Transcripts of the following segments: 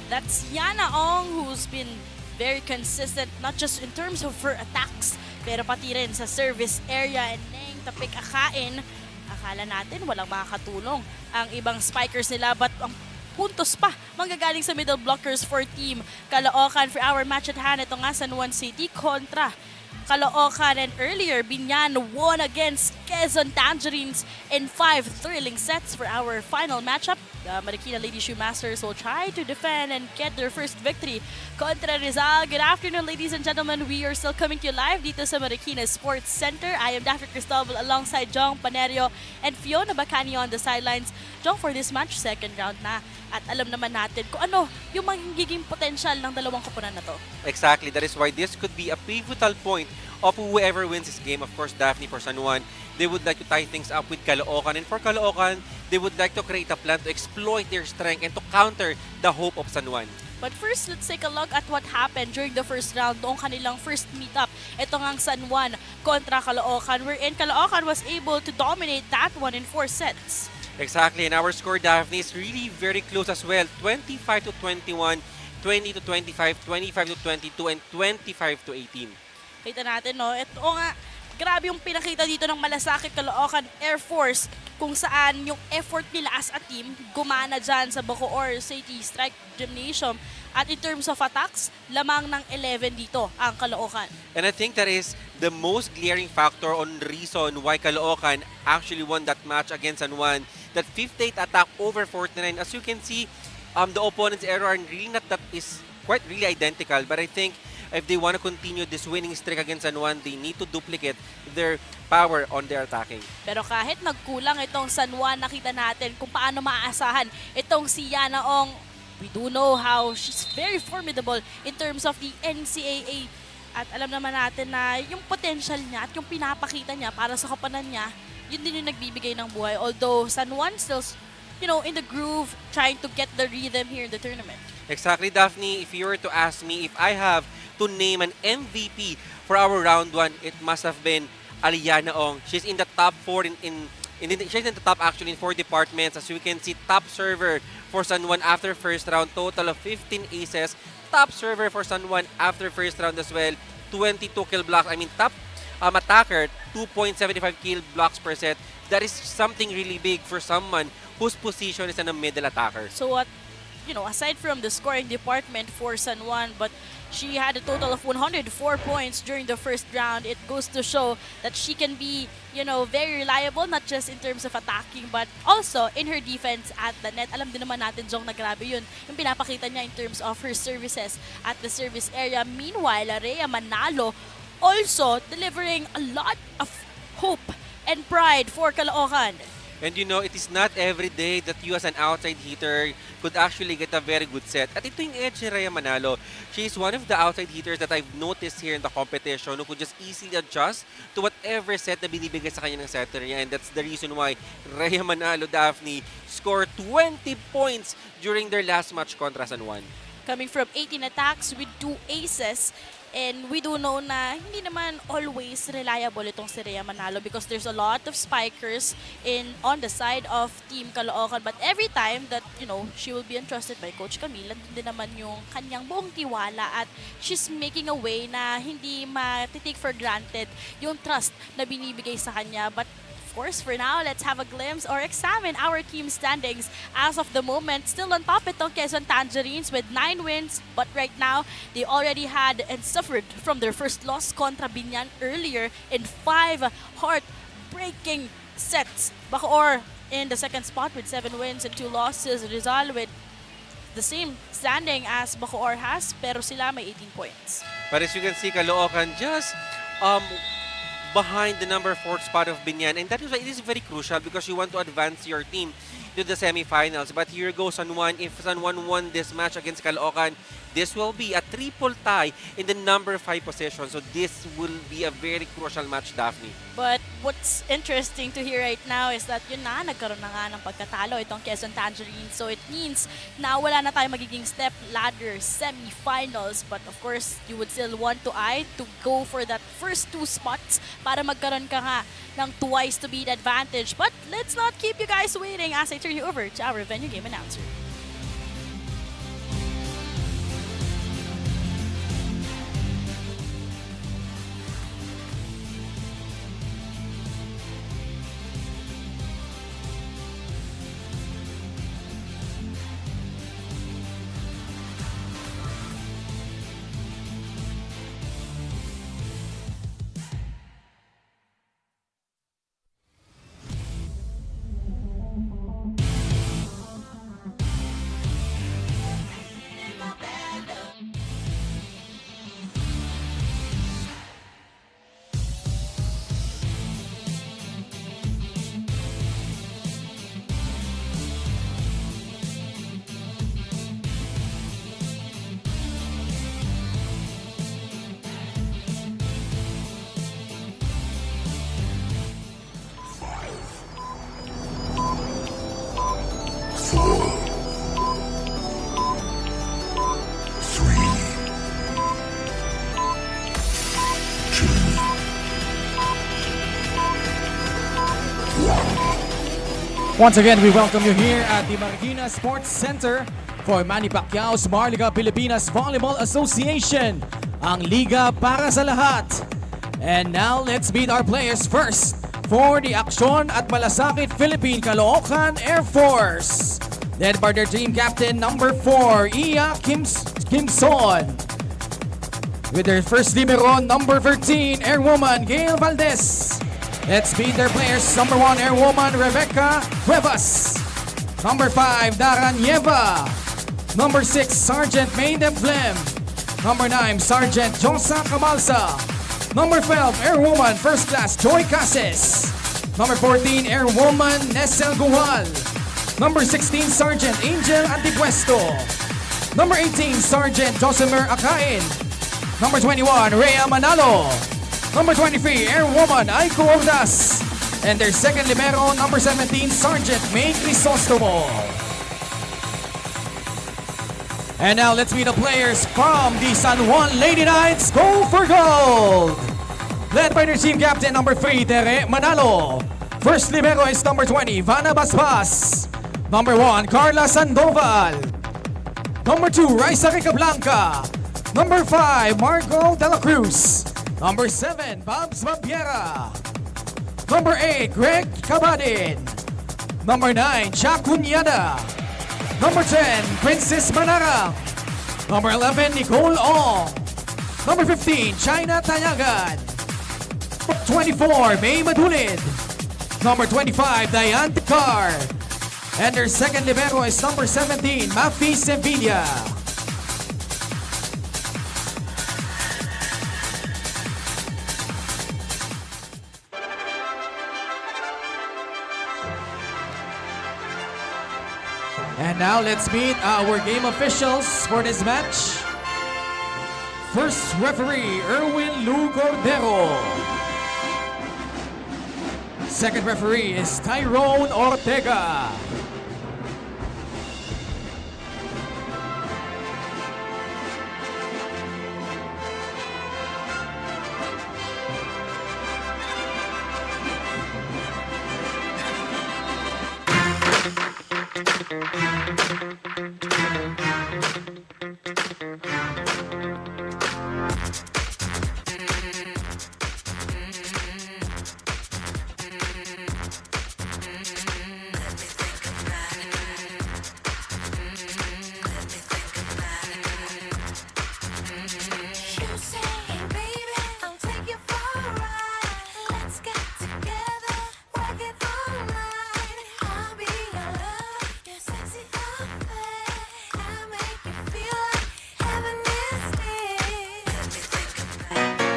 That's Yana Ong, who's been very consistent, not just in terms of her attacks, pero pati rin sa service area. And Neng tapik akain, akala natin walang makakatulong ang ibang spikers nila, but ang puntos pa manggagaling sa middle blockers for Team Caloocan. For our match at hand, ito nga San Juan City kontra Caloocan, and earlier Binyan won against Quezon Tangerines in 5 thrilling sets. For our final matchup, the Marikina Lady Shoemasters will try to defend and get their first victory kontra Rizal. Good afternoon, ladies and gentlemen. We are still coming to you live dito sa Marikina Sports Center. I am Daphne Cristobal alongside Jong Panerio and Fiona Bacani on the sidelines. Jong, for this match, second round na. At alam naman natin kung ano yung magiging potential ng dalawang koponan na to. Exactly. That is why this could be a pivotal point of whoever wins this game. Of course, Daphne, for San Juan, they would like to tie things up with Caloocan. And for Caloocan, they would like to create a plan to exploit their strength and to counter the hope of San Juan. But first, let's take a look at what happened during the first round, noong kanilang first meetup. Ito ngang San Juan kontra Caloocan, wherein Caloocan was able to dominate that one in 4 sets. Exactly, and our score, Daphne, is really very close as well. 25 to 21, 20 to 25, 25 to 22, and 25 to 18. Kita natin, no? Ito nga, grabe yung pinakita dito ng malasakit Caloocan Air Force, kung saan yung effort nila as a team gumana dyan sa Bacoor City Strike Gymnasium. At in terms of attacks, lamang ng 11 dito ang Caloocan. And I think that is the most glaring factor on reason why Caloocan actually won that match against San Juan. That 58 attack over 49. As you can see, the opponent's error are really not that is quite really identical. But I think if they want to continue this winning streak against San Juan, they need to duplicate their power on their attacking. Pero kahit nagkulang itong San Juan, nakita natin kung paano maaasahan itong si Yana Ong. We do know how she's very formidable in terms of the NCAA. At alam naman natin na yung potential niya at yung pinapakita niya para sa kapanan niya, yun din yung nagbibigay ng buhay. Although San Juan still, in the groove, trying to get the rhythm here in the tournament. Exactly, Daphne. If you were to ask me if I have to name an MVP for our round 1, it must have been Aliana Ong. She's in the top 4 she's in the top actually in 4 departments. As you can see, top server for San Juan after first round, total of 15 aces. Top server for San Juan after first round as well, 22 kill blocks. I mean, top attacker, 2.75 kill blocks per set. That is something really big for someone whose position is a middle attacker. So what, aside from the scoring department for San Juan, but she had a total of 104 points during the first round. It goes to show that she can be, very reliable, not just in terms of attacking, but also in her defense at the net. Alam din naman natin, Jong, na grabe yun. Yung pinapakita niya in terms of her services at the service area. Meanwhile, Rhea Manalo also delivering a lot of hope and pride for Caloocan. And it is not every day that you as an outside hitter could actually get a very good set. At ito yung edge ni Rhea Manalo. She is one of the outside hitters that I've noticed here in the competition who could just easily adjust to whatever set na binibigay sa kanya ng setter niya. And that's the reason why Rhea Manalo, Daphne, scored 20 points during their last match kontra San Juan. Coming from 18 attacks with 2 aces. And we do know na hindi naman always reliable itong si Rhea Manalo because there's a lot of spikers on the side of Team Caloocan. But every time that, she will be entrusted by Coach Camille, nandun din naman yung kanyang buong tiwala at she's making a way na hindi matitake for granted yung trust na binibigay sa kanya. But course, for now, let's have a glimpse or examine our team standings as of the moment. Still on top itong Quezon Tangerines with 9 wins, but right now, they already had and suffered from their first loss kontra Binyan earlier in 5 heartbreaking sets. Bacoor in the second spot with 7 wins and 2 losses. Rizal with the same standing as Bacoor has, pero sila may 18 points. But as you can see, Caloocan just behind the number 4 spot of Binyan, and that is why it is very crucial because you want to advance your team to the semifinals. But here goes San Juan. If San Juan won this match against Caloocan, this will be a triple tie in the number 5 position. So this will be a very crucial match, Daphne. But what's interesting to hear right now is that nagkaroon na nga ng pagkatalo itong Quezon Tangerines. So it means na wala na tayo magiging step ladder semifinals. But of course, you would still want to go for that first 2 spots para magkaroon ka nga ng twice to beat advantage. But let's not keep you guys waiting as I turn you over to our venue game announcer. Once again, we welcome you here at the Marikina Sports Center for Manny Pacquiao's Marliga Pilipinas Volleyball Association, ang liga para sa lahat. And now, let's meet our players first for the Aksyon at Malasakit Philippine Caloocan Air Force. Led by their team captain number 4, Iya Kimson. With their first libero, number 13, Airwoman Gail Valdez. Let's meet their players. Number 1, Airwoman Rebecca Cuevas. Number 5, Dara Nieva. Number 6, Sergeant Maiden Flem. Number 9, Sergeant Josa Camalsa. Number 12, Airwoman First Class Joy Cases. Number 14, Airwoman Nessel Gual. Number 16, Sergeant Angel Antipuesto. Number 18, Sergeant Josimer Akain. Number 21, Rhea Manalo. Number 23, Airwoman Aiko Ordas. And their second libero, number 17, Sergeant May Crisostomo. And now let's meet the players from the San Juan Lady Knights Go for Gold. Led by their team captain, number 3, Tere Manalo. First libero is number 20, Vanna Basbas. Number 1, Carla Sandoval. Number 2, Raisa Ricablanca. Number 5, Marco De La Cruz. Number 7, Babs Babiera. Number 8, Greg Cabadin. Number 9, Chuck Cunyada. Number 10, Princess Manarang. Number 11, Nicole Ong. Number 15, China Tayagan. 24, May Madulid. Number 25, Diane Tikar. And their second libero is number 17, Mafi Sevilla. And now let's meet our game officials for this match. First referee, Erwin Lu Cordero. Second referee is Tyrone Ortega.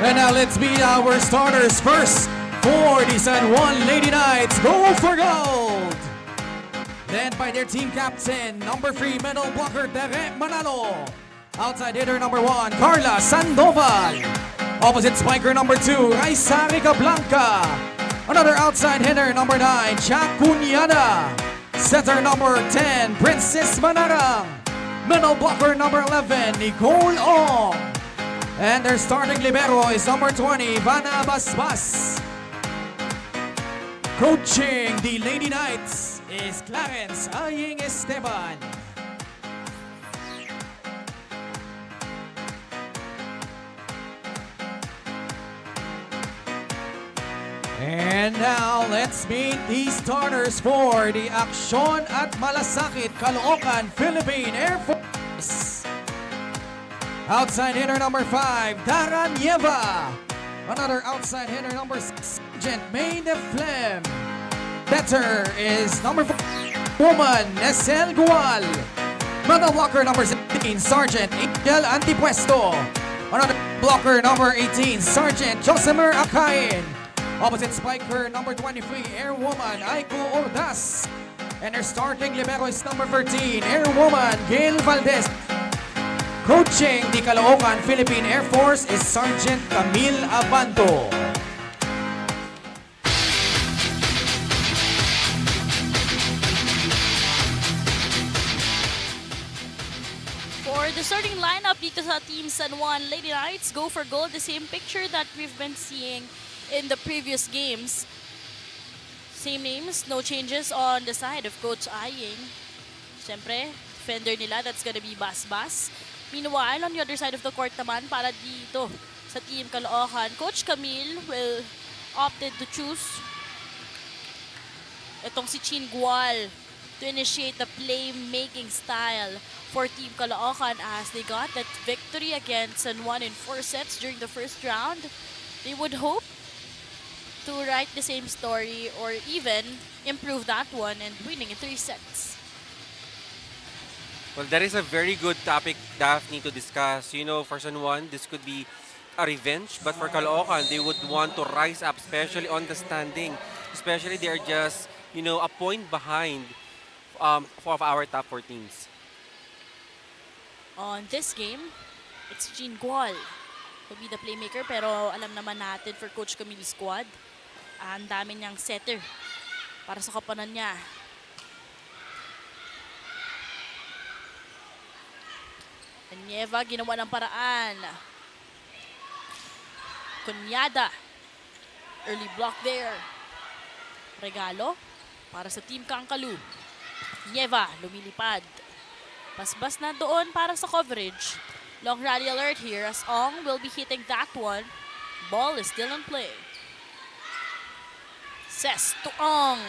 And now let's meet our starters first for the San Juan Lady Knights Go for Gold. Led by their team captain, number 3, middle blocker, Tere Manalo. Outside hitter, number 1, Carla Sandoval. Opposite spiker, number 2, Raisa Ricablanca. Another outside hitter, number 9, Chuck Cunyada. Center, number 10, Princess Manarang. Middle blocker, number 11, Nicole Ong. And their starting libero is number 20, Vanna Basbas. Coaching the Lady Knights is Clarence Aying Esteban. And now, let's meet the starters for the Aksyon at Malasakit Caloocan Philippine Air Force. Outside hitter number 5, Dara Nieva. Another outside hitter number 6, Sergeant Maiden Flem. Better is number 4, woman Nessel Gual. Middle blocker number 17, Sergeant Angel Antipuesto. Another blocker number 18, Sergeant Josimer Akain. Opposite spiker number 23, Airwoman Aiko Ordas. And their starting libero is number 13, Airwoman Gail Valdez. Coaching the Caloocan Philippine Air Force is Sergeant Camille Abanto. The starting lineup dito sa Team San Juan Lady Knights go for gold. The same picture that we've been seeing in the previous games. Same names, no changes on the side of Coach Aying. Siyempre, defender nila, that's gonna be Bas. Meanwhile, on the other side of the court naman, para dito sa Team Caloocan, Coach Camille will opted to choose itong si Chin Gual to initiate the playmaking style for Team Caloocan as they got that victory against San Juan in 4 sets during the first round. They would hope to write the same story or even improve that one and winning in 3 sets. Well, that is a very good topic, Daphne, to discuss. You know, for San Juan, this could be a revenge, but for Caloocan, they would want to rise up, especially on the standing. Especially they are just, you know, a point behind of our top 4 teams. On this game, it's Jean Gual will be the playmaker, pero alam naman natin for Coach Camille's squad, ang dami niyang setter para sa kapanan niya. Nieva ginawa ng paraan. Kunyada. Early block there. Regalo para sa Team Kangkalu. Nieva lumilipad. Basbas na doon para sa coverage. Long rally alert here as Ong will be hitting that one. Ball is still in play. Says to Ong.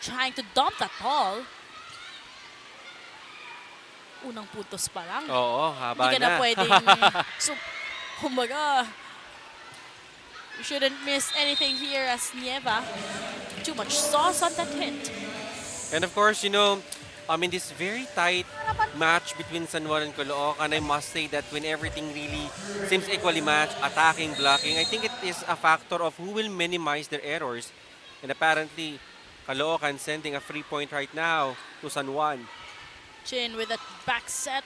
Trying to dump that ball. Unang puntos pa lang. Oo, haba Hindi ka na na. pwedeng... So, kumbaga, you shouldn't miss anything here as Nieva. Too much sauce on that hit. And of course, you know, in this very tight match between San Juan and Caloocan, I must say that when everything really seems equally matched, attacking, blocking, I think it is a factor of who will minimize their errors. And apparently, Caloocan sending a free point right now to San Juan. Chin with that back set.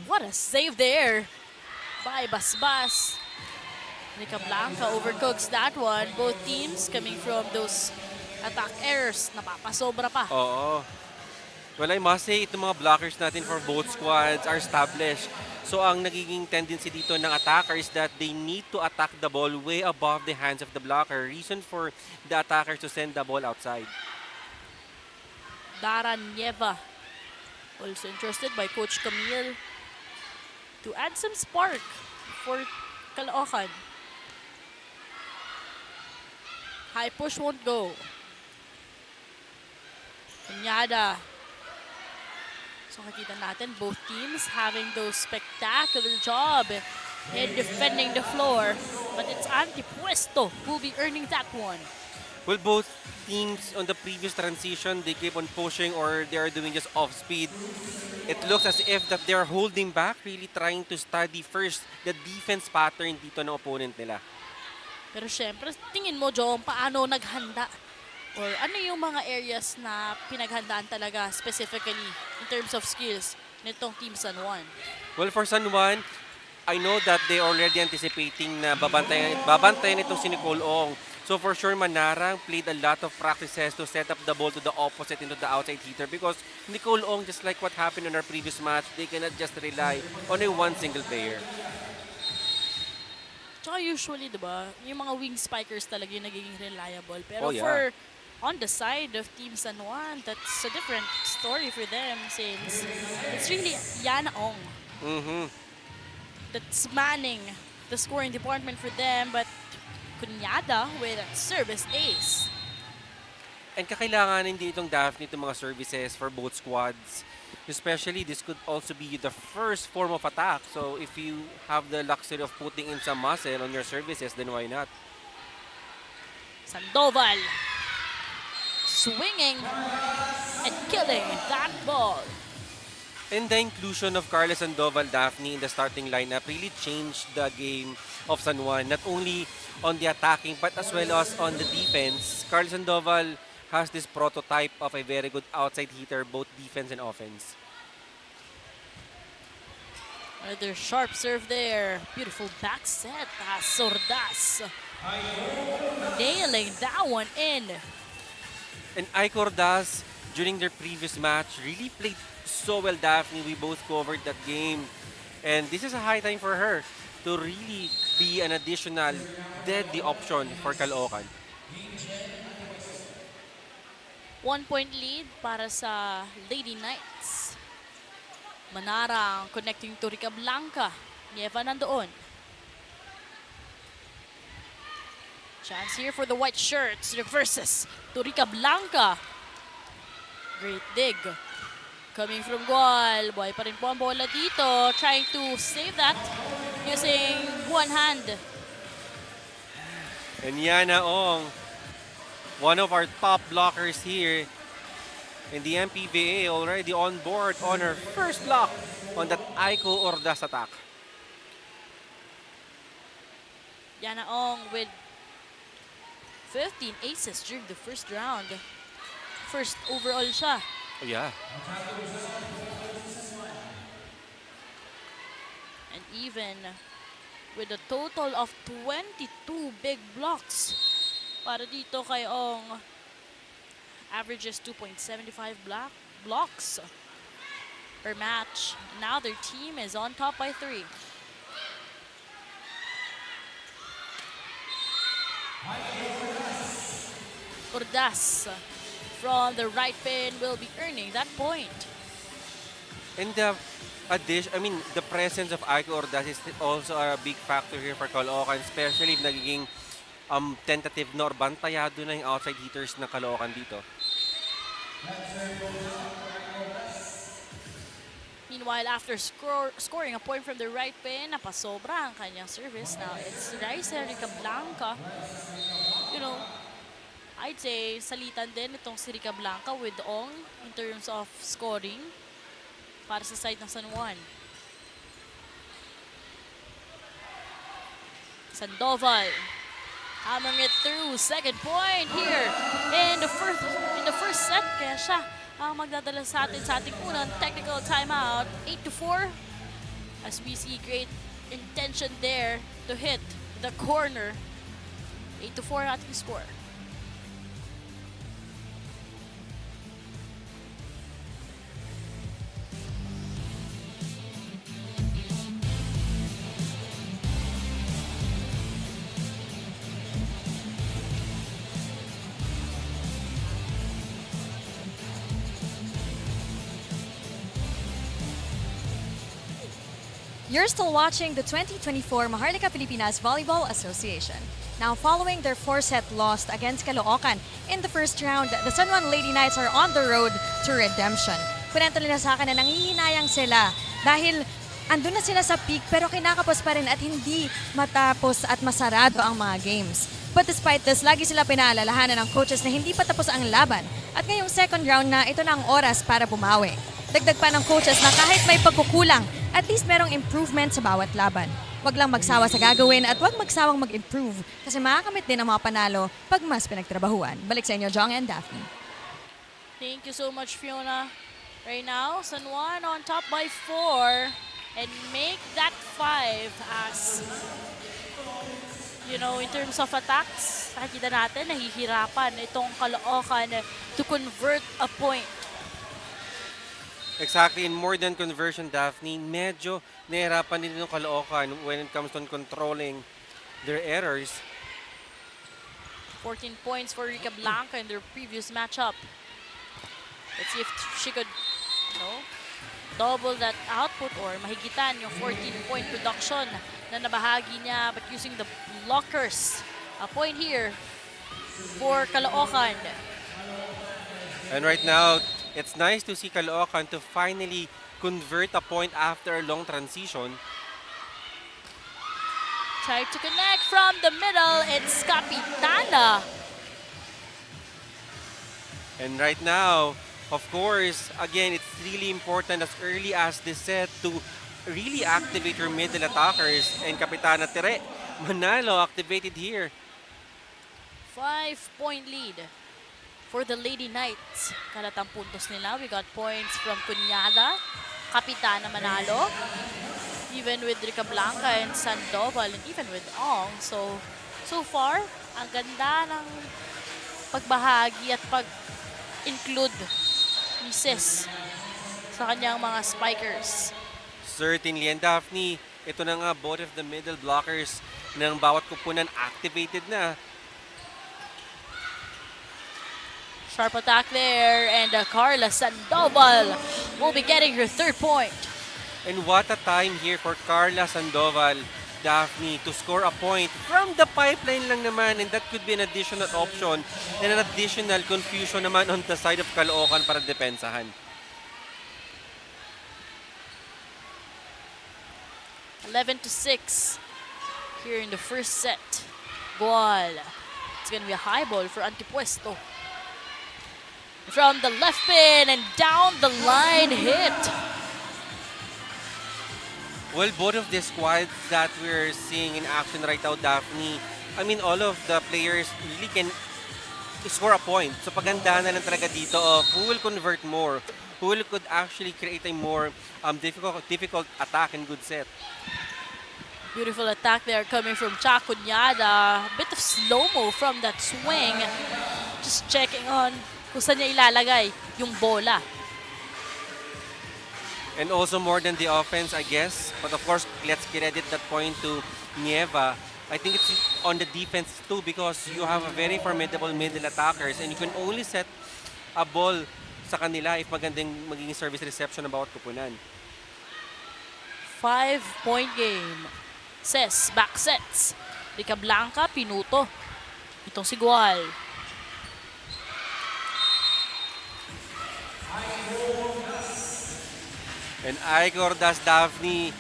What a save there by Basbas. Nika Blanca overcooks that one. Both teams coming from those attack errors. Napapasobra pa. Oo. Well, I must say, itong mga blockers natin for both squads are established. So, ang nagiging tendency dito ng attacker is that they need to attack the ball way above the hands of the blocker. Reason for the attackers to send the ball outside. Daran Nieva. Also interested by Coach Camille to add some spark for Caloocan. High push won't go. Kunyada. So nakita natin both teams having those spectacular job in defending the floor. But it's Antipuesto who will be earning that one. Well, both teams on the previous transition, they keep on pushing or they are doing just off speed. It looks as if that they are holding back, really trying to study first the defense pattern dito ng opponent nila. Pero syempre, tingin mo, Jom, paano naghanda? Or ano yung mga areas na pinaghandaan talaga specifically in terms of skills nitong Team San Juan? Well, for San Juan, I know that they already anticipating na babantayan itong si Nicole Ong. So for sure, Manarang played a lot of practices to set up the ball to the opposite into the outside hitter because Nicole Ong, just like what happened in our previous match, they cannot just rely on a one single player. Tsaka usually, di ba, yung mga wing spikers talaga yung nagiging reliable. Pero Oh, yeah. for on the side of Team San Juan, that's a different story for them since it's really Yana Ong that's manning the scoring department for them. But Kunyada with a service ace. And kakailanganin din itong Daphne itong mga services for both squads. Especially, this could also be the first form of attack. So if you have the luxury of putting in some muscle on your services, then why not? Sandoval swinging and killing that ball. And the inclusion of Carlos Sandoval, Daphne in the starting lineup really changed the game of San Juan. Not only on the attacking but as well as on the defense. Carlos Sandoval has this prototype of a very good outside hitter, both defense and offense. Another sharp serve there. Beautiful back set. Sordas nailing that one in. And Icordas, during their previous match, really played so well, Daphne. We both covered that game. And this is a high time for her to really be an additional deadly option for Caloocan. 1-point lead para sa Lady Knights. Manarang connecting to Rica Blanca. Nieva nandoon. Chance here for the white shirts. Reverses to Rica Blanca. Great dig. Coming from goal. Buhay pa rin po ang bola dito. Trying to save that using one hand. And Yana Ong, one of our top blockers here in the MPVA, already on board on her first block on that Aiko Ordas attack. Yana Ong with 15 aces during the first round. First overall siya. Oh yeah. And even with a total of 22 big blocks para dito kay Ong. Averages 2.75 blocks per match. Now their team is on top by 3. Ordas from the right pin will be earning that point. And the the presence of Aiko Ordas is also a big factor here for Caloocan, especially if nagiging tentative na or bantayado na yung outside hitters na Caloocan dito. Meanwhile, after scoring a point from the right pin, napasobra ang kanyang service. Now it's Rica Blanca. You know, I'd say salitan din itong si Rica Blanca with Ong in terms of scoring para sa side ng San Juan. Sandoval hammering it through. Second point here in the first set. Kaya siya ang magdadala sa ating unang technical timeout. 8-4 as we see great intention there to hit the corner. 8-4 ating score. You're still watching the 2024 Maharlika Pilipinas Volleyball Association. Now, following their 4-set loss against Caloocan in the first round, the San Juan Lady Knights are on the road to redemption. Kunento nila sa akin na nangihinayang sila dahil andun na sila sa peak pero kinakapos pa rin at hindi matapos at masarado ang mga games. But despite this, lagi sila pinaalalahanan ng coaches na hindi pa tapos ang laban. At ngayong second round na, ito na ang oras para bumawi. Dagdag pa ng coaches na kahit may pagkukulang, at least merong improvement sa bawat laban. Huwag lang magsawa sa gagawin at huwag magsawang mag-improve kasi makakamit din ang mga panalo pag mas pinagtrabahuan. Balik sa inyo, Jong and Daphne. Thank you so much, Fiona. Right now, San Juan on top by 4 and make that 5 as, you know, in terms of attacks, nakikita natin, nahihirapan itong Caloocan to convert a point. Exactly, in more than conversion, Daphne, medyo nahirapan din yung Caloocan when it comes to controlling their errors. 14 points for Rica Blanca in their previous matchup. Let's see if she could, you know, double that output or mahigitan yung 14-point production na nabahagi niya but using the blockers. A point here for Caloocan. And right now, it's nice to see Caloocan to finally convert a point after a long transition. Try to connect from the middle. It's Capitana. And right now, of course, again, it's really important as early as this set to really activate your middle attackers. And Capitana Tere Manalo activated here. 5-point lead for the Lady Knights. Kalatang puntos nila. We got points from Cunyada, Capitana Manalo, even with Rica Blanca and Sandoval, and even with Ong. So far, ang ganda ng pagbahagi at pag-include ni Sis sa kanyang mga spikers. Certainly. And Daphne, ito na nga, both of the middle blockers ng bawat kupunan activated na. Sharp attack there, and Carla Sandoval will be getting her 3rd point. And what a time here for Carla Sandoval, Daphne, to score a point from the pipeline lang naman, and that could be an additional option and an additional confusion naman on the side of Caloocan para depensahan. 11-6 here in the first set. Goal. It's gonna be a high ball for Antipuesto. From the left pin and down the line hit. Well, both of the squads that we're seeing in action right now, Daphne, I mean, all of the players really can score a point. So paganda na lang talaga dito of who will convert more, who could actually create a more difficult attack and good set. Beautiful attack there coming from Chacunyada. Bit of slow-mo from that swing. Just checking on kung saan niya ilalagay yung bola. And also more than the offense, I guess. But of course, let's credit that point to Nieva. I think it's on the defense too because you have a very formidable middle attackers and you can only set a ball sa kanila if magandang magiging service reception ng bawat kupunan. 5-point game. Ses, back sets. Rica Blanca, pinuto. Itong si Gual. And Ike Ordas, Daphne,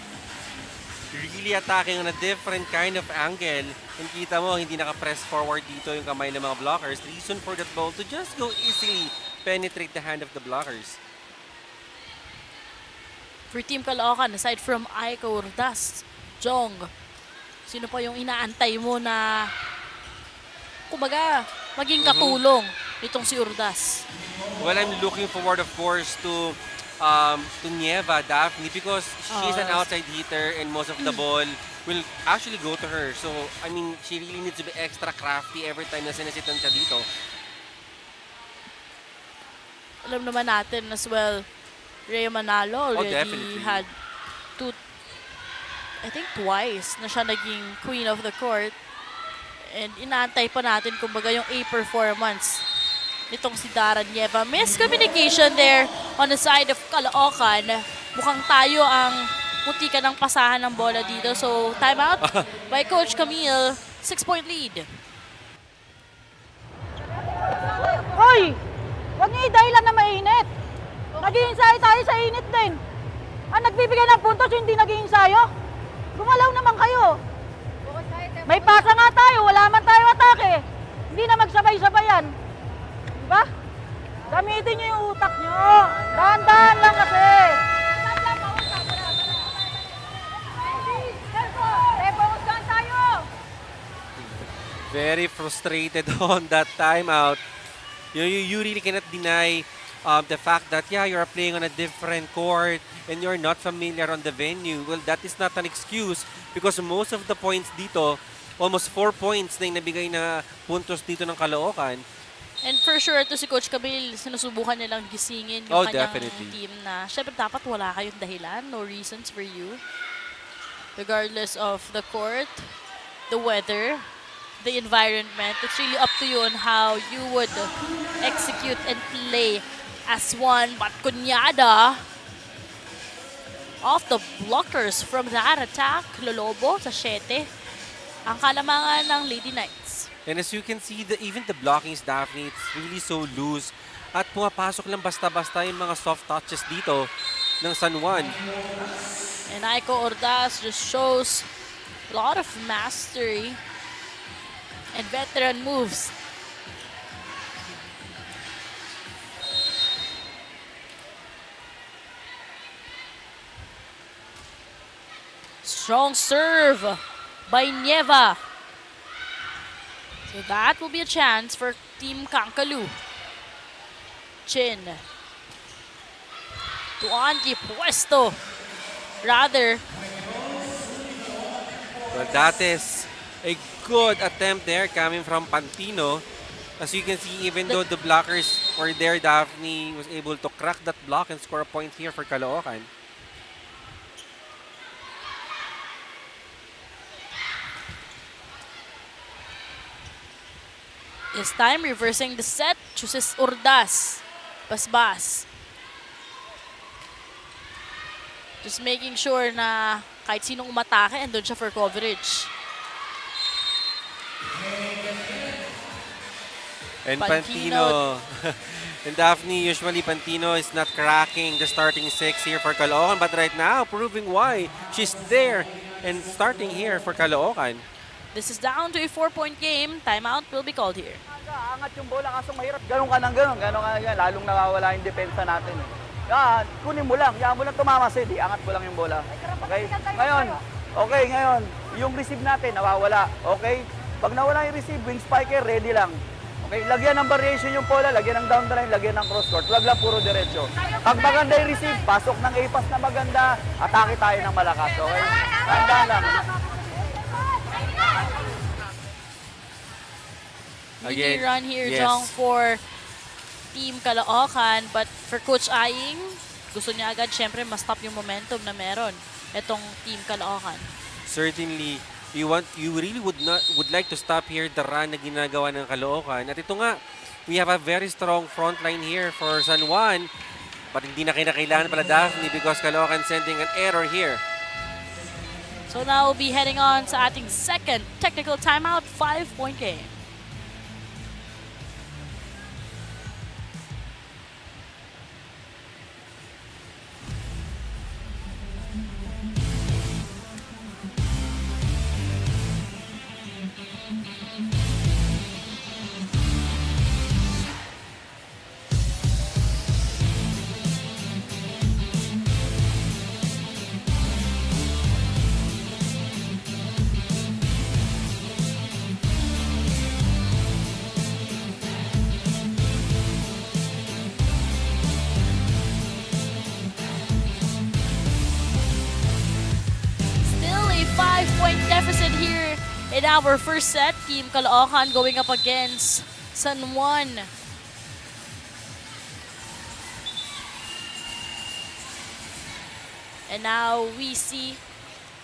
really attacking on a different kind of angle. And kita mo, hindi naka-press forward dito yung kamay ng mga blockers. Reason for that ball to just go easily penetrate the hand of the blockers. For Team Caloocan, aside from Ike Ordas, Jong, sino pa yung inaantay mo na kumbaga maging katulong nitong si Ordas? Well, I'm looking forward, of course, to Nieva, Daphne, because she's an outside hitter and most of the ball will actually go to her. So, I mean, she really needs to be extra crafty every time na sinasitan siya dito. Alam naman natin as well, Rhea Manalo already definitely. had I think twice na siya naging queen of the court. And inaantay pa natin kumbaga yung A performance nitong si Dara Nieva. Miscommunication there on the side of Caloocan. Mukhang tayo ang muntikan ng pasahan ng bola dito. So, timeout by Coach Camille. 6-point lead. Hoy! Huwag niyo idahilan na mainit. Nag-iinsayo tayo sa init din. Ang nagbibigay ng puntos, hindi nag-iinsayo. Gumalaw naman kayo. May pasa nga tayo, wala man tayo atake. Hindi na magsabay-sabayan. Diba? Gamitin niyo yung utak niyo. Dahan-dahan lang kasi. Very frustrated on that timeout. You really cannot deny the fact that, yeah, you're playing on a different court and you're not familiar on the venue. Well, that is not an excuse because most of the points dito, almost 4 points na yung nabigay na puntos dito ng Caloocan. And for sure, ito si Coach Camille, sinusubukan nilang gisingin yung kanyang definitely. team na syempre dapat wala kayong dahilan, no reasons for you. Regardless of the court, the weather, the environment, it's really up to you on how you would execute and play as one. But Kunyada, off the blockers from that attack, Lolobo sa 7, ang kalamangan ng Lady Knights. And as you can see, even the blockings, Daphne, it's really so loose. At pumapasok lang basta-basta yung mga soft touches dito ng San Juan. And Aiko Ordas just shows a lot of mastery and veteran moves. Strong serve by Nieva. So that will be a chance for Team Kankalu. Chin. To Antipuesto. Rather. Well, that is a good attempt there coming from Pantino. As you can see, even though the blockers were there, Daphne was able to crack that block and score a point here for Caloocan. This time, reversing the set, chooses Urdas. Basbas. Just making sure na kahit sinong umatake, andun siya for coverage. And Pantino. Pantino. And Daphne, usually Pantino is not cracking the starting 6 here for Caloocan, but right now, proving why she's there and starting here for Caloocan. This is down to a 4-point game. Timeout will be called here. Angat yung bola kaso mahirap. Ganun ka ng ganun. Ganun ka yan. Lalong nawawala yung depensa natin. Yan, kunin mo lang. Yan mo lang tumama di angat mo lang yung bola. Okay? Ngayon, yung receive natin nawawala. Okay? Pag nawala yung receive, wing spiker, ready lang. Okay, lagyan ng variation yung bola, lagyan ng down the line, lagyan ng cross court. Wag lang puro diretso. Pag maganda yung receive, pasok ng A-pass na maganda, atake tayo ng malakas. Okay? Tandaan lang. Mini Again, run here, yes. Jong, for Team Caloocan. But for Coach Aying, gusto niya agad, syempre, ma-stop yung momentum na meron itong Team Caloocan. Certainly, you really would like to stop here the run na ginagawa ng Caloocan. At ito nga, we have a very strong front line here for San Juan. But hindi na kinakailangan pala Daphne because Caloocan sending an error here. So now we'll be heading on sa ating second technical timeout, 5-point game. Deficit here in our first set. Team Caloocan going up against San Juan. And now we see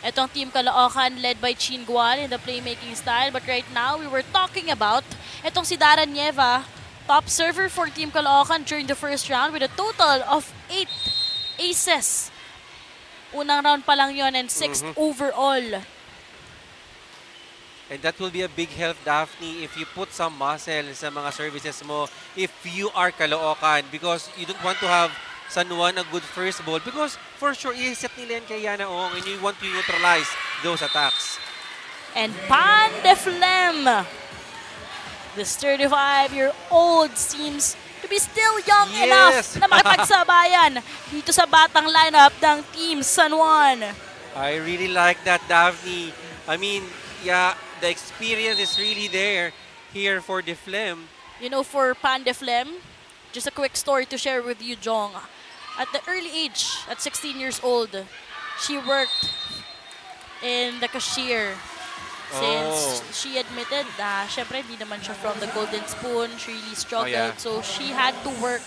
itong Team Caloocan led by Chin Gual in the playmaking style. But right now, we were talking about itong si Dara Nieva, top server for Team Caloocan during the first round with a total of 8 aces. Unang round pa lang yon and 6th overall. And that will be a big help, Daphne, if you put some muscle sa mga services mo if you are Caloocan because you don't want to have San Juan a good first ball because for sure, i-set nila yan kay Yana Ong and you want to neutralize those attacks. And Pan de Flem, this 35-year-old seems to be still young enough na makipagsabayan dito sa batang lineup ng Team San Juan. I really like that, Daphne. I mean, yeah, the experience is really there here for De Flem. You know, for Pan de Flem, just a quick story to share with you, Jong. At the early age, at 16 years old, she worked in the cashier. Since she admitted na, syempre, hindi naman siya from the golden spoon. She really struggled. So she had to work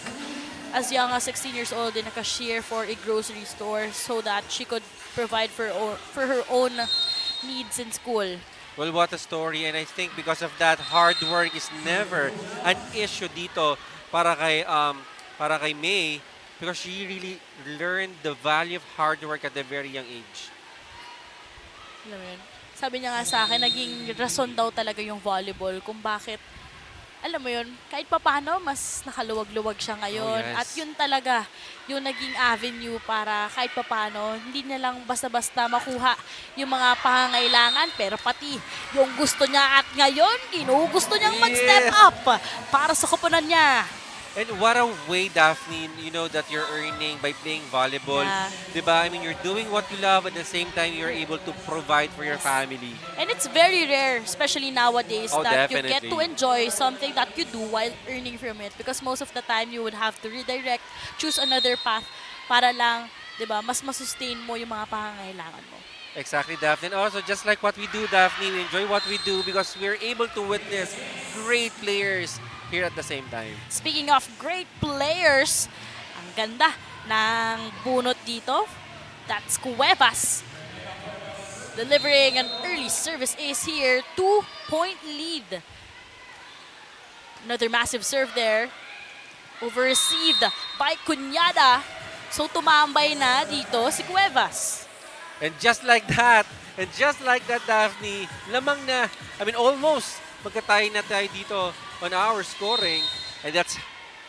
as young as 16 years old in a cashier for a grocery store so that she could provide for her own needs in school. Well, what a story. And I think because of that, hard work is never an issue dito para kay May because she really learned the value of hard work at a very young age. Alam mo yun? Sabi niya nga sa akin, naging rason daw talaga yung volleyball kung bakit, alam mo yun, kahit papano, mas nakaluwag-luwag siya ngayon. Oh, yes. At yun talaga, yung naging avenue para kahit papano, hindi niya lang basta-basta makuha yung mga pangangailangan, pero pati yung gusto niya at ngayon, ginugusto niyang mag-step up para sa koponan niya. And what a way, Daphne, you know that you're earning by playing volleyball. Yeah. Diba? I mean, you're doing what you love at the same time you're able to provide for your family. And it's very rare, especially nowadays, Oh, that you definitely. get to enjoy something that you do while earning from it. Because most of the time, you would have to redirect, choose another path para lang, di ba, mas masustain mo yung mga pangangailangan mo. Exactly, Daphne. And also, just like what we do, Daphne, we enjoy what we do because we're able to witness great players here at the same time. Speaking of great players, ang ganda ng bunot dito. That's Cuevas. Delivering an early service ace here. 2-point lead. Another massive serve there. Over-received by Cunyada. So tumambay na dito si Cuevas. And just like that, Daphne, lamang na, almost magkatay na tayo dito on our scoring. And that's,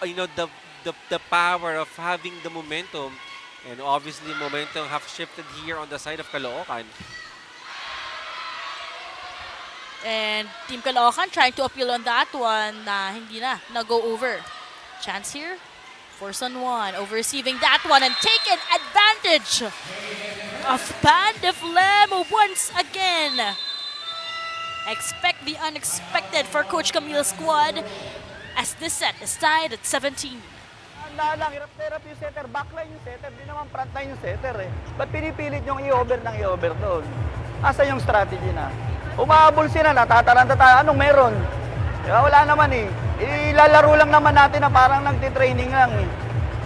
the power of having the momentum. And obviously, momentum have shifted here on the side of Caloocan. And Team Caloocan trying to appeal on that one na hindi na go over. Chance here. Force on one. Over-receiving that one and taking advantage of Pandeflem once again. Expect the unexpected for Coach Camille's squad as this set is tied at 17. Handa lang, hirap na hirap yung setter. Backline yung setter, di naman frontline yung setter eh. Ba't pinipilit yung i-over ng i-over doon? Asa yung strategy na? Umahabol sila, natataranta tayo. Anong meron? Kaya wala naman eh. Ilalaro lang naman natin na parang nagtitraining lang eh.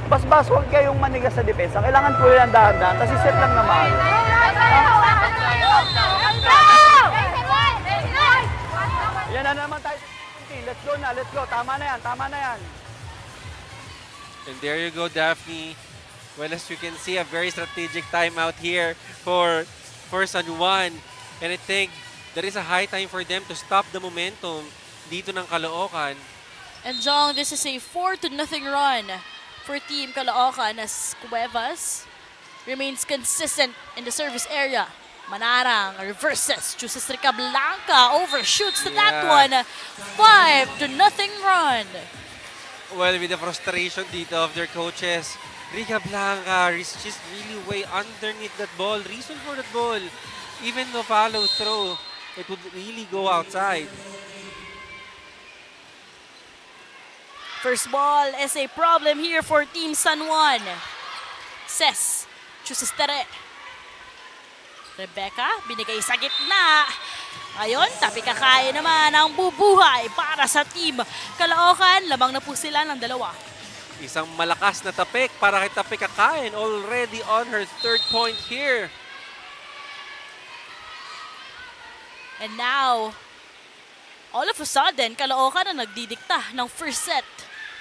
Bas-bas, huwag kayong manigas sa depensa. Kailangan po yan dahan-dahan kasi set lang naman. Yan na naman tayo. Let's go na, let's go. Tama na yan. And there you go, Daphne. Well, as you can see, a very strategic timeout here for San Juan. And I think there is a high time for them to stop the momentum dito ng Caloocan. And Jong, this is a 4-0 run for Team Caloocan as Cuevas remains consistent in the service area. Manarang reverses, chooses Rica Blanca, overshoots to that one. 5-0 run. Well, with the frustration dito of their coaches, Rica Blanca is just really way underneath that ball. Reason for that ball, even though follow through, it would really go outside. First ball is a problem here for Team San Juan. Ses, chooses Tere. Rebecca, binigay sa gitna. Ngayon, tapi kakain naman ang bubuhay para sa Team Caloocan. Lamang na po sila ng dalawa. Isang malakas na tapik para kay Tapik Kakain, already on her 3rd point here. And now, all of a sudden, Caloocan na nagdidikta ng first set.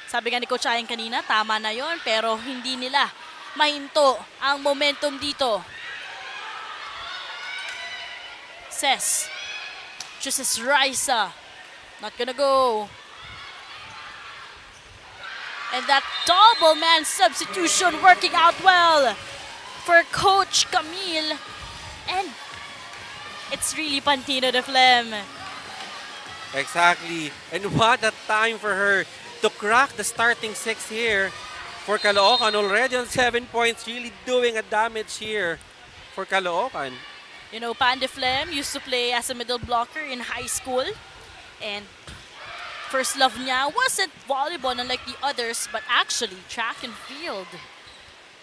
Sabi nga ni Coach Ayeng kanina, tama na yon, pero hindi nila mahinto ang momentum dito. Ses, chooses Raisa, not gonna go. And that double man substitution working out well for Coach Camille. And it's really Pantino de Flem. Exactly. And what a time for her to crack the starting 6 here for Caloocan. Already on 7 points, really doing a damage here for Caloocan. You know, Pandeflem used to play as a middle blocker in high school. And first love niya wasn't volleyball unlike the others, but actually track and field.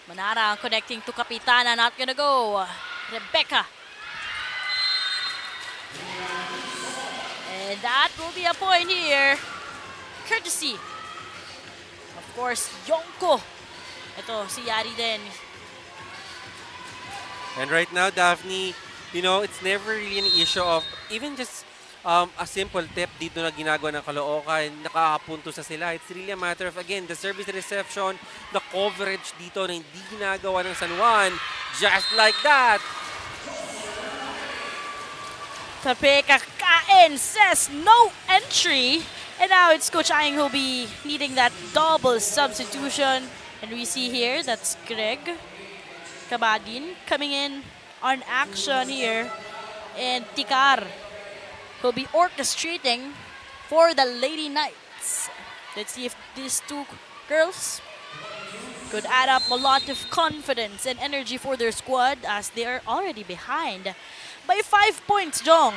Manara connecting to Kapitana, not gonna go. Rebecca. And that will be a point here. Courtesy. Of course, Yonko. Ito, si Yari din. And right now, Daphne, it's never really an issue of even just a simple tip dito na ginagawa ng Caloocan, nakakapunto sa sila. It's really a matter of, again, the service reception, the coverage dito na hindi ginagawa ng San Juan. Just like that. Tapik Kakain says no entry. And now it's Coach Ayeng who'll be needing that double substitution. And we see here, that's Greg Kabadin coming in on action here. And Tikar will be orchestrating for the Lady Knights. Let's see if these two girls could add up a lot of confidence and energy for their squad as they are already behind by 5 points, Jong.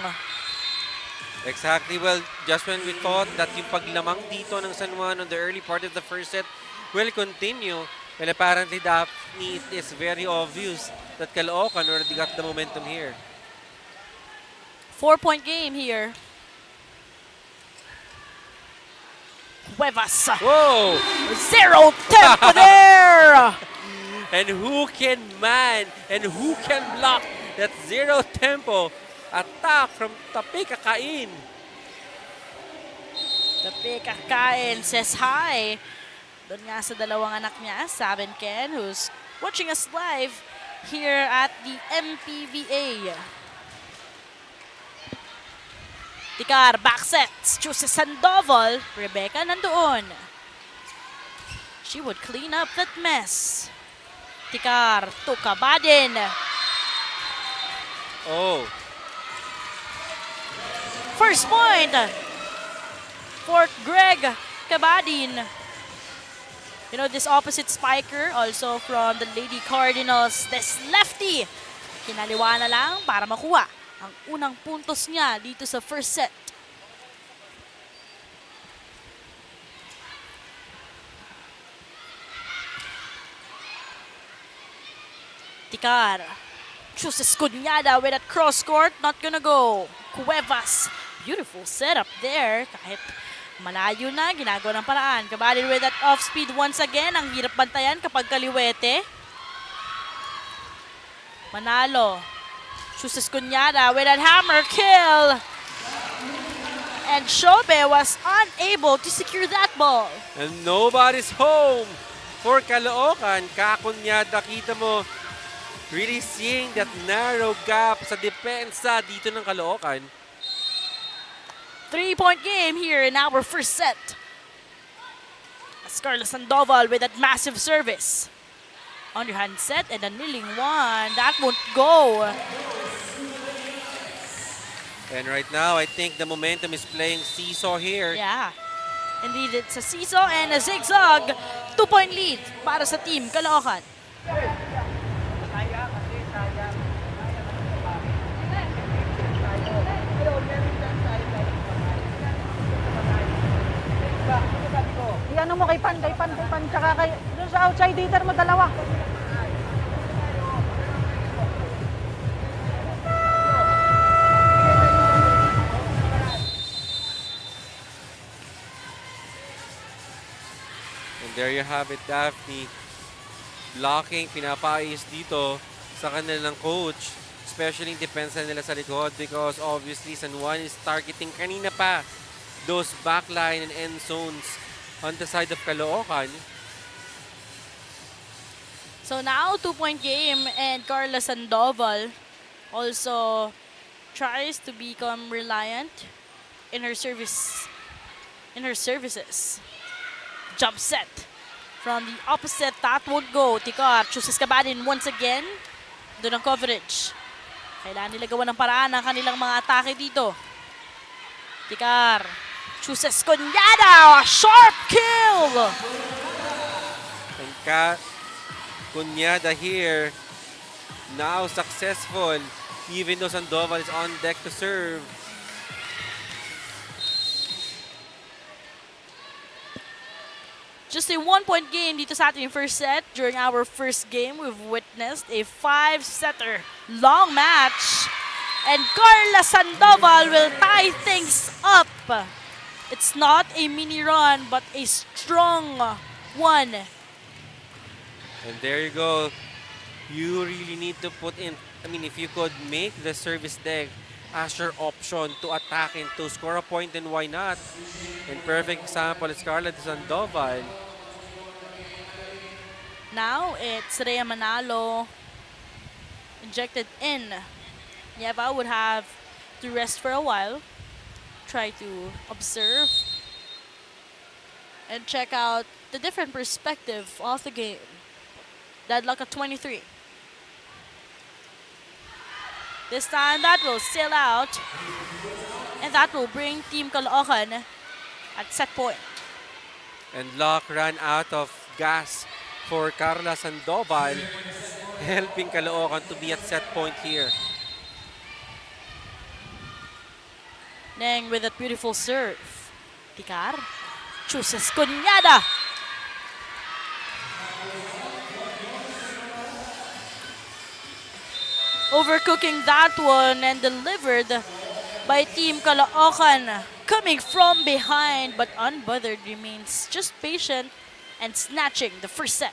Exactly. Well, just when we thought that yung paglamang dito ng San Juan on the early part of the first set will continue, well, apparently, Daphne, it is very obvious that Caloocan already got the momentum here. 4-point game here. Cuevas. Whoa! Zero tempo there! And who can man and who can block that zero tempo attack from Tapik Kakain? Kape kakain says hi. Doon nga sa dalawang anak niya, Sam and Ken, who's watching us live here at the MPVA. Tikar, back sets. Chooses Sandoval. Rebecca nandoon. She would clean up that mess. Tikar, to Kabadin. Oh, First point for Greg Kabadin. You know, this opposite spiker, also from the Lady Cardinals, this lefty. Kinaliwa na lang para makuha ang unang puntos niya dito sa first set. Tikar chooses Cunyada with that cross court, not gonna go. Cuevas, beautiful setup there. Kahit malayo na, ginagawa ng paraan. Kabadin with that off speed once again. Ang hirap bantayan kapag kaliwete. Manalo. Chooses Cunyada with that hammer kill. And Shobe was unable to secure that ball. and nobody's home for Caloocan. Kakunyada, kita mo, really seeing that narrow gap sa depensa dito ng Caloocan. 3-point game here in our first set. As Carlos Sandoval with that massive service. Underhand set and a kneeling one. That won't go. And right now, I think the momentum is playing seesaw here. Yeah. Indeed, it's a seesaw and a zigzag. 2-point lead para sa team Caloocan. Iano mo kay Pan, tsaka kay, dun sa outside hitter mo, dalawa. And there you have it, Daphne. Blocking, pinapais dito sa kanilang coach. Especially in depensa nila sa likod because obviously San Juan is targeting kanina pa those backline and end zones on the side of Caloocan. So now 2-point game and Carla Sandoval also tries to become reliant in her services. Jump set from the opposite, that won't go. Tikar chooses Kabadin once again. Doon ang coverage. Kailangan nila gawa ng paraan ang kanilang mga atake dito. Tikar chooses Cunyada. Sharp kill! And Cunyada here, now successful, even though Sandoval is on deck to serve. Just a 1-point game dito sa ating first set. During our first game, we've witnessed a 5-setter long match. And Carla Sandoval will tie things up. It's not a mini run, but a strong one. And there you go. You really need to put in, if you could make the service deck as your option to attack and to score a point, then why not? And perfect example is Carla Sandoval. Now it's Rhea Manalo injected in. Nieva would have to rest for a while, try to observe, and check out the different perspective of the game. Deadlock at 23. This time that will sail out, and that will bring Team Caloocan at set point. And Locke ran out of gas for Carla Sandoval, helping Caloocan to be at set point here. Neng with that beautiful serve. Tikar chooses Cunyada. Overcooking that one and delivered by Team Caloocan. Coming from behind but unbothered, remains just patient and snatching the first set.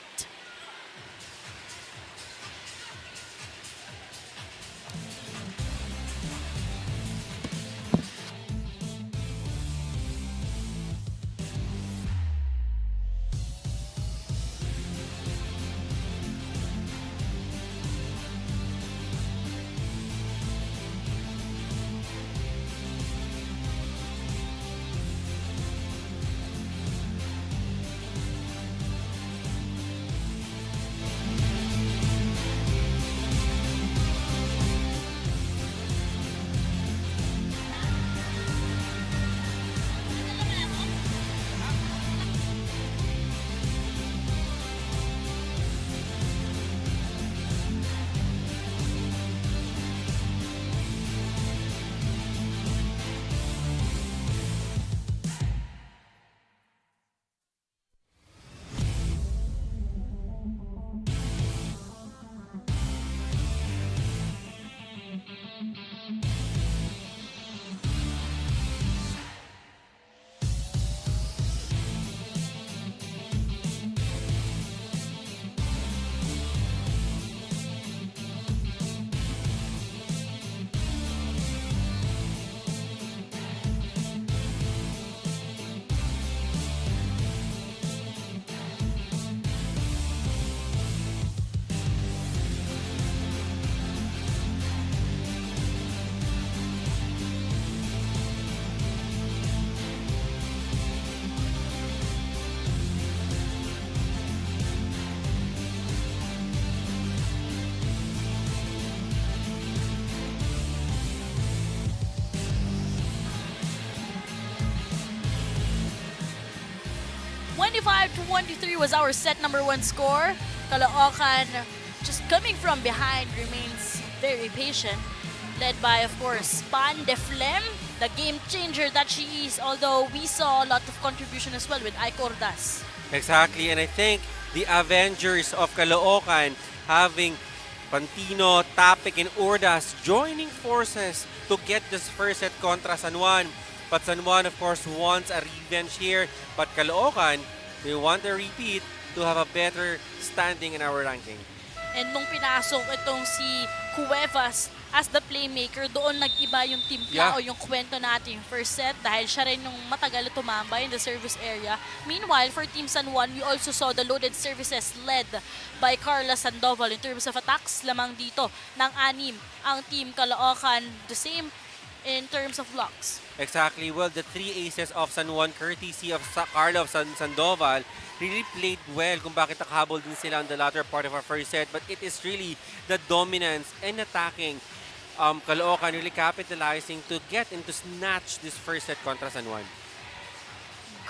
25-23 was our set number 1 score. Caloocan, just coming from behind, remains very patient. Led by, of course, Pan de Flem, the game changer that she is. Although we saw a lot of contribution as well with Ike Ordas. Exactly, and I think the Avengers of Caloocan having Pantino, Tapik, and Ordas joining forces to get this first set contra San Juan. But San Juan, of course, wants a revenge here. But Caloocan, they want a repeat to have a better standing in our ranking. And nung pinasok itong si Cuevas as the playmaker, doon nag-iba yung timpla o yung kwento natin first set dahil siya rin yung matagal na tumambay in the service area. Meanwhile, for Team San Juan, we also saw the loaded services led by Carla Sandoval in terms of attacks lamang dito ng 6. Ang Team Caloocan, the same in terms of blocks. Exactly. Well, the 3 aces of San Juan, courtesy of Carla of Sandoval, really played well kung bakit nakahabol din sila on the latter part of our first set. But it is really the dominance and attacking Caloocan really capitalizing to get and to snatch this first set contra San Juan.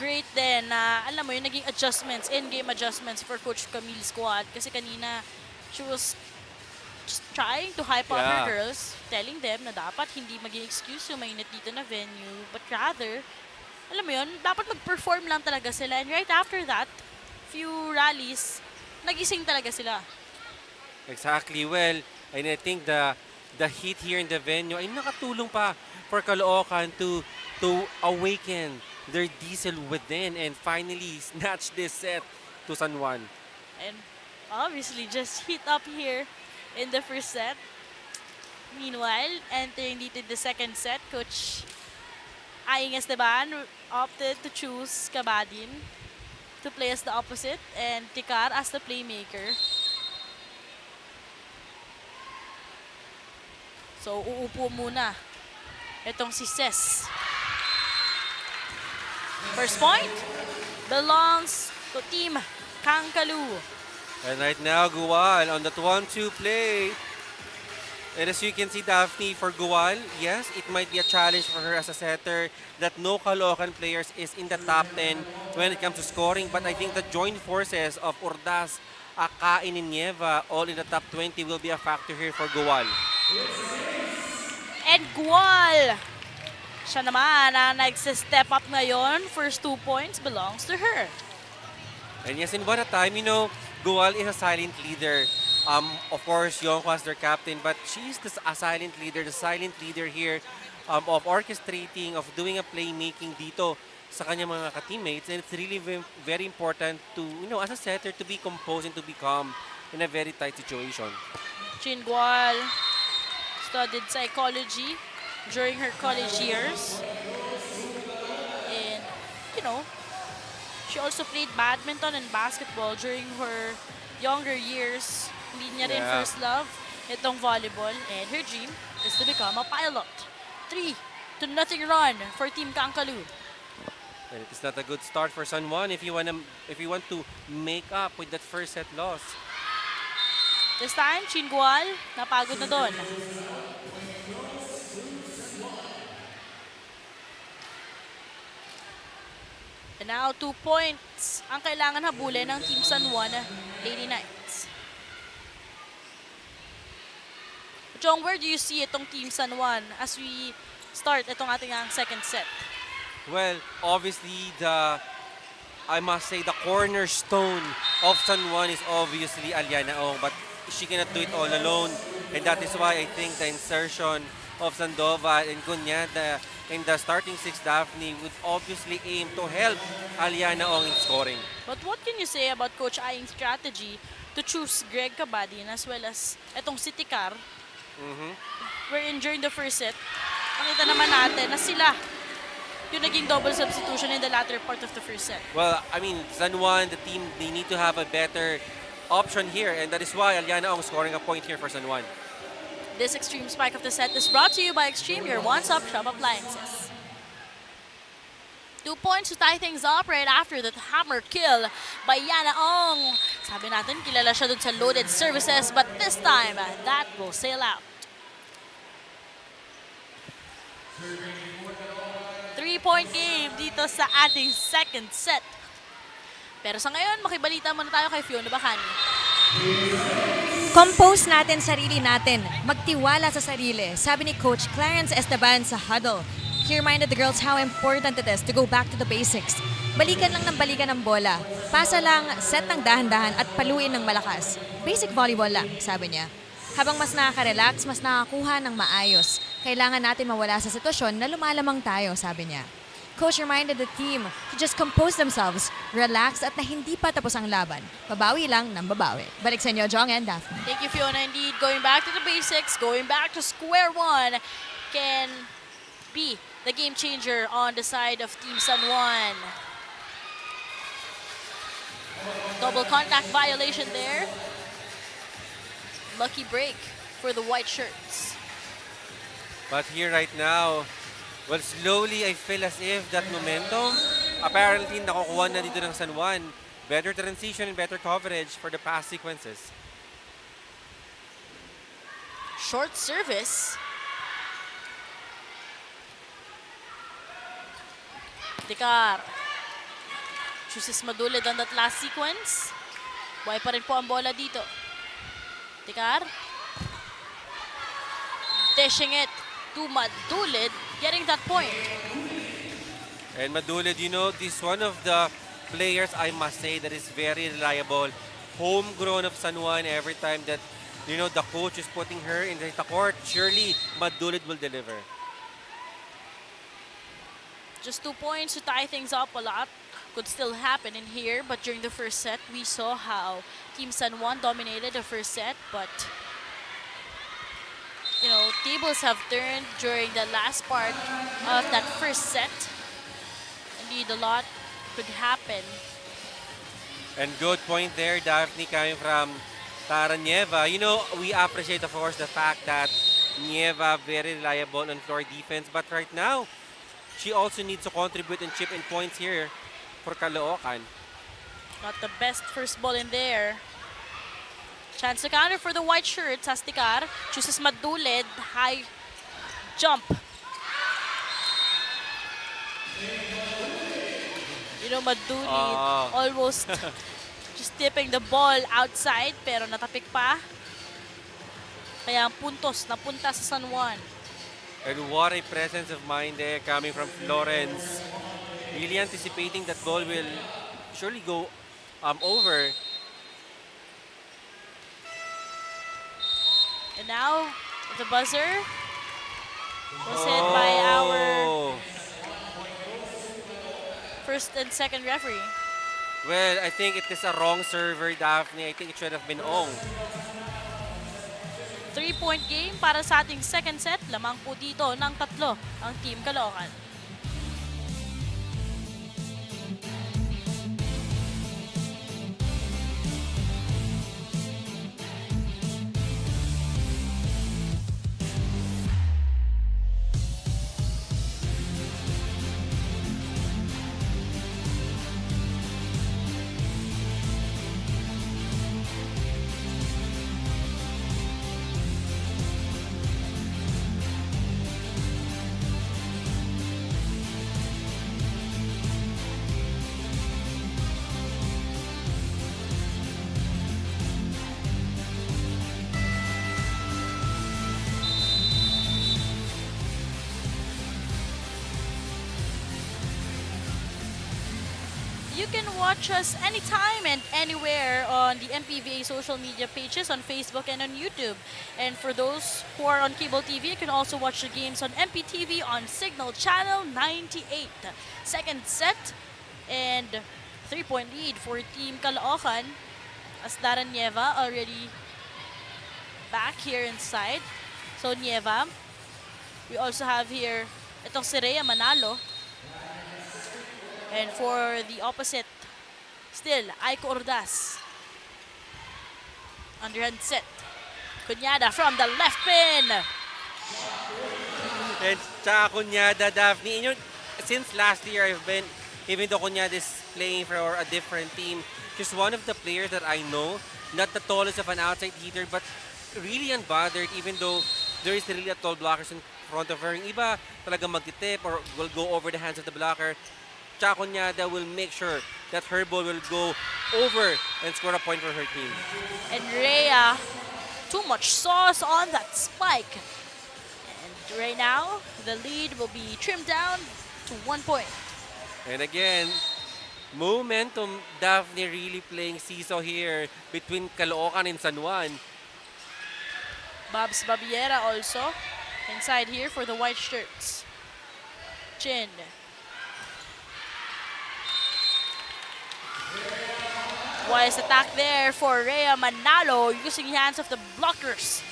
Great din na alam mo yung naging adjustments, in-game adjustments for Coach Camille's squad. Kasi kanina, she was just trying to hype up her girls, telling them na dapat hindi maging excuse yung mainit dito na venue, but rather, alam mo yun, dapat mag-perform lang talaga sila. And right after that, few rallies, nagising talaga sila. Exactly. Well, and I think the heat here in the venue ay nakatulong pa for Caloocan to awaken their diesel within and finally snatch this set to San Juan. And obviously, just heat up here in the first set. Meanwhile, entering dito the second set, Coach Aing Esteban opted to choose Kabadin to play as the opposite and Tikar as the playmaker. So, uupo muna itong si Ses. First point belongs to Team Kangkalu. And right now, Gual on that 1-2 play. And as you can see, Daphne, for Gual, yes, it might be a challenge for her as a setter that no Caloocan players is in the top 10 when it comes to scoring. But I think the joint forces of Ordas, Akain, and Nieva all in the top 20 will be a factor here for Gual. And Gual, siya naman na nagse-step up ngayon. First 2 points belongs to her. And yes, in what a time, you know, Gual is a silent leader. Of course, Yonko as their captain, but she's a silent leader here of orchestrating, of doing a playmaking dito sa kanyang mga ka-teammates. And it's really very important to, you know, as a setter, to be composed and to be calm in a very tight situation. Chin Gual studied psychology during her college years. And, you know, she also played badminton and basketball during her younger years. Hindi niya rin first love itong volleyball. And her dream is to become a pilot. 3-0 run for Team Kangkalu. And it is not a good start for San Juan if you want to make up with that first set loss. This time, Chin Gual, napagod na doon. And now, 2 points ang kailangan habulin ng Team San Juan Lady Knights. Jong, where do you see itong Team San Juan as we start itong ating second set? Well, obviously, I must say the cornerstone of San Juan is obviously Aliana Ong, but she cannot do it all alone. And that is why I think the insertion of Sandoval and Cunyada in the starting 6, Daphne, would obviously aim to help Aliana Ong in scoring. But what can you say about Coach Aing's strategy to choose Greg Kabadin as well as itong si Tikar? Wherein during the first set, nakita naman natin na sila yung naging double substitution in the latter part of the first set. Well, I mean, San Juan, the team, they need to have a better option here, and that is why Aliana Ong scoring a point here for San Juan. This Extreme Spike of the Set is brought to you by Extreme, your one-stop shop appliances. 2 points to tie things up right after that hammer kill by Yana Ong. Sabi natin, kilala siya dun sa loaded services, but this time, that will sail out. 3-point game dito sa ating second set. Pero sa ngayon, makibalita muna tayo kay Fiona Bacani. Compose natin sarili natin. Magtiwala sa sarili, sabi ni Coach Clarence Esteban sa huddle. He reminded the girls how important it is to go back to the basics. Balikan lang ng balikan ng bola. Pasa lang, set ng dahan-dahan at paluin ng malakas. Basic volleyball lang, sabi niya. Habang mas nakaka-relax, mas nakakuha ng maayos. Kailangan natin mawala sa sitwasyon na lumalamang tayo, sabi niya. Coach reminded the team to just compose themselves, relax at na hindi pa tapos ang laban. Babawi lang ng babawi. Balik sa inyo, Jong and Daphne. Thank you, Fiona. Indeed, going back to the basics, going back to square one can be the game changer on the side of Team San Juan. Double contact violation there. Lucky break for the white shirts. But here right now, well, slowly I feel as if that momentum apparently nakukuha na dito ng San Juan. Better transition and better coverage for the past sequences. Short service. Tikar. Chooses Madulid on that last sequence. Buhay pa rin po ang bola dito. Tikar. Dishing it to Madulid, getting that point. And Madulid, you know, this one of the players, I must say, that is very reliable. Homegrown of San Juan. Every time that, you know, the coach is putting her in the court, surely Madulid will deliver. Just 2 points to tie things up. A lot could still happen in here, but during the first set, we saw how Team San Juan dominated the first set, but you know, tables have turned during the last part of that first set. Indeed, a lot could happen. And good point there, Daphne, coming from Tara Nieva. You know, we appreciate, of course, the fact that Nieva very reliable on floor defense, but right now, she also needs to contribute and chip in points here for Caloocan. Got the best first ball in there. Chance to counter for the white shirts. Astikar chooses Madulid. High jump. You know, Madulid almost just tipping the ball outside, pero natapik pa. Kaya ang puntos napunta sa San Juan. And what a presence of mind there coming from Florence. Really anticipating that ball will surely go over. And now, the buzzer was hit by our first and second referee. Well, I think it is a wrong server, Daphne. I think it should have been Ong. 3-point game para sa ating second set. Lamang po dito ng 3 ang Team Caloocan. You can watch us anytime and anywhere on the MPVA social media pages on Facebook and on YouTube. And for those who are on cable TV, you can also watch the games on MPTV on Signal Channel 98. Second set and 3-point lead for Team Caloocan as Dara Nieva already back here inside. So Nieva, we also have here itong si Rhea Manalo. And for the opposite, still, Aiko Ordaz. Underhand set. Cunyada from the left pin. And tsaka Cunyada, Daphne, you know, since last year I've been, even though Cunyada is playing for a different team, she's one of the players that I know, not the tallest of an outside hitter, but really unbothered, even though there is really a tall blockers in front of her. Yung iba talagang magtitip or will go over the hands of the blocker. Chacunyada will make sure that her ball will go over and score a point for her team. And Rhea, too much sauce on that spike. And right now, the lead will be trimmed down to 1 point. And again, momentum Daphne really playing seesaw here between Caloocan and San Juan. Babs Babiera also inside here for the white shirts. Chin. Wise attack there for Rhea Manalo using hands of the blockers.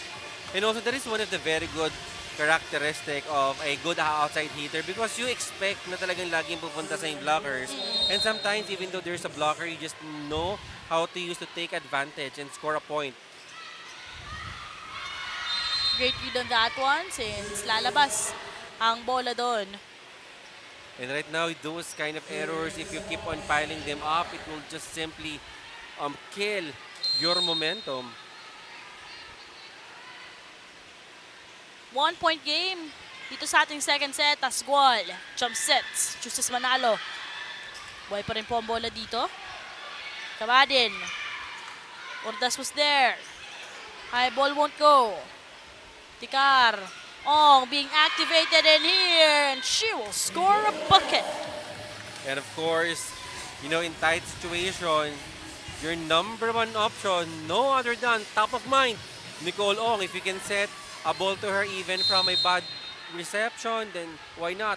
And also, that is one of the very good characteristic of a good outside hitter because you expect na talagang laging pupunta sa yung blockers. And sometimes, even though there's a blocker, you just know how to use to take advantage and score a point. Great read on that one since lalabas ang bola doon. And right now, those kind of errors, if you keep on piling them up, it will just simply kill your momentum. 1 point game dito sa ating second set. Tasgual, jump sets, chooses Manalo. Buhay pa rin po ang bola dito. Kabadin. Ordas was there. High ball won't go. Tikar. Ong being activated in here and she will score a bucket. And of course, you know, in tight situation, your number one option, no other than top of mind, Nicole Ong. If you can set a ball to her even from a bad reception, then why not?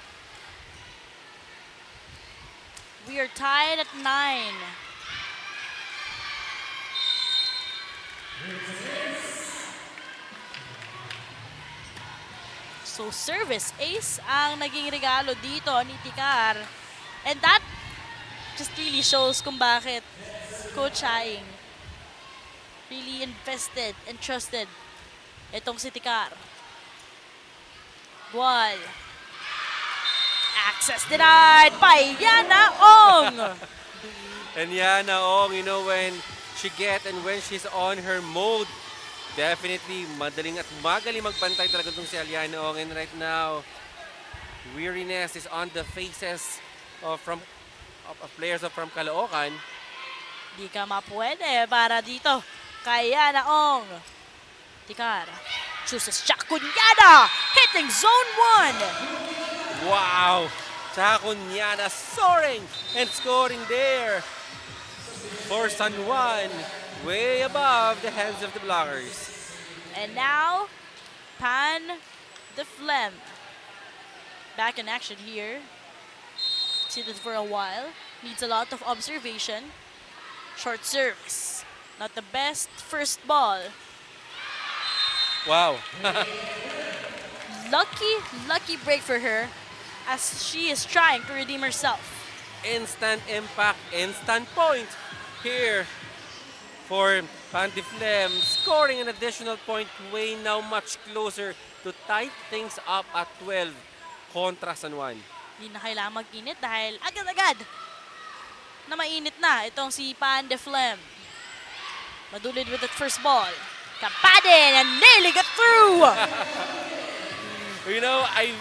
We are tied at 9. So service ace ang naging regalo dito ni Tikar. And that just really shows kung bakit Coach Haing really invested and trusted itong si Tikar. Gual. Access denied by Yana Ong. And Yana Ong, you know, when she's on her mode, definitely magaling magbantay talaga itong si Yana Ong. And right now, weariness is on the faces of players from Caloocan. Di ka mapwede para dito kay Yana Ong. Tikar chooses Chacunyada, hitting zone 1. Wow! Chacunyada soaring and scoring there for San Juan, way above the heads of the blockers. And now, Pan the Phlegm. Back in action here. Seated for a while. Needs a lot of observation. Short service. Not the best first ball. Wow! Lucky break for her as she is trying to redeem herself. Instant impact, instant point here for Pantiflem, scoring an additional point, way now much closer to tie things up at 12 kontra San Juan. Hindi na kailangan mag-init dahil agad-agad na mainit na itong si Pan de Flem. Madulid with that first ball. Kapadin and nailing it through! You know, I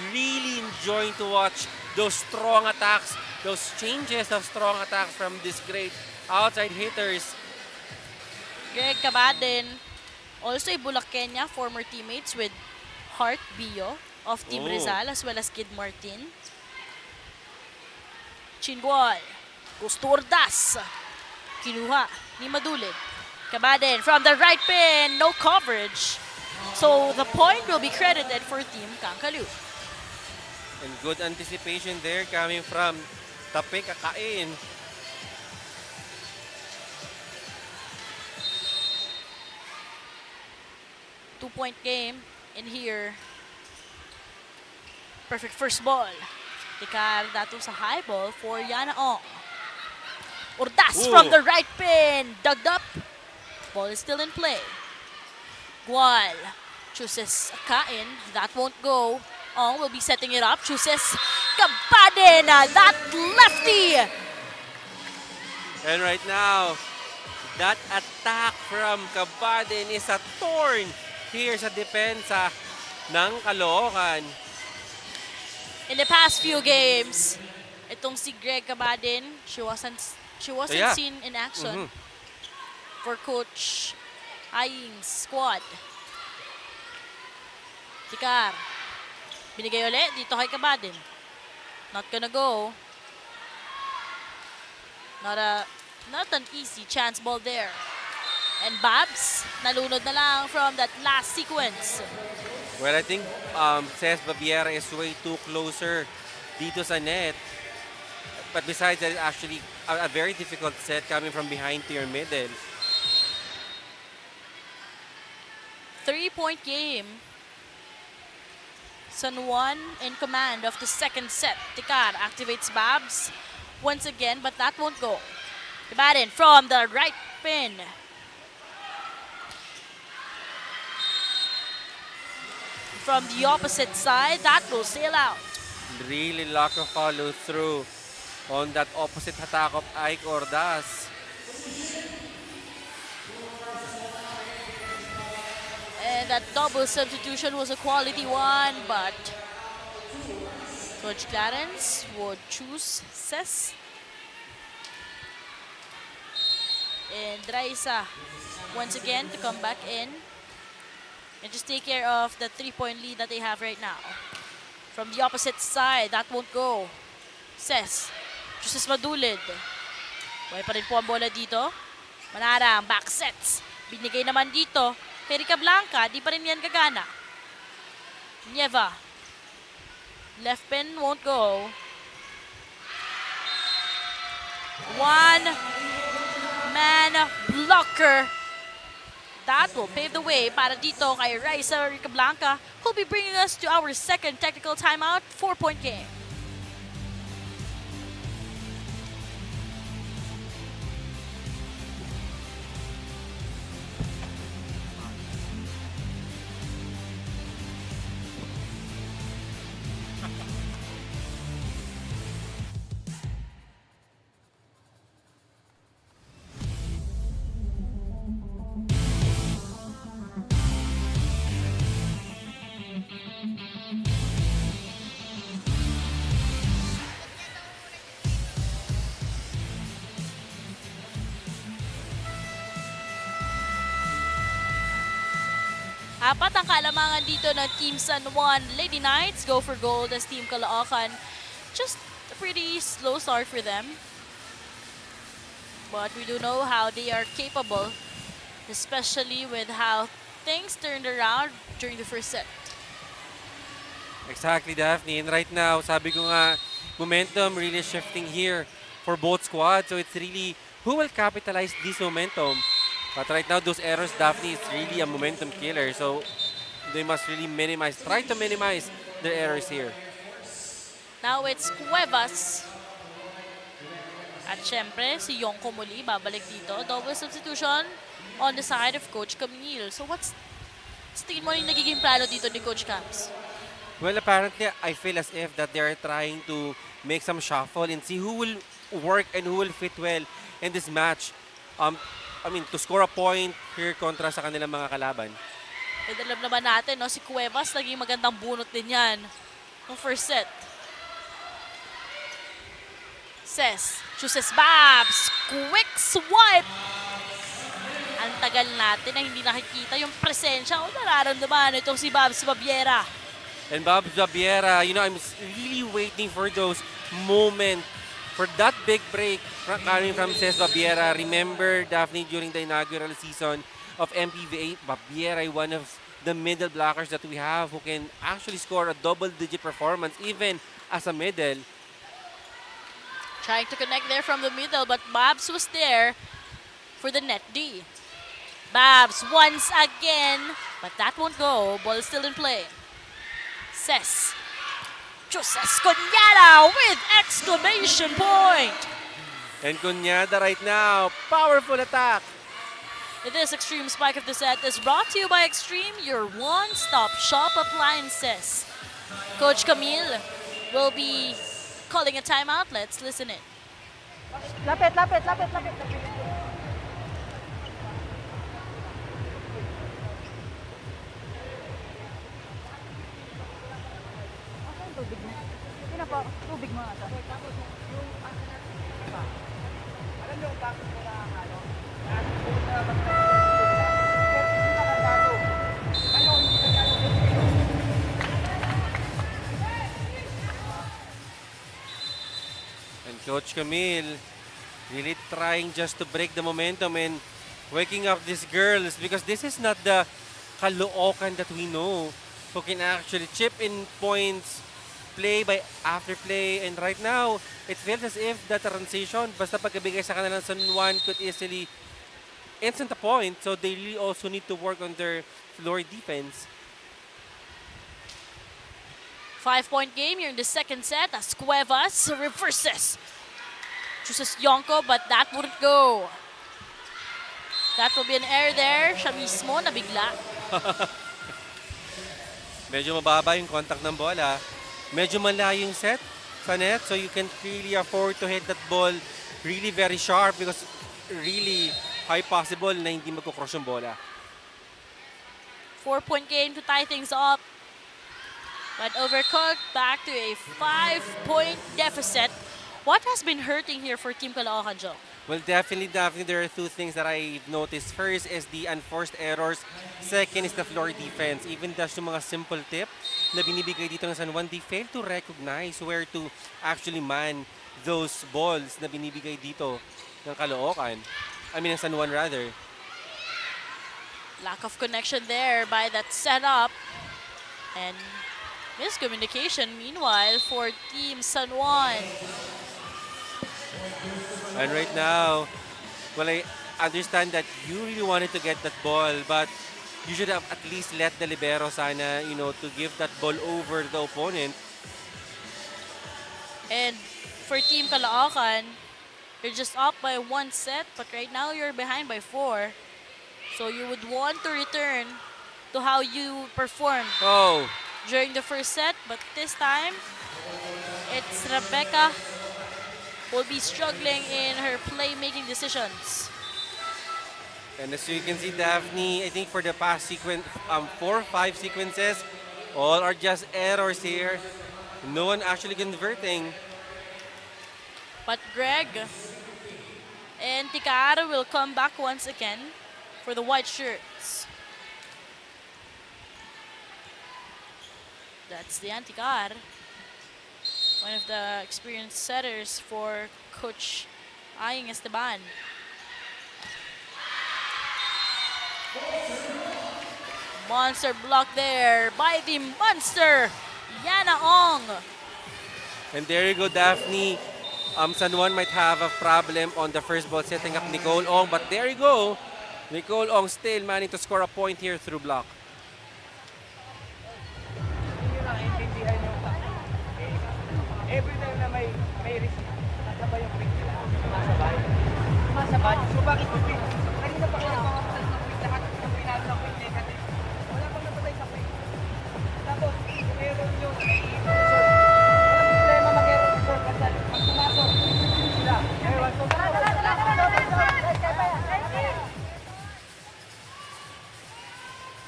really enjoy to watch those strong attacks, those changes of strong attacks from these great outside hitters. Greg Kabadin, also a Bulaqueña, former teammates with Hart Bio of Team Rizal as well as Kid Martin. Chingual, Gusturdas, kinuha ni Madulid. Kabadin from the right pin, no coverage. So the point will be credited for Team Kangkalu. And good anticipation there coming from Tape Kakain. Two-point game in here. Perfect first ball. Tikar dato sa high ball for Yana Ong. Ordas from the right pin. Dug up. Ball is still in play. Gual chooses Kain. That won't go. Ong will be setting it up. Chooses Kabadin. That lefty. And right now, that attack from Kabadin is a thorn here sa depensa ng Caloocan. In the past few games, Itong si Greg Cabadin, she wasn't Yeah. seen in action for Coach Aying's squad. Tikar. Binigay ulit dito kay Cabadin. Not gonna go. Not an easy chance ball there. And Babs, nalunod na lang from that last sequence. Well, I think Cesc Baviera is way too closer dito sa net. But besides that, it's actually a very difficult set coming from behind to your middle. 3-point game. San Juan in command of the second set. Tikar activates Babs once again, but that won't go. Cabadin from the right pin. From the opposite side, that will sail out. Really lack of follow through on that opposite attack of Ike Ordaz. And that double substitution was a quality one, but Coach Clarence would choose Cesc. And Raisa once again to come back in and just take care of the 3-point lead that they have right now. From the opposite side, that won't go. Cesc, chooses Madulid. Buhay pa rin po ang bola dito. Manarang, back sets. Binigay naman dito. Erika Blanca, di pa rin yan gagana. Nieva. Left pin won't go. One man blocker. That will pave the way para dito kay Raisa Erika Blanca, who'll be bringing us to our second technical timeout, 4-point game. Apat ang kaalamangan dito ng Team San Juan Lady Knights. Go for gold as Team Caloocan. Just a pretty slow start for them. But we do know how they are capable, especially with how things turned around during the first set. Exactly, Daphne. And right now, sabi ko nga, momentum really shifting here for both squads. So it's really who will capitalize this momentum. But right now, those errors, Daphne, is really a momentum killer. So they must really try to minimize their errors here. Now it's Cuevas. At syempre, si Yongko muli babalik dito. Double substitution on the side of Coach Camille. So what's tingin mo yung nagiging plano dito ni Coach Camps? Well, apparently, I feel as if that they are trying to make some shuffle and see who will work and who will fit well in this match. To score a point here kontra sa kanilang mga kalaban. And alam naman natin, no, si Cuevas naging magandang bunot din yan ng first set. Cesc, chooses Babs. Quick swipe. Ang tagal natin na hindi nakikita yung presensya o nararamdaman itong si Babs Baviera. And Babs Baviera, I'm really waiting for those moments, for that big break coming from Cesc Baviera. Remember, Daphne, during the inaugural season of MPVA, Baviera, one of the middle blockers that we have who can actually score a double-digit performance even as a middle. Trying to connect there from the middle, but Babs was there for the net D. Babs once again, but that won't go. Ball still in play. Cesc. Joses Conyada with exclamation point. And Conyada right now, powerful attack. This Extreme Spike of the Set is brought to you by Extreme, your one-stop shop appliances. Coach Camille will be calling a timeout. Let's listen in. Lapit. po. Tubig mga ata. Alam nyo, bakit mo na ano? And Coach Camille really trying just to break the momentum and waking up these girls because this is not the Caloocan that we know who can actually chip in points play by after play, and right now it feels as if that transition basta pagkabigay sa kanila ng San Juan could easily instant a point, so they really also need to work on their floor defense. 5-point game here in the second set as Cuevas reverses. Chooses Yonko, but that wouldn't go. That will be an error there. Siya mismo nabigla. Medyo mababa yung contact ng bola. Medyo malayo yung set sa net, so you can really afford to hit that ball really very sharp because really high possible na hindi magkukross yung bola. 4-point game to tie things up. But overcooked, back to a 5-point deficit. What has been hurting here for Team Caloocan, Joe? Well, definitely there are two things that I've noticed. First is the unforced errors. Second is the floor defense. Even just yung mga simple tip na binibigay dito ng San Juan, they fail to recognize where to actually man those balls na binibigay dito ng Caloocan. I mean, ng San Juan rather. Lack of connection there by that setup. And miscommunication, meanwhile, for Team San Juan. And right now, well, I understand that you really wanted to get that ball, but you should have at least let the libero sana, you know, to give that ball over the opponent. And for Team Caloocan, you're just up by 1 set, but right now you're behind by 4. So you would want to return to how you performed Oh, during the first set, but this time, it's Rebecca will be struggling in her playmaking decisions. and as you can see, Daphne, I think for the past 4 or 5 sequences, all are just errors here. No one actually converting. But Greg and Tikara will come back once again for the white shirts. That's the Anticar, one of the experienced setters for Coach Aying Esteban. Monster block there by the monster, Yana Ong. And there you go, Daphne. San Juan might have a problem on the first ball setting up Nicole Ong, but there you go. Nicole Ong still managing to score a point here through block. Hindi nyo naiintindihan yung every time na may risk, nasabay yung quick nila. Sumasabay. Sumasabay. So bakit yung quick? Kanina pa kayo nagpapasal ng quick. Lahat ng pinalo ng quick negative. Wala pang napatay sa quick. Tapos, meron yung walang problema mag-error resort. Kasi pag pumasok, sila. Ewan ko.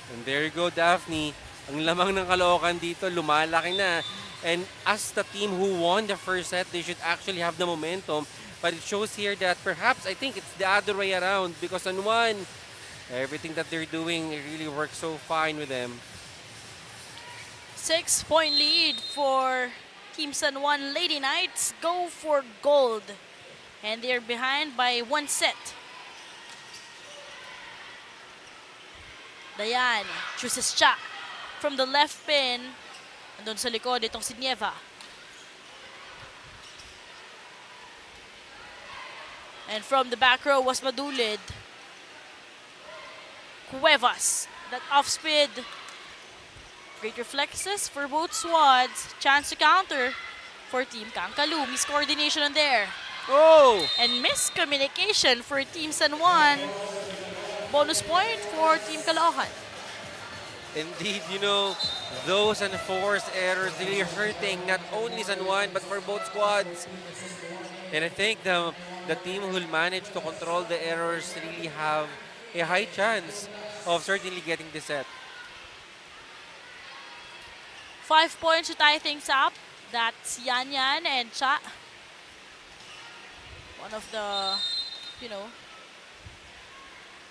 And there you go, Daphne. Ang lamang ng Caloocan dito, lumalaki na. And as the team who won the first set, they should actually have the momentum. But it shows here that perhaps, I think it's the other way around because on one, everything that they're doing, it really works so fine with them. 6-point lead for Team San Juan. Lady Knights go for gold. And they're behind by 1 set. Dayan chooses Cha from the left pin. Andun sa likod itong si Nieva. And from the back row was Madulid. Cuevas, that off speed. Great reflexes for both squads. Chance to counter for Team Kangkalu. Miscoordination on there. Oh! And miscommunication for Team San Juan. Bonus point for Team Caloocan. Indeed, you know, those unforced errors really hurting not only San Juan but for both squads. And I think the team who will manage to control the errors really have a high chance of certainly getting the set. 5 points to tie things up. That's Yan Yan and Cha. One of the,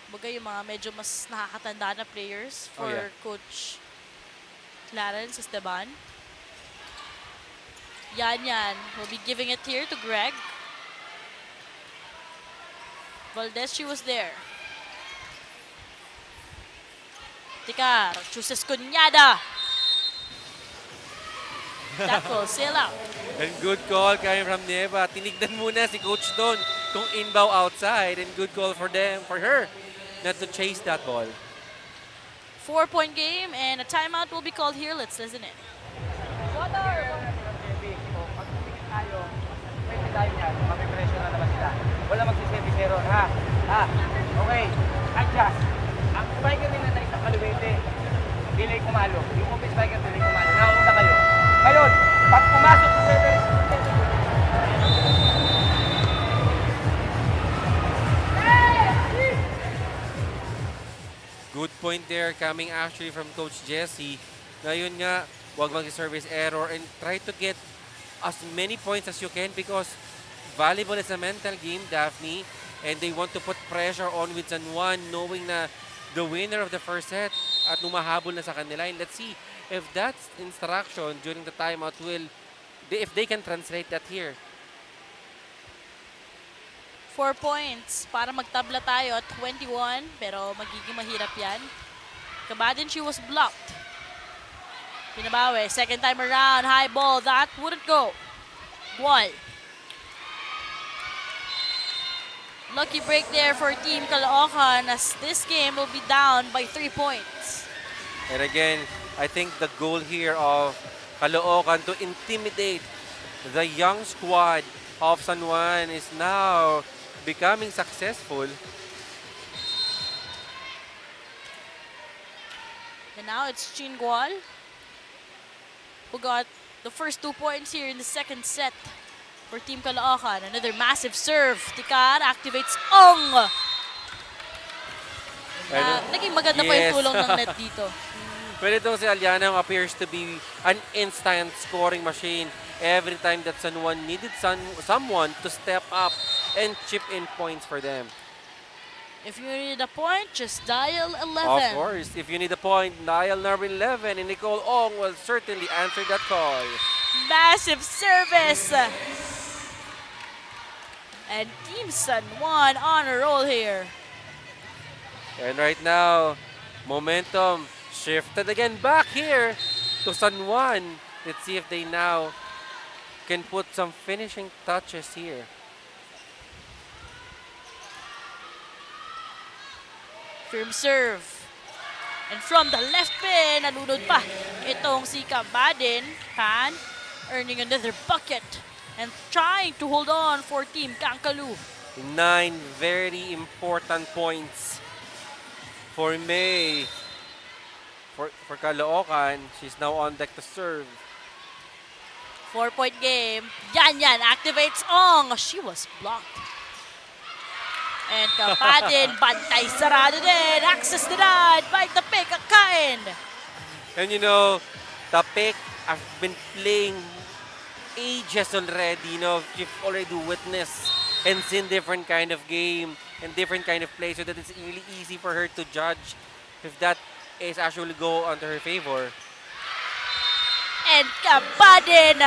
bagay yung mga medyo mas nakakatanda na players for Coach Clarence Esteban. Yan Yan will be giving it here to Greg. Valdez, she was there. Tikar chooses Cunyada. That will sail out. And good call coming from Neva. Tinignan muna si Coach doon kung inbound outside. And good call for her not to chase that ball. 4-point game and a timeout will be called here. Let's listen in. Pag tayo, pwede tayo yan. Mapipresyon na naman sila. Wala magsisemi-zero, ha? Okay. Adjust. Ang spiker nila na isang kaluwete. Delay kumalo. Yung open spiker, delay kumalo. Nauna kayo. Ngayon, pag pumasok sa service, Good point there coming actually from Coach Jesse. Ngayon nga, huwag mag-service error and try to get as many points as you can because volleyball is a mental game, Daphne, and they want to put pressure on with San Juan knowing na the winner of the first set at lumahabol na sa kanila. And let's see if that's instruction during the timeout if they can translate that here. 4 points para magtabla tayo at 21 pero magiging mahirap yan. Kabadin, she was blocked. Pinabawi, second time around, high ball, that wouldn't go. Wall. Lucky break there for Team Caloocan as this game will be down by 3 points. And again, I think the goal here of Caloocan to intimidate the young squad of San Juan is now becoming successful. And now it's Chin Gual who got the first 2 points here in the second set for Team Caloocan. Another massive serve. Tikar activates Ong. Naging maganda pa yung tulong ng net dito. Pero itong si Aliana appears to be an instant scoring machine every time that San Juan needed someone to step up and chip in points for them. If you need a point, just dial 11. Of course, if you need a point, dial number 11 and Nicole Ong will certainly answer that call. Massive service. And Team San Juan on a roll here. And right now, momentum shifted again back here to San Juan. Let's see if they now can put some finishing touches here. Firm serve. And from the left pin, nalunod pa itong si Kabadin. Pan earning another bucket and trying to hold on for Team Kankalu. 9 very important points for May. For Caloocan, she's now on deck to serve. 4-point game. Yan Yan activates Ong. She was blocked. And Kapadin, bantay sarado din. Access denied by Tapik Akain. And you know, Tapik have been playing ages already. You know, you've already witnessed and seen different kind of game and different kind of play, so that it's really easy for her to judge if that is actually go under her favor. And Kapadin,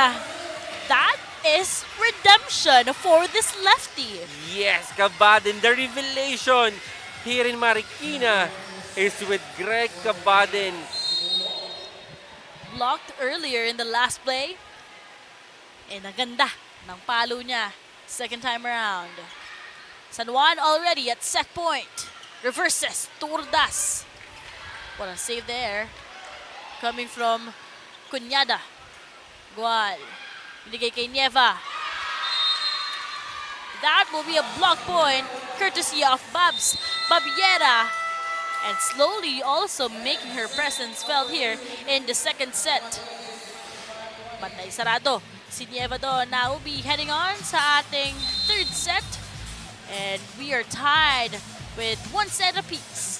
that is redemption for this lefty. Yes, Kabadin, the revelation here in Marikina is with Greg Kabadin. Blocked earlier in the last play. And ang ganda ng palo niya second time around. San Juan already at set point. Reverses, Turdas. What a save there. Coming from Cunyada. Gual. Binigay kay Nieva. That will be a block point courtesy of Babiera. And slowly also making her presence felt here in the second set. Bantay sarado. Si Nieva doon now will be heading on sa ating third set. And we are tied with 1 set apiece.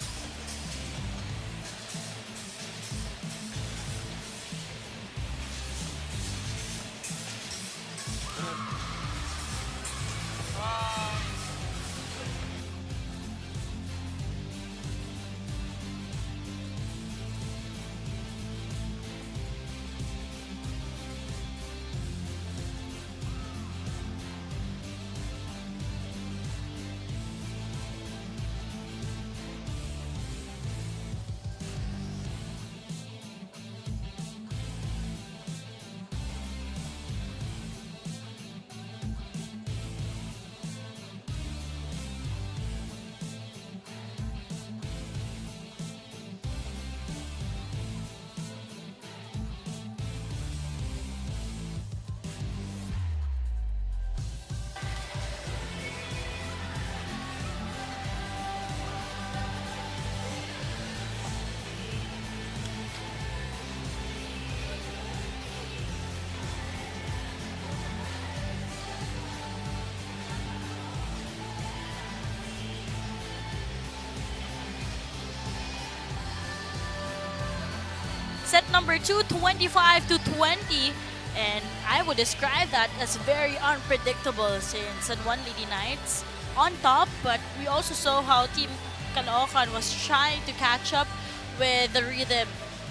Set number 2, 25-20. And I would describe that as very unpredictable since San Juan Lady Knights on top. But we also saw how Team Caloocan was trying to catch up with the rhythm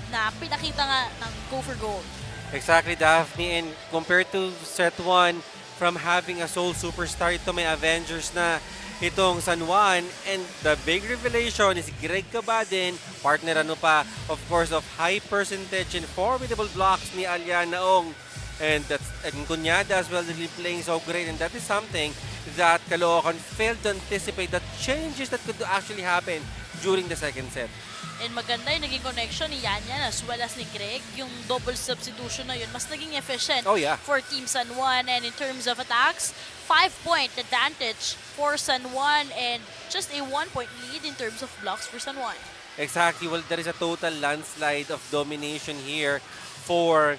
na pinakita nga ng go for gold. Exactly, Daphne. And compared to set 1, from having a sole superstar, ito may Avengers na itong San Juan. And the big revelation is Greg Cabadin, partner of course, of high percentage and formidable blocks ni Aliana Ong. And Kunyada as well, really playing so great. And that is something that Caloocan failed to anticipate, the changes that could actually happen during the second set. And maganda yung naging connection ni Yanyan as well as ni Greg. Yung double substitution na yun, mas naging efficient for Team San Juan. And in terms of attacks, 5-point advantage for San Juan and just a 1-point lead in terms of blocks for San Juan. Exactly. Well, there is a total landslide of domination here for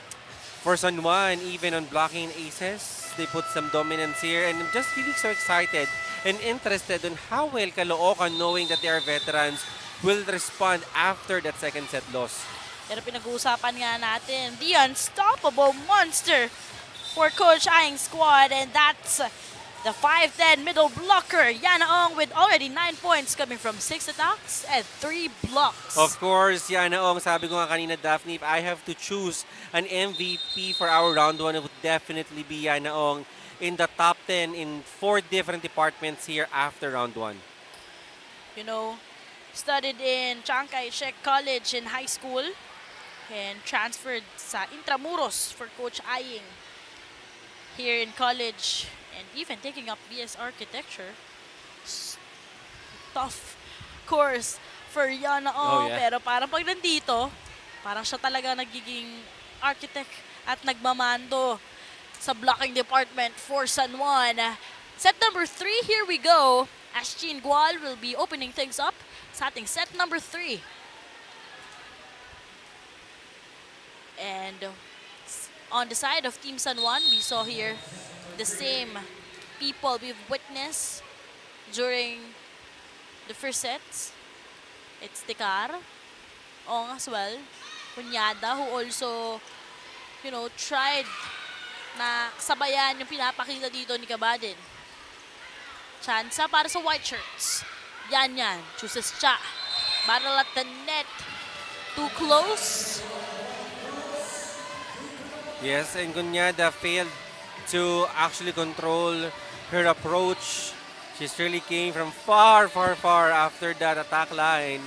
San Juan, even on blocking aces. They put some dominance here, and I'm just really so excited and interested on how well Caloocan, knowing that they are veterans, will respond after that second set loss. Pero pinag-uusapan nga natin, the unstoppable monster for Coach Aing's squad, and that's the 5'10" middle blocker, Yana Ong, with already 9 points coming from 6 attacks and 3 blocks. Of course, Yana Ong, sabi ko nga kanina, Daphne, if I have to choose an MVP for our round 1, it would definitely be Yana Ong in the top 10 in 4 different departments here after round 1. You know, studied in Chiang Kai-shek College in high school and transferred sa Intramuros for Coach Aing here in college and even taking up BS Architecture. Tough course for Yana Ong, pero parang pag nandito, parang siya talaga nagiging architect at nagmamando sa blocking department for San Juan. Set number 3, here we go. As Jean Gual will be opening things up sa ating set number 3. And on the side of Team San Juan, we saw here the same people we've witnessed during the first sets. It's Tikar, Ong as well, Kunyada, who also, you know, tried na sabayan yung pinapakita dito ni Cabadin. Chansa para sa white shirts. Yan, chooses Cha. Battle at the net. Too close. Yes, and Kunyada failed to actually control her approach. She's really came from far after that attack line.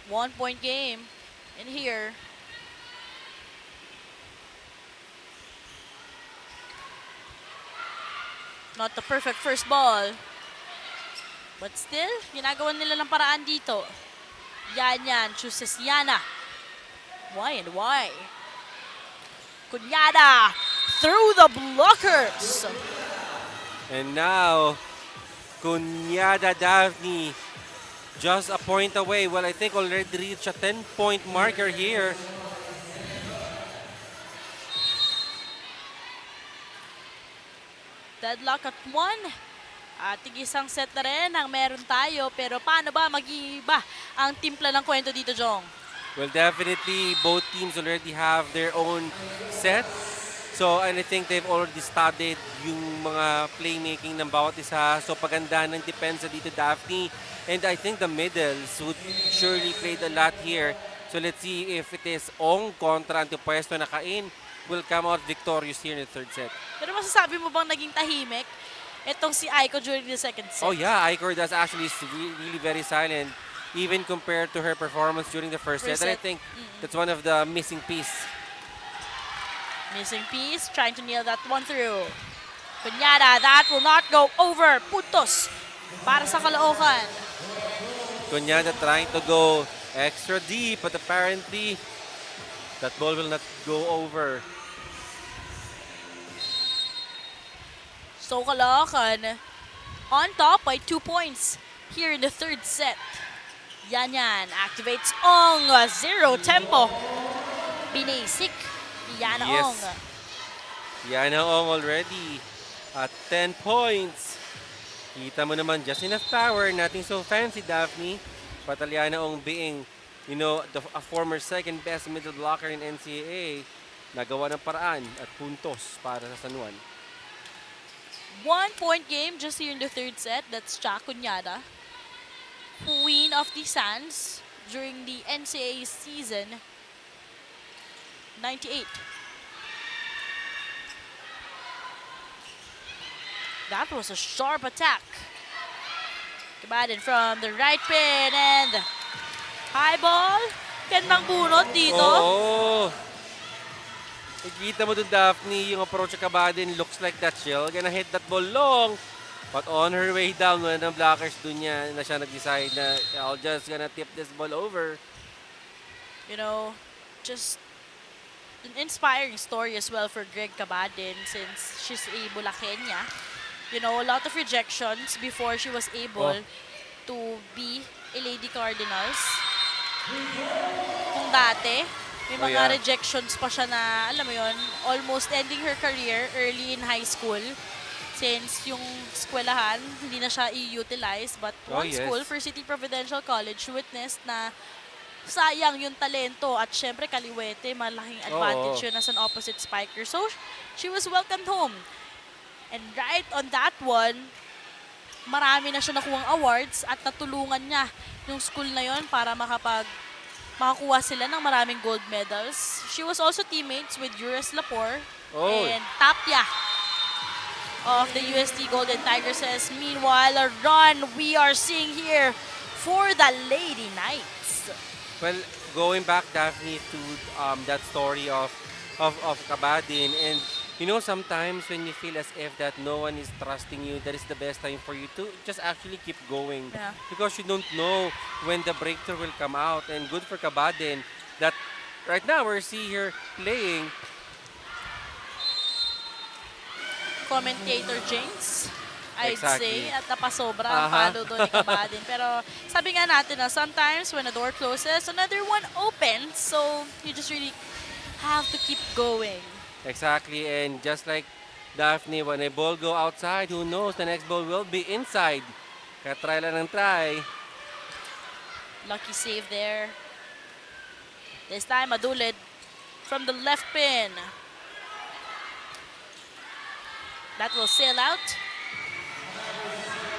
One-point game in here. Not the perfect first ball. But still, ginagawa nila ng paraan dito. Yan, chooses Yana. Why and why? Kunyada through the blockers. And now, Kunyada Daphne just a point away. Well, I think already reached a 10-point marker here. Deadlock at 1. At tig-isang set na rin ang meron tayo. Pero paano ba mag-iiba ang timpla ng kwento dito, Jong? Well, definitely both teams already have their own set. So, and I think they've already studied yung mga playmaking ng bawat isa. So, paganda ng depensa dito, Daphne. And I think the middles would surely play a lot here. So, let's see if it is Ong kontra Antipwesto na Kain will come out victorious here in the third set. Pero masasabi mo bang naging tahimik itong si Aiko during the second set? Oh yeah, Aiko does actually really very silent, even compared to her performance during the first set. And I think that's one of the missing piece. Missing piece, trying to nail that one through. Kunyada, that will not go over. Puntos para sa Caloocan. Kunyada trying to go extra deep, but apparently that ball will not go over. So Caloocan on top by 2 points here in the third set. Yan activates Ong, 0 tempo. Binisik ni Yana Ong. Yana Ong already at 10 points. Kita mo naman, just enough power, nothing so fancy, Daphne. Pataliana Ong being, a former second best middle blocker in NCAA, nagawa ng paraan at puntos para sa San Juan. 1-point game just here in the third set. That's Cha Cunyada, queen of the Sands during the NCAA season 98. That was a sharp attack. Kabadin from the right pin and high ball. Gandang bunot dito. Oo. Ikita mo dun, Daphne, yung approach ng Kabadin looks like that she'll gonna hit that ball long. But on her way down, one of the blockers dun niya na siya nag-decide na I'll just gonna tip this ball over. Just an inspiring story as well for Greg Kabadin since she's a Bulaqueña. A lot of rejections before she was able to be a Lady Cardinals. Kung dati, may mga rejections pa siya na, alam mo yon, almost ending her career early in high school. Since yung eskwelahan, hindi na siya i-utilize. But one school, First City Provincial College, witnessed na sayang yung talento at syempre Kaliwete, malaking advantage yun as an opposite spiker. So, she was welcomed home. And right on that one, marami na siya nakuhang awards at natulungan niya yung school na yon para makakuha sila ng maraming gold medals. She was also teammates with Juris Lapor and Tapia of the UST Golden Tigresses. Meanwhile, a run we are seeing here for the Lady Knights. Well, going back, Daphne, to that story of Kabadin, and sometimes when you feel as if that no one is trusting you, that is the best time for you to just actually keep going. Yeah. Because you don't know when the breakthrough will come out. And good for Kabadin that right now we're seeing her playing. Commentator James, I'd Exactly. say, at napasobra ang palo doon ni Kabadin. Pero sabi nga natin na sometimes when a door closes, another one opens. So you just really have to keep going. Exactly, and just like Daphne, when a ball go outside, who knows, the next ball will be inside. Kaya try lang ng try. Lucky save there. This time, Madulid from the left pin. That will sail out.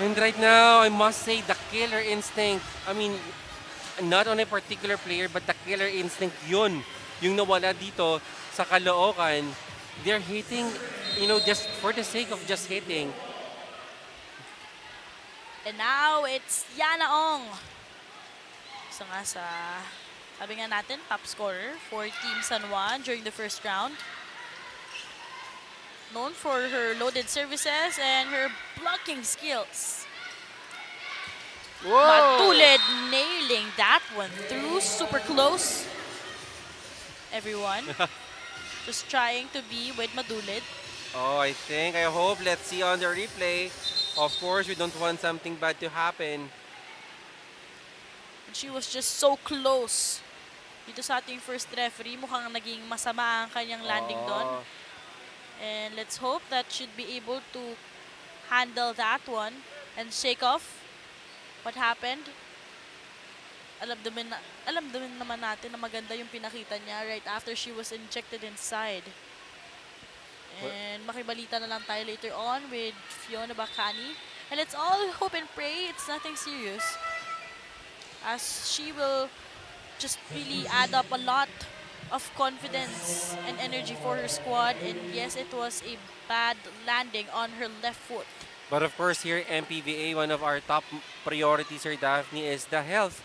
And right now, I must say, the killer instinct, I mean, not on a particular player, but the killer instinct, yun, yung nawala dito sa Caloocan. They're hitting, just for the sake of just hitting. And now, it's Yana Ong. Isa nga sabi nga natin, top scorer for Team San Juan during the first round. Known for her loaded services and her blocking skills. Whoa! Matulid nailing that one through, super close. Everyone. Just trying to be with Madulid. I hope, let's see on the replay. Of course, we don't want something bad to happen. And she was just so close. Dito sa ating first referee, mukhang naging masama ang kanyang landing doon. And let's hope that she'd be able to handle that one and shake off what happened. Alam din naman natin na maganda yung pinakita niya right after she was injected inside. And makibalita na lang tayo later on with Fiona Bacani. And let's all hope and pray it's nothing serious, as she will just really add up a lot of confidence and energy for her squad. And yes, it was a bad landing on her left foot. But of course, here MPVA, one of our top priorities here, Daphne, is the health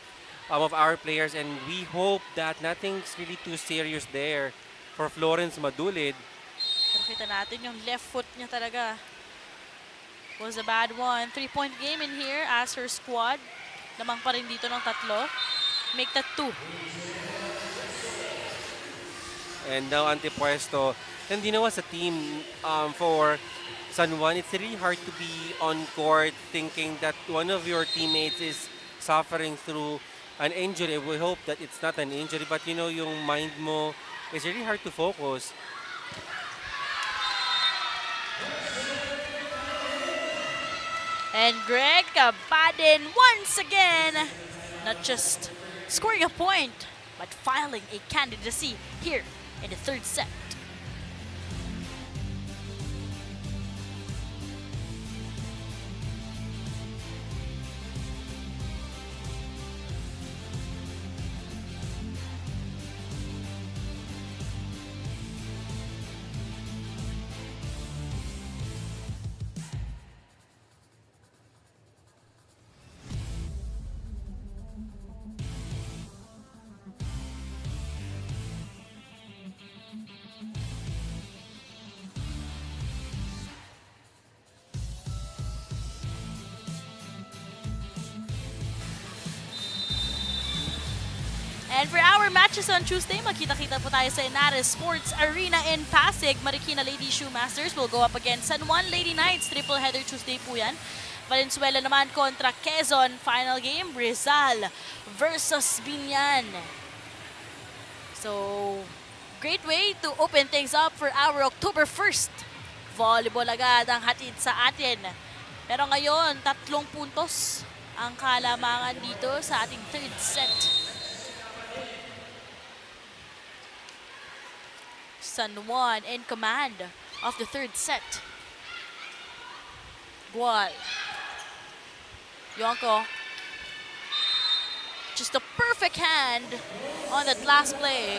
of our players, and we hope that nothing's really too serious there for Florence Madulid. Pero kita natin yung left foot niya talaga was a bad one. 3-point game in here as her squad, lamang pa rin dito ng 3, make that 2. And now antipuesto. And as a team for San Juan, it's really hard to be on court thinking that one of your teammates is suffering through an injury. We hope that it's not an injury, but yung mind mo, it's really hard to focus. And Greg Kapadin once again, not just scoring a point, but filing a candidacy here in the third set. And for our matches on Tuesday, magkita-kita po tayo sa Inares Sports Arena in Pasig. Marikina Lady Shoe Masters will go up against San Juan Lady Knights. Triple header Tuesday po yan. Valenzuela naman kontra Quezon. Final game, Rizal versus Binyan. So, great way to open things up for our October 1st. Volleyball agad ang hatid sa atin. Pero ngayon, 3 puntos ang kalamangan dito sa ating third set. San Juan in command of the third set. Gual. Yonko. Just a perfect hand on that last play.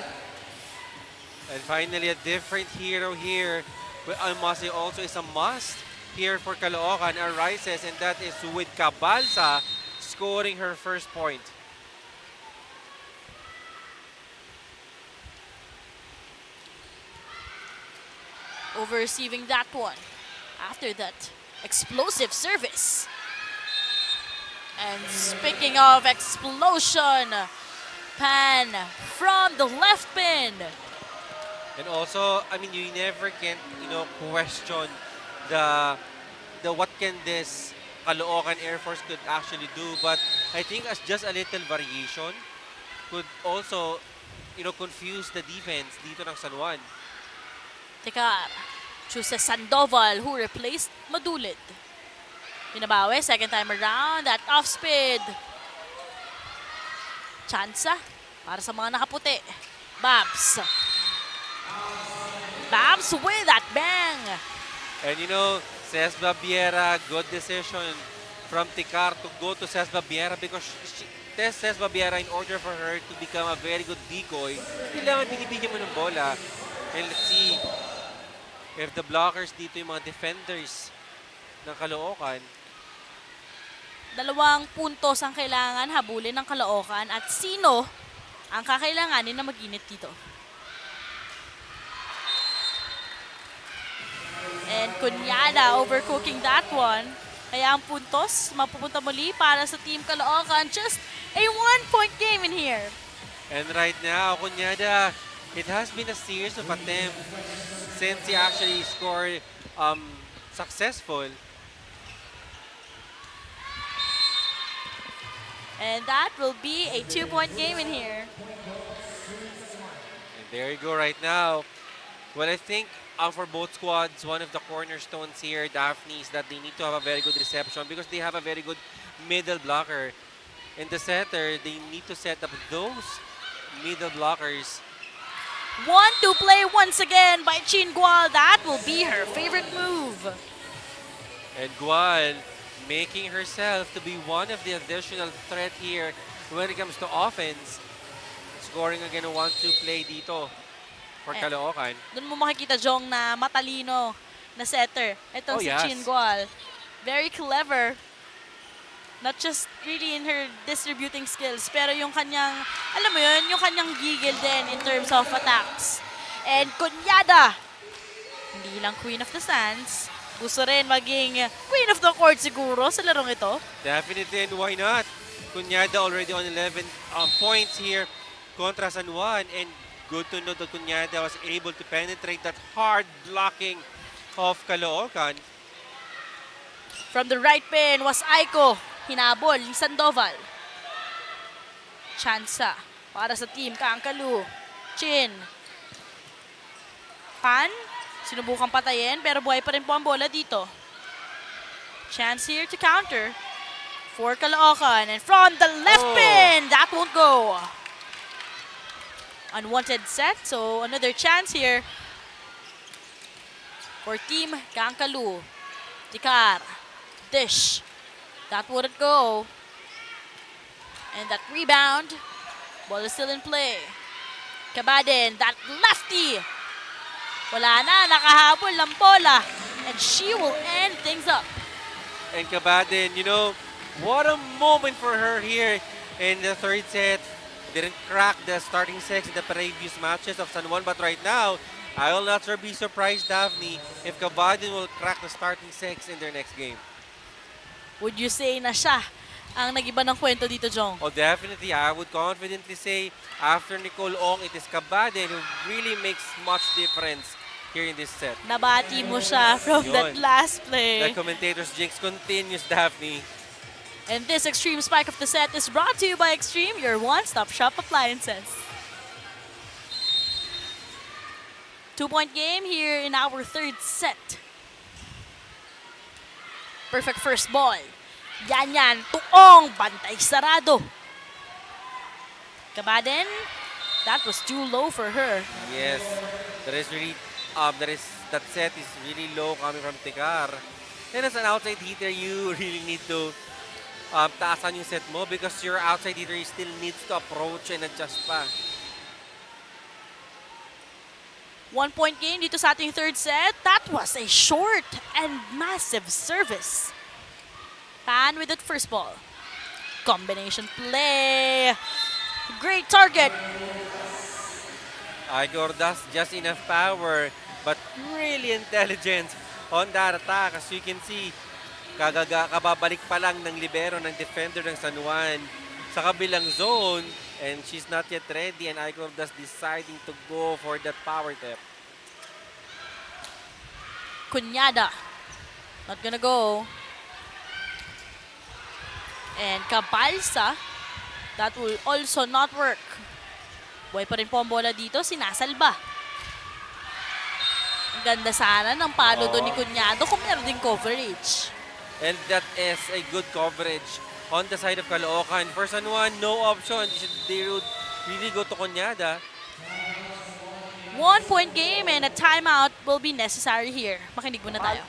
And finally, a different hero here. But I must say also is a must here for Caloocan arises, and that is with Cabalsa scoring her first point. Over receiving that one. After that explosive service. And speaking of explosion, Pan from the left pin. And also, I mean, you never can, question the what can this Caloocan Air Force could actually do. But I think as just a little variation could also, confuse the defense dito ng San Juan. Teka, chooses Sandoval who replaced Madulid. Binabawi, second time around, that off speed. Chansa para sa mga nakaputi. Babs. Babs with that bang. And Cez Babiera, good decision from Tikar to go to Cez Babiera because Cez Babiera, in order for her to become a very good decoy, kailangan binibigyan mo ng bola. And let's see if the blockers dito yung mga defenders ng Caloocan. 2 puntos ang kailangan habulin ng Caloocan at sino ang kakailanganin na mag-init dito. And Cunyada overcooking that one. Kaya ang puntos mapupunta muli para sa Team Caloocan. Just a 1-point game in here. And right now, Cunyada, it has been a series of attempts since he actually scored successful. And that will be a 2-point game in here. And there you go right now. Well, I think for both squads, one of the cornerstones here, Daphne, is that they need to have a very good reception because they have a very good middle blocker. In the setter, they need to set up those middle blockers. 1-2 play once again by Chin Gual. That will be her favorite move. And Gual making herself to be one of the additional threat here when it comes to offense. Scoring again a 1-2 play dito for Caloocan. Doon mo makikita, Jong, na matalino na setter. Itong si Chin Gual. Very clever. Not just really in her distributing skills, pero yung kanyang, alam mo yun, yung kanyang gigil din in terms of attacks. And Cunyada, hindi lang Queen of the Stands, gusto rin maging Queen of the Court siguro sa larong ito. Definitely, and why not? Cunyada already on 11 points here kontra San Juan, and good to know that Cunyada was able to penetrate that hard blocking of Caloocan. From the right pin was Aiko. Hinabol ni Sandoval. Chansa para sa team Kaangkalu. Chin. Pan. Sinubukang patayin pero buhay pa rin po ang bola dito. Chance here to counter for Caloocan. And from the left pin, that won't go. Unwanted set, so another chance here for Team Kangkalu. Tikar, dish, that wouldn't go. And that rebound, ball is still in play. Kabaden, that lefty. Wala na, nakahabol ng bola. And she will end things up. And Kabaden, you know, what a moment for her here in the third set. Didn't crack the starting six in the previous matches of San Juan, but right now, I will not be surprised, Daphne, if Kabaden will crack the starting six in their next game. Would you say na siya ang nag-iba ng kwento dito, Jong? Oh, definitely. I would confidently say after Nicole Ong, it is Kabaden who really makes much difference here in this set. Nabati mo siya from that Yun. last play. The commentator's jinx continues, Daphne. And this Extreme Spike of the set is brought to you by Extreme, your one-stop shop appliances. 2-point game here in our third set. Perfect first ball. Yan, tuong, bantay sarado. Kabaden, that was too low for her. Yes, that set is really low coming from Tikar. And as an outside hitter, you really need to taasan yung set mo because your outside hitter still needs to approach and adjust pa. 1-point game dito sa ating third set. That was a short and massive service. Pan with that first ball. Combination play. Great target. Igor does just enough power but really intelligent on that attack. As you can see, kababalik pa lang ng libero ng defender ng San Juan sa kabilang zone and she's not yet ready and Igor does deciding to go for that power tip. Kunyada. Not gonna go. And Kabalsa, that will also not work. Buhay pa rin po ang bola dito, sinasalba. Ang ganda sana ng palo doon ni Kunyado kung meron din coverage. And that is a good coverage on the side of Caloocan. For San Juan, no option. They would really go to Kunyada. 1-point game and a timeout will be necessary here. Makinig muna tayo.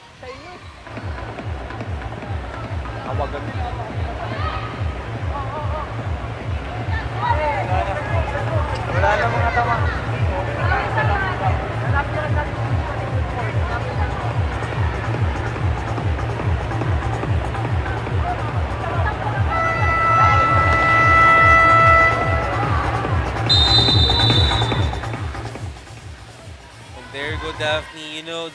Wala na mga tama. There you go, Daphne. You know,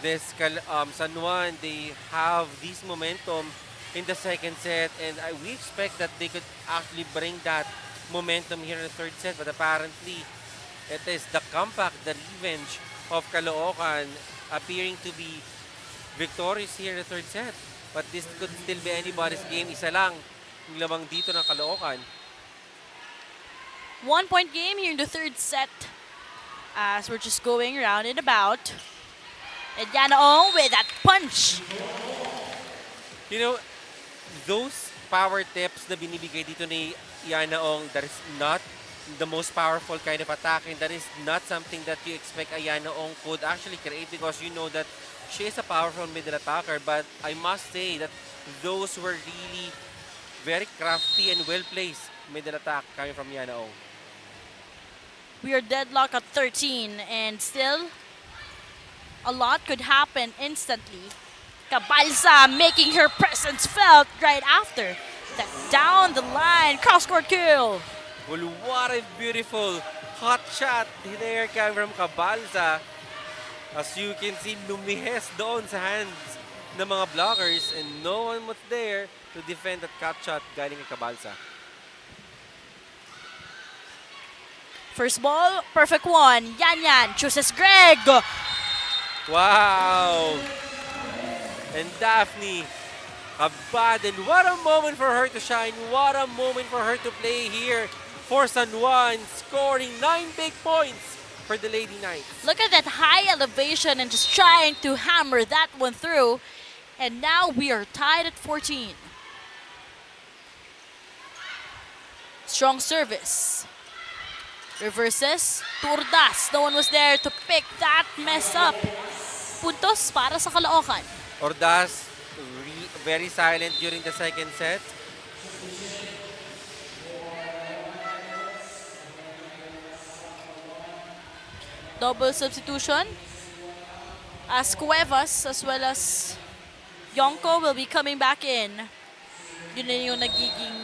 this San Juan, they have this momentum in the second set, and we expect that they could actually bring that momentum here in the third set, but apparently it is the comeback, the revenge of Caloocan appearing to be victorious here in the third set. But this could still be anybody's game. Isa lang yung lamang dito ng Caloocan. 1-point game here in the third set. As we're just going around and about. And Yanaong with that punch. You know, those power tips na binibigay dito ni Yanaong, that is not the most powerful kind of attack, and that is not something that you expect a Yanaong could actually create because you know that she is a powerful middle attacker. But I must say that those were really very crafty and well-placed middle attack coming from Yanaong. We are deadlocked at 13 and still a lot could happen instantly. Kabalsa making her presence felt right after that down the line cross-court kill. Well, what a beautiful hot shot there coming from Kabalsa. As you can see, lumihes doon sa hands ng mga blockers and no one was there to defend that cut shot galing kay Kabalsa. First ball, perfect one. Yan chooses Greg. Wow! And Daphne, Kabaden, what a moment for her to shine. What a moment for her to play here for San Juan, scoring 9 big points for the Lady Knights. Look at that high elevation and just trying to hammer that one through. And now we are tied at 14. Strong service. Reverses. Turdas. No one was there to pick that mess up. Puntos para sa Caloocan. Ordas, very silent during the second set. Double substitution. As Cuevas as well as Yonko will be coming back in. Yun na yung nagiging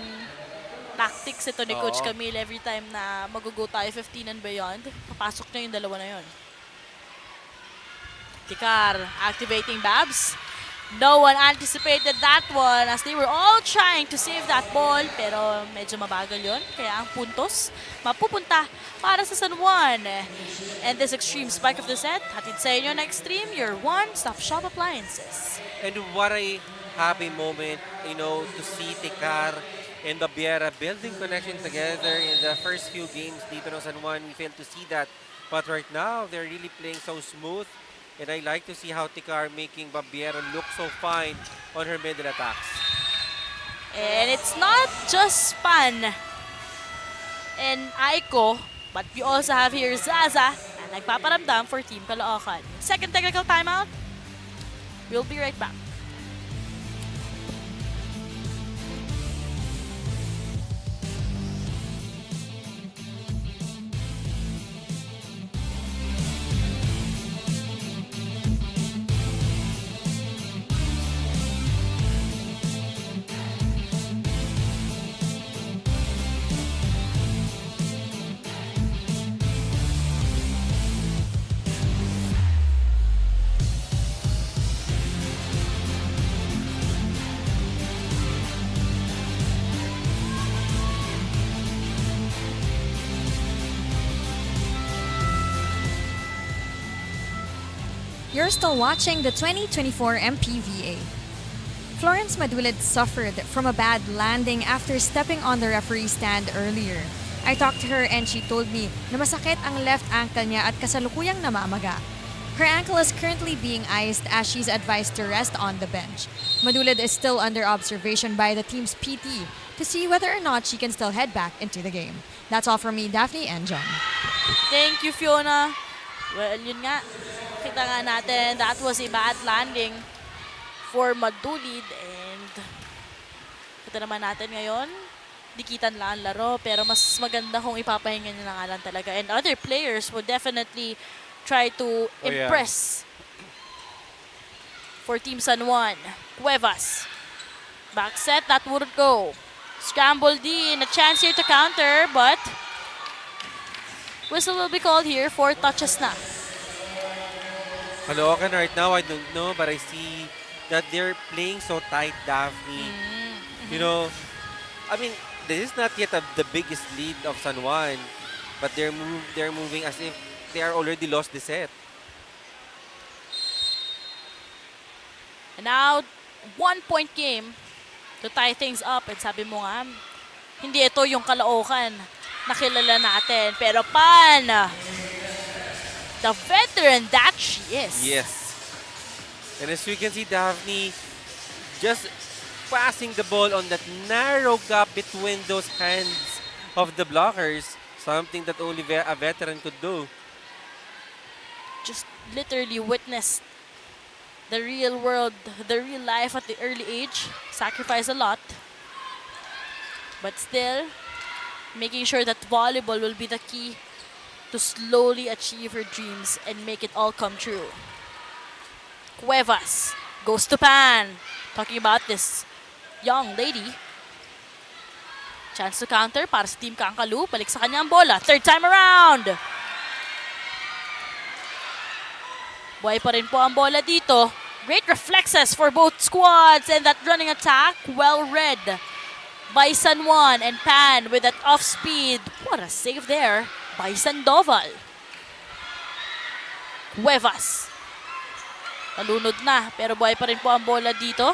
tactics ito ni Coach Oo. Camille every time na mag-go tayo 15 and beyond. Papasok na yung dalawa na yun. Tikar activating Babs. No one anticipated that one as they were all trying to save that ball. Pero medyo mabagal yun. Kaya ang puntos mapupunta para sa San Juan. And this extreme spike of the set, hatid sa inyo na Extreme, your one-stop shop appliances. And what a happy moment, to see Tikar and Babiera building connection together in the first few games dito ng San Juan. We failed to see that. But right now, they're really playing so smooth. And I like to see how Tikar making Babiera look so fine on her middle attacks. And it's not just Span and Aiko, but we also have here Zaza na nagpaparamdam for Team Caloocan. Second technical timeout. We'll be right back. You're still watching the 2024 MPVA. Florence Madulid suffered from a bad landing after stepping on the referee stand earlier. I talked to her and she told me na masakit ang left ankle niya at kasalukuyang namamaga. Her ankle is currently being iced as she's advised to rest on the bench. Madulid is still under observation by the team's PT to see whether or not she can still head back into the game. That's all from me, Daphne and John. Thank you, Fiona. Well, yun nga. Kita nga natin, that was a bad landing for Madulid. And kita naman natin ngayon, dikitan lang ang laro. Pero mas maganda kung ipapahinga niya na nga lang talaga. And other players would definitely try to yeah. impress for Team San Juan. Cuevas. Back set, that wouldn't go. Scramble D, and a chance here to counter, but whistle will be called here for touches na. Caloocan right now, I don't know, but I see that they're playing so tight, Daphne. I mean, this is not yet the biggest lead of San Juan, but they're moving as if they are already lost the set. And now, 1-point game to tie things up. And sabi mo nga, hindi ito yung Caloocan na kilala natin. Pero Pan, the veteran that she is. Yes. And as we can see, Daphne just passing the ball on that narrow gap between those hands of the blockers. Something that only a veteran could do. Just literally witnessed the real world, the real life at the early age. Sacrifice a lot. But still, making sure that volleyball will be the key to slowly achieve her dreams and make it all come true. Cuevas goes to Pan. Talking about this young lady. Chance to counter para sa Team Kangkalu. Balik sa kanya ang bola. Third time around. Buhay pa rin po ang bola dito. Great reflexes for both squads. And that running attack, well read by San Juan. And Pan with that off speed. What a save there by Sandoval. Cuevas. Nalunod na, pero buhay pa rin po ang bola dito.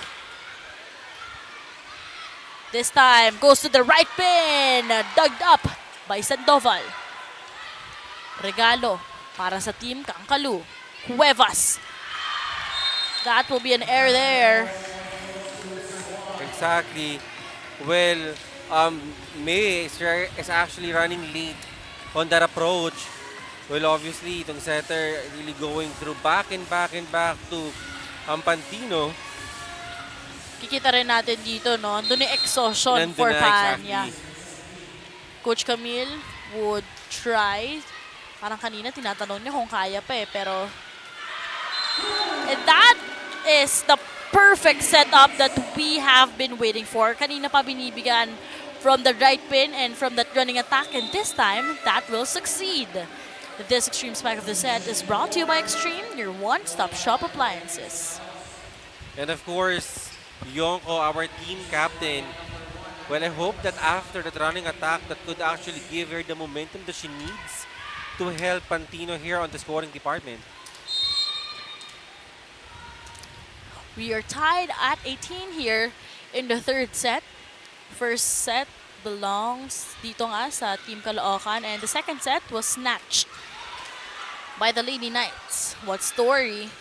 This time, goes to the right pin. Dug up by Sandoval. Regalo para sa Team Kangkalu. Cuevas. That will be an error there. Exactly. Well, May is actually running late on that approach. Well, obviously, itong setter really going through back and back and back to Pantino. Kikita rin natin dito, no? Doon yung exhaustion Nandun for na, Pan. exactly. Yeah. Coach Camille would try. Parang kanina tinatanong niya kung kaya pa eh, pero... And that is the perfect setup that we have been waiting for. Kanina pa binibigyan from the right pin and from that running attack, and this time, that will succeed. This Extreme Spike of the set is brought to you by Extreme, your one-stop shop appliances. And of course, Yonko, our team captain. Well, I hope that after that running attack, that could actually give her the momentum that she needs to help Pantino here on the scoring department. We are tied at 18 here in the third set. First set belongs dito nga sa Team Caloocan, and the second set was snatched by the Lady Knights. What story?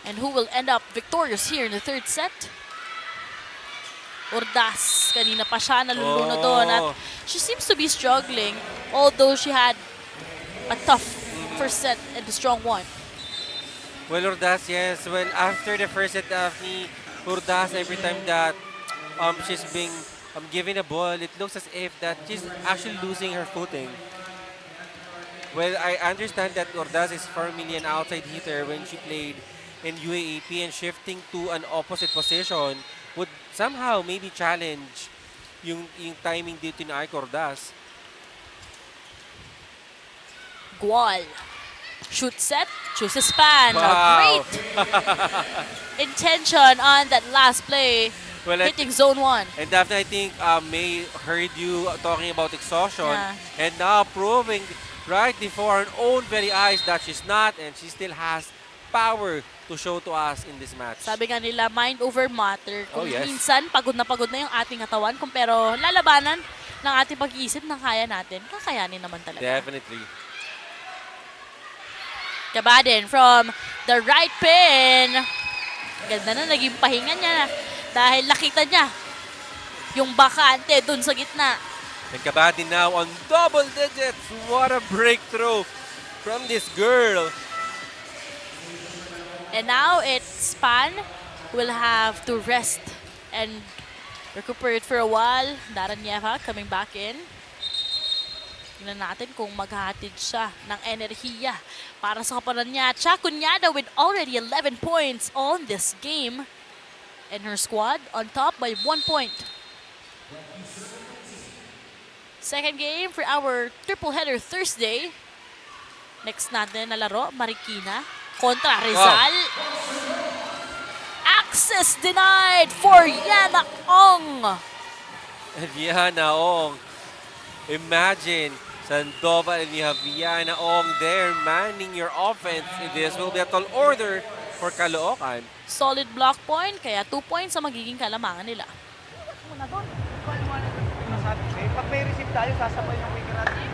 And who will end up victorious here in the third set? Urdas. Kanina pa siya naluluno doon. At she seems to be struggling, although she had a tough first set and a strong one. Well, Urdas, yes. Well, after the first set of ni Urdas, every time that she's being given a ball, it looks as if that she's actually losing her footing. Well, I understand that Urdas is formerly an outside hitter when she played in UAAP, and shifting to an opposite position would somehow maybe challenge yung timing dito ni Aiko Urdas. Gual. Shoot set, chooses Pan. Wow. A great intention on that last play, Well, hitting zone 1. And Daphne, I think May heard you talking about exhaustion, Yeah. and now proving right before her own very eyes that she's not, and she still has power to show to us in this match. Sabi nga nila, mind over matter. Kung Oh, yes. minsan, pagod na yung ating katawan, kung pero lalabanan ng ating pag-iisip na kaya natin, kakayanin naman talaga. Definitely. Kabadin from the right pin. Ganda na naging pahinga niya dahil nakita niya yung bakante dun sa gitna. And Kabadin now on double digits. What a breakthrough from this girl. And now it's Pan will have to rest and recuperate for a while. Daranyeva coming back in. Tingnan natin kung maghahatid siya ng enerhiya para sa kapanan niya. Chacunyada with already 11 points on this game. And her squad on top by 1 point. Second game for our triple header Thursday. Next natin na laro, Marikina kontra Rizal. Access denied for Yana Ong. And Yana Ong. Imagine, Sandoval, and you have Yana Ong there manning your offense. This will be a tall order for Caloocan. Solid block point, kaya 2 points ang magiging kalamangan nila. Muna doon. Pag may receive tayo, sasabay yung winger natin.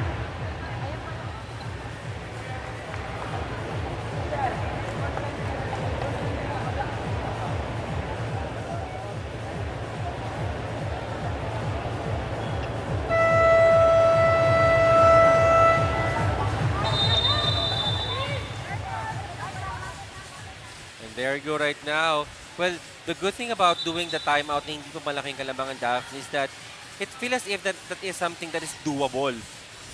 There you go right now. Well, the good thing about doing the timeout na hindi pa malaking kalamangan, Daphne, is that it feels as if that is something that is doable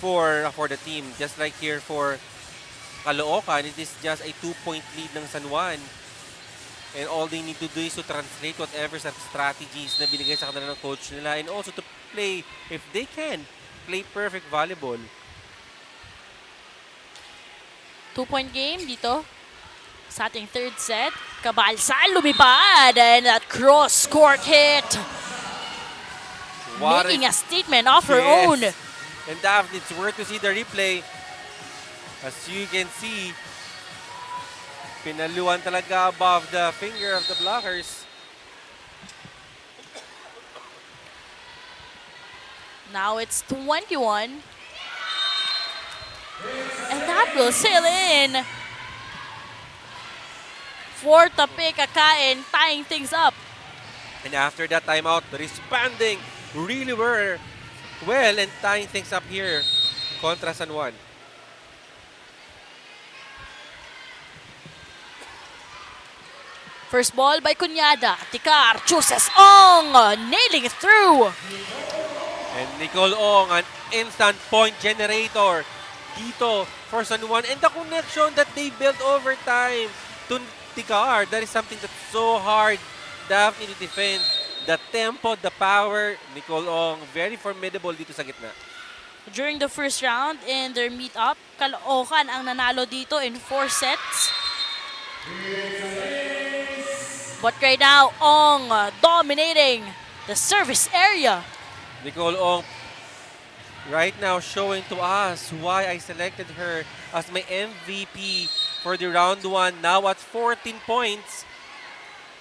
for the team. Just like here for Caloocan, it is just a 2-point lead ng San Juan. And all they need to do is to translate whatever strategies na binigay sa kanila ng coach nila, and also to play, if they can, play perfect volleyball. 2-point game dito sa ating third set. Cabalsal lumipad and that cross-court hit. What Making a statement of her Yes. own. And Daphne, it's worth to see the replay. As you can see, pinaluan talaga above the finger of the blockers. Now it's 21. And that will sail in fourth pick, Kakain, tying things up. And after that timeout, responding really well and tying things up here kontra San Juan. First ball by Cunyada. Tikar chooses Ong, nailing it through. And Nicole Ong, an instant point generator dito for San Juan. And the connection that they built over time to Tikar, that is something that's so hard, Daphne, to defend. The tempo, the power, Nicole Ong, very formidable dito sa gitna. During the first round in their meet-up, Caloocan ang nanalo dito in 4 sets. But right now, Ong dominating the service area. Nicole Ong right now showing to us why I selected her as my MVP for the round 1. Now at 14 points,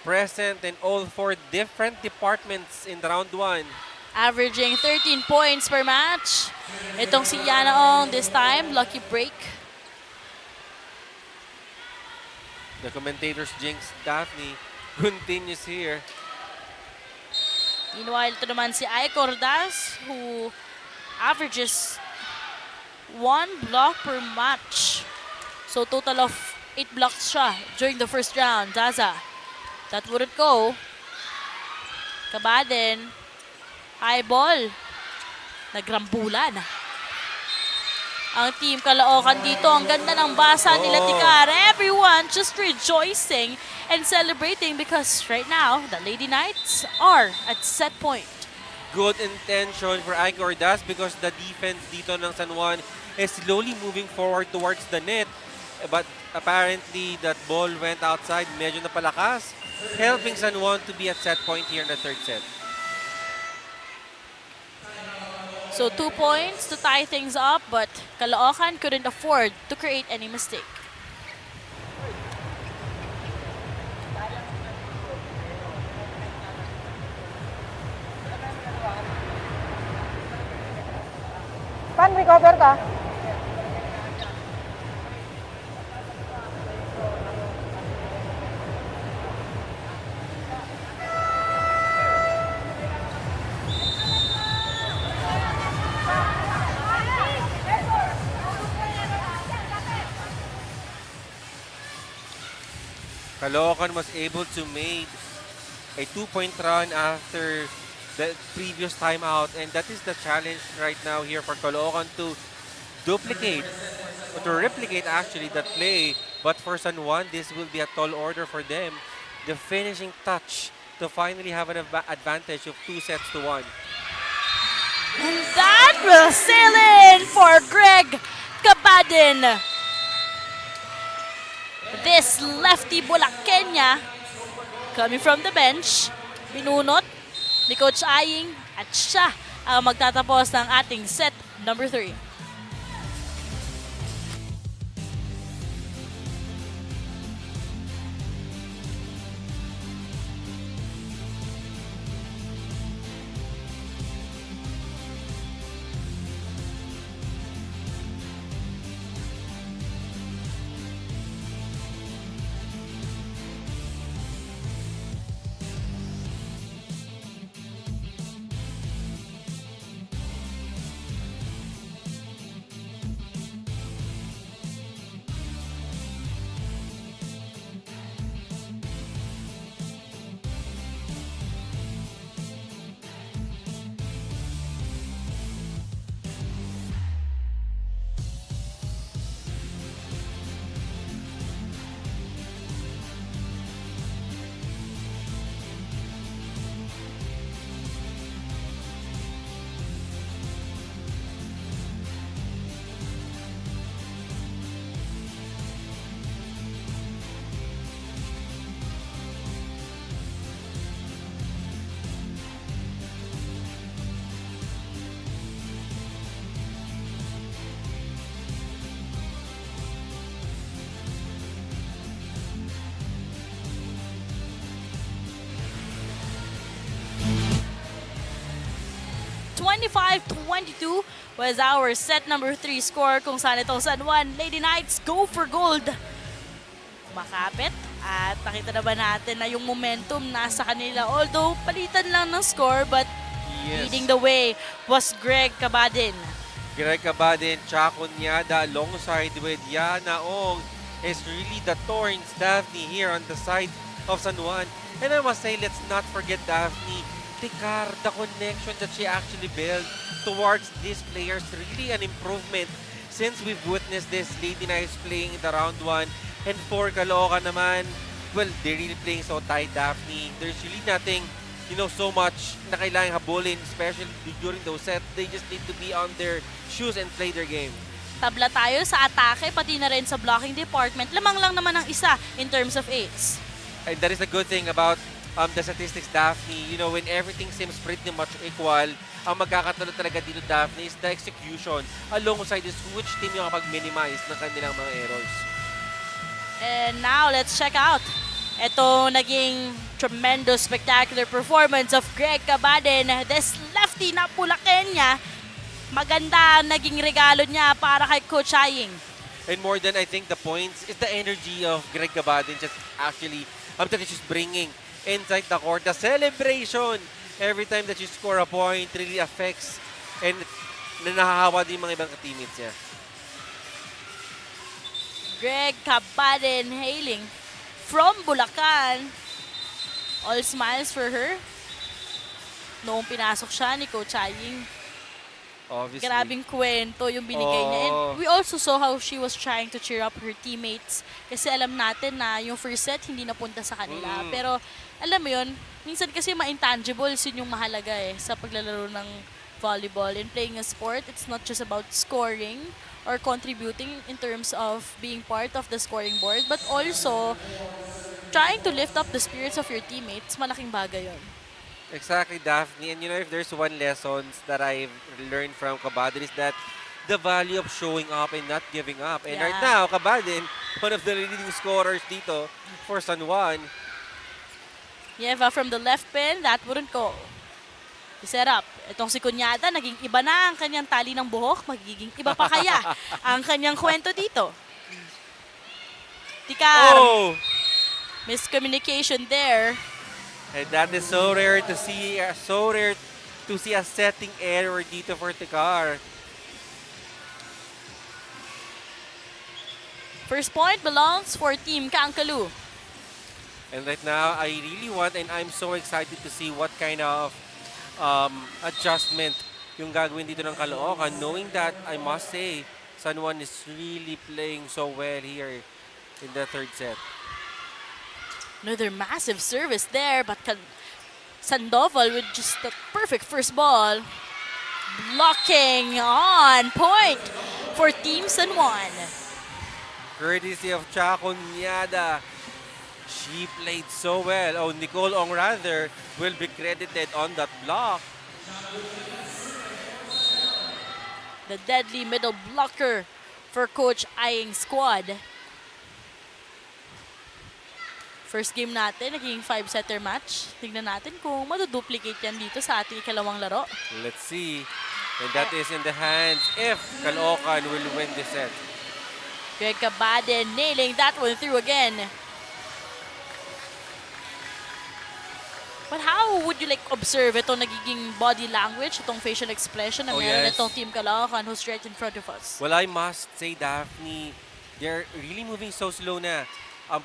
present in all 4 different departments in the round 1. Averaging 13 points per match. Itong si Yana Ong this time, lucky break. The commentator's jinx, Daphne, continues here. Meanwhile, ito naman si Aiko Ordaz, who averages 1 block per match. So total of 8 blocks siya during the first round. Zaza, that wouldn't go. Kabaden, high ball. Nagrambulan. Ang team Caloocan dito, ang ganda ng basa nila Tikar. Everyone just rejoicing and celebrating because right now, the Lady Knights are at set point. Good intention for Aiko Ordaz because the defense dito ng San Juan is slowly moving forward towards the net. But apparently, that ball went outside, medyo napalakas, helping San Juan to be at set point here in the third set. So 2 points to tie things up, but Caloocan couldn't afford to create any mistake. Pan, recover ka. Caloocan was able to make a 2-point run after the previous timeout, and that is the challenge right now here for Caloocan to duplicate, or to replicate actually that play. But for San Juan, this will be a tall order for them. The finishing touch to finally have an advantage of 2-1. And that will sail in for Greg Kabaden. This lefty Bulakenya coming from the bench, binunot ni Coach Aying at siya ang magtatapos ng ating set number 3. $25-22 was our set number 3 score kung saan itong San Juan Lady Knights go for gold. Makapit At nakita na ba natin na yung momentum nasa kanila. Although palitan lang ng score, but leading the way was Greg Cabadin. Greg Cabadin, Chaco Niada alongside with Yana Ong is really the Torrens Daphne here on the side of San Juan. And I must say, let's not forget Daphne. Tikar, the connection that she actually built towards these players, really an improvement since we've witnessed this Lady Knights playing in the round 1. And for Caloocan naman, well, they're really playing so tight, Daphne. There's really nothing, so much na kailangang habulin, especially during those sets. They just need to be on their shoes and play their game. Tabla tayo sa atake, pati na rin sa blocking department. Lamang lang naman ang isa in terms of eights. And that is the good thing about the statistics, Daphne. When everything seems pretty much equal, ang magkakatalo talaga dito, Daphne, is the execution alongside this which team yung kapag-minimize ng kanilang mga errors. And now, let's check out. Ito naging tremendous, spectacular performance of Greg Cabadin. This lefty na pulakin niya. Maganda naging regalo niya para kay Coach Aying. And more than I think the points is the energy of Greg Cabadin just actually that she's bringing inside the court. The celebration every time that you score a point really affects and nahahawa din mga ibang teammates niya. Greg Cabadin hailing from Bulacan. All smiles for her. Noong pinasok siya ni Coach Aying, Obviously. grabing kwento yung binigay niya. And we also saw how she was trying to cheer up her teammates. Kasi alam natin na yung first set hindi napunta sa kanila. Pero alam mo yun, minsan kasi ma-intangibles yun yung mahalaga sa paglalaro ng volleyball. In playing a sport, it's not just about scoring or contributing in terms of being part of the scoring board, but also trying to lift up the spirits of your teammates. Malaking bagay yun. Exactly, Daphne. And if there's one lesson that I've learned from Cabadin is that the value of showing up and not giving up. And right now, Cabadin, one of the leading scorers dito for San Juan. Yeva from the left pin, that wouldn't go. Set up. Itong si Kunyada, naging iba na ang kanyang tali ng buhok. Magiging iba pa kaya ang kanyang kwento dito. Tikar. Oh! Miscommunication there. And that is so rare to see, a setting error dito for Tikar. First point belongs for Team Kaangkalu. And right now, I really want and I'm so excited to see what kind of adjustment yung gagawin dito ng Caloocan, knowing that, I must say, San Juan is really playing so well here in the third set. Another massive service there, but Sandoval with just the perfect first ball. Blocking on point for Team San Juan. Courtesy of Chaco Niada. She played so well. Oh, Nicole Ong rather will be credited on that block. The deadly middle blocker for Coach Aying's squad. First game natin, naging 5-setter match. Tignan natin kung maduduplicate yan dito sa ating ikalawang laro. Let's see. And that is in the hands if Caloocan will win this set. Greg Cabadin nailing that one through again. But how would you observe itong nagiging body language, itong facial expression na meron itong Team Caloocan who's right in front of us? Well, I must say, Daphne, they're really moving so slow na.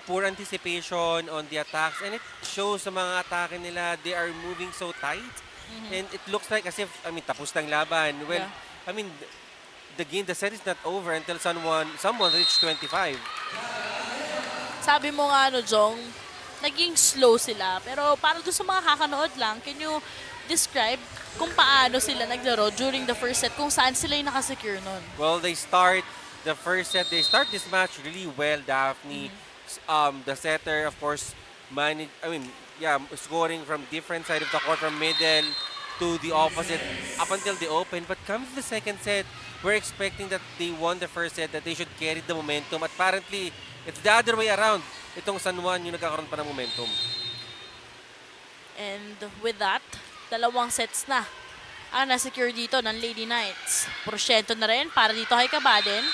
Poor anticipation on the attacks, and it shows sa mga atake nila, they are moving so tight. And it looks like as if, tapos ng laban. Well, the set is not over until someone reached 25. Sabi mo nga, Jong, naging slow sila. Pero para doon sa mga kakanood lang, can you describe kung paano sila naglaro during the first set, kung saan sila yung nakasecure nun? Well, they start this match really well, Daphne. The setter, of course, scoring from different side of the court, from middle to the opposite, up until the open. But coming to the second set, we're expecting that they won the first set, that they should carry the momentum. At apparently, it's the other way around. Itong San Juan yung nagkakaroon pa ng momentum. And with that, 2 sets na ang na-secure dito ng Lady Knights. Porsyento na rin para dito kay Cabadin.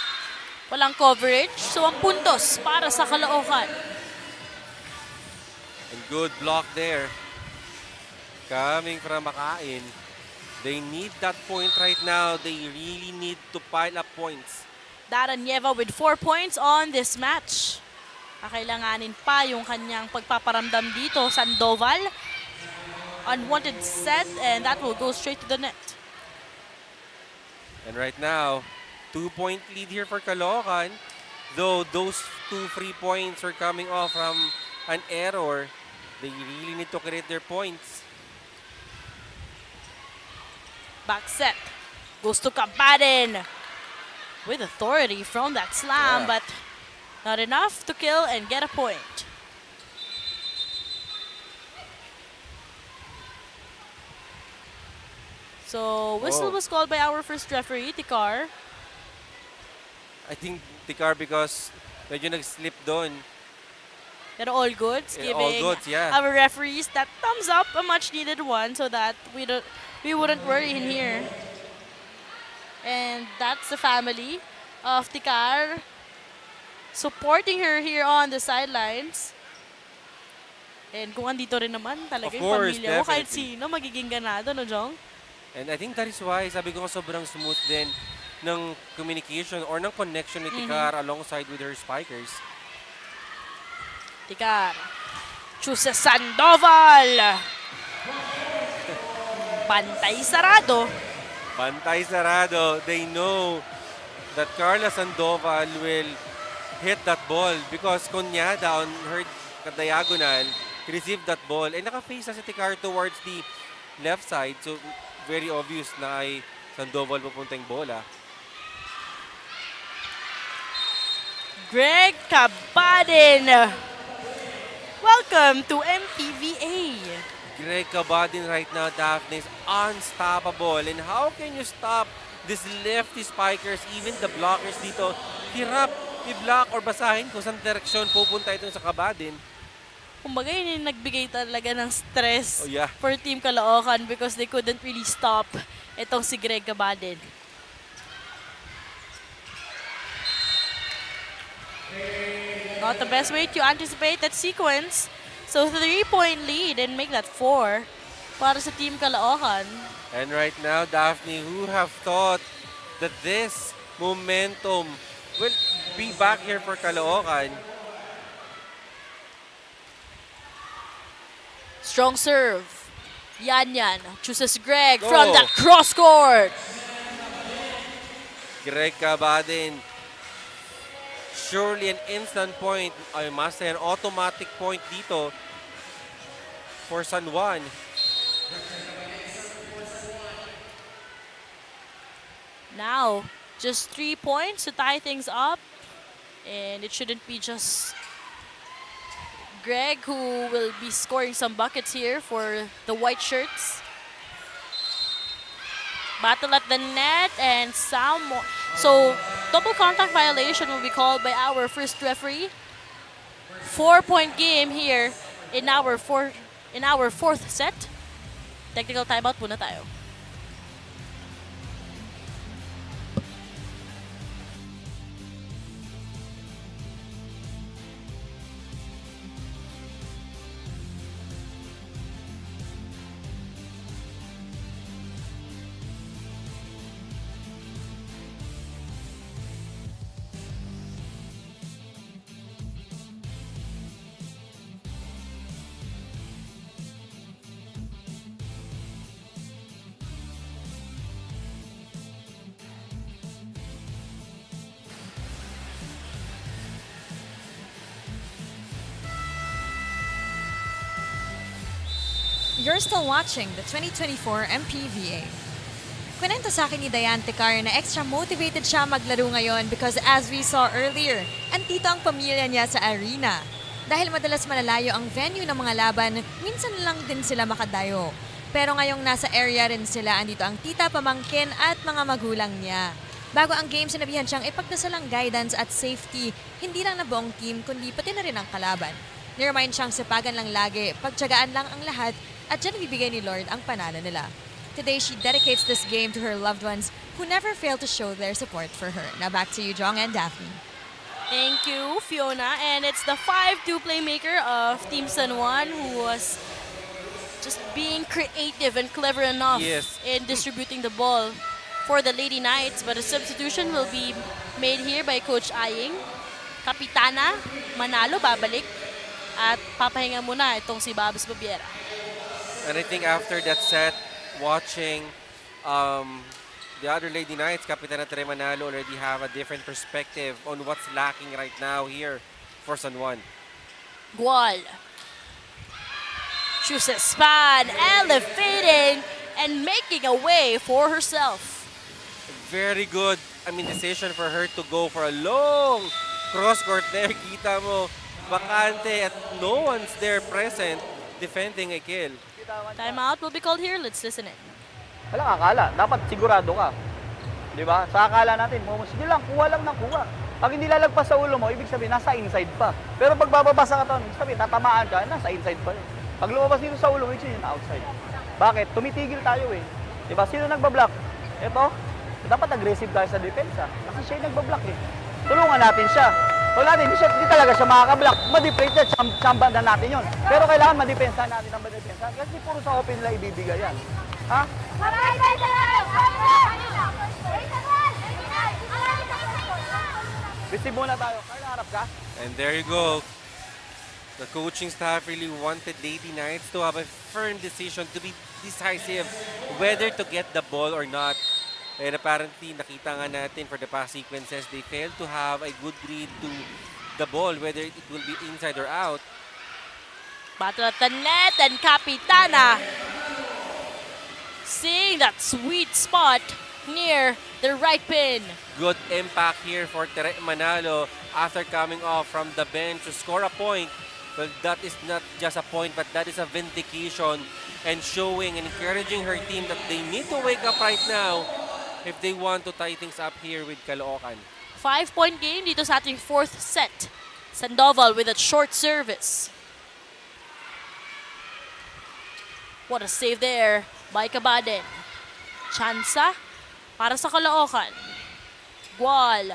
Walang coverage, so ang puntos para sa Caloocan. And good block there. Coming from Makain. They need that point right now. They really need to pile up points. Dara Nieva with 4 points on this match. Kakailanganin pa yung kanyang pagpaparamdam dito. Sandoval, unwanted set, and that will go straight to the net. And right now, 2-point lead here for Caloocan. Though those 2 free points are coming off from an error, they really need to create their points. Back set. Goes to Kabaden. With authority from that slam, Yeah. but not enough to kill and get a point. So, whistle Whoa. was called by our first referee, Tikar. I think Tikar because medyo nag-slip doon. Pero all goods, Yeah, giving all goods, yeah. our referees that thumbs up, a much needed one, so that we wouldn't worry in here. And that's the family of Tikar supporting her here on the sidelines. And kung andito rin naman talaga Of yung course, pamilya mo, kahit definitely. sino, magiging ganado, no, Jong? And I think that is why, sabi ko nga sobrang smooth din ng communication or ng connection ni Tikar alongside with her spikers. Tikar chooses Sandoval. Bantay sarado. Pantay sarado. They know that Carla Sandoval will hit that ball because Kunyada on her diagonal received that ball and naka-face na si Tikar towards the left side. So, very obvious na ay Sandoval pupunta yung bola. Greg Kabaden. Welcome to MPVA. Greg Cabadin right now, Daphne, is unstoppable. And how can you stop these lefty spikers, even the blockers dito? Hirap i-block or basahin kung saan direksyon pupunta ito sa Cabadin. Kumbaga yun yung nagbigay talaga ng stress Oh, yeah. for Team Caloocan because they couldn't really stop itong si Greg Kabaden. Not the best way to anticipate that sequence. So 3-point lead and make that 4 para sa Team Caloocan. And right now, Daphne, who have thought that this momentum will be back here for Caloocan? Strong serve. Yan chooses Greg Go. from the cross court. Greg Cabadin, surely an instant point. I must say, an automatic point dito for San Juan. Now, just 3 points to tie things up. And it shouldn't be just Greg who will be scoring some buckets here for the white shirts. Battle at the net and so double contact violation will be called by our first referee. 4-point game here in our fourth set. Technical timeout muna tayo. You're still watching the 2024 MPVA. Kwento sa akin ni Diane Tikar na extra motivated siya maglaro ngayon because as we saw earlier, andito ang pamilya niya sa arena. Dahil madalas malalayo ang venue ng mga laban, minsan lang din sila makadayo. Pero ngayong nasa area rin sila, andito ang tita, pamangkin at mga magulang niya. Bago ang game, sinabihan siyang ipagdasalang guidance at safety, hindi lang na buong team, kundi pati na rin ang kalaban. Niremind siyang sipagan lang lagi, pagtiyagaan lang ang lahat, at dyan bibigay ni Lord ang panalo nila. Today, she dedicates this game to her loved ones who never fail to show their support for her. Now back to you, Jong and Daphne. Thank you, Fiona. And it's the 5-2 playmaker of Team San Juan who was just being creative and clever enough Yes. in distributing the ball for the Lady Knights. But a substitution will be made here by Coach Aying. Kapitana, Manalo, babalik. At papahinga muna itong si Babs Babiera. And I think after that set, watching the other Lady Knights, Kapitana Tere Manalo, already have a different perspective on what's lacking right now here for San Juan. Gual. Chooses span, elevating and making a way for herself. Very good, decision for her to go for a long cross-court there. Kita mo, bakante at no one's there present defending a kill. Timeout will be called here. Let's listen in. Walang akala. Dapat sigurado ka. Di ba? Sa akala natin, sige lang, kuha lang ng kuha. Pag hindi lalagpas sa ulo mo, ibig sabihin, nasa inside pa. Pero pag bababa sa katawan, ibig sabihin, tatamaan ka, nasa inside pa rin. Pag lumabas dito sa ulo, ibig sabihin, outside. Bakit? Tumitigil tayo eh. Di ba? Sino nagbablock? Ito, dapat aggressive tayo sa depensa. Kasi siya yung nagbablock eh. Tulungan natin siya. Wala natin, hindi talaga siya makakablock. Ma-deflate yan, samba na natin yun. Pero kailangan ma-depensa natin ang ma-depensa. Kasi puro sa open nila ibibigay yan. Ha? Receive muna tayo. Carla, harap ka. And there you go. The coaching staff really wanted Lady Knights to have a firm decision, to be decisive whether to get the ball or not. And apparently, nakita nga natin for the past sequences, they failed to have a good read to the ball, whether it will be inside or out. Battle at the net and Kapitana seeing that sweet spot near the right pin. Good impact here for Tere Manalo after coming off from the bench to score a point. Well, that is not just a point, but that is a vindication and showing and encouraging her team that they need to wake up right now if they want to tie things up here with Caloocan. 5-point game dito sa ating fourth set. Sandoval with a short service. What a save there by Kabaden. Chansa para sa Caloocan. Gual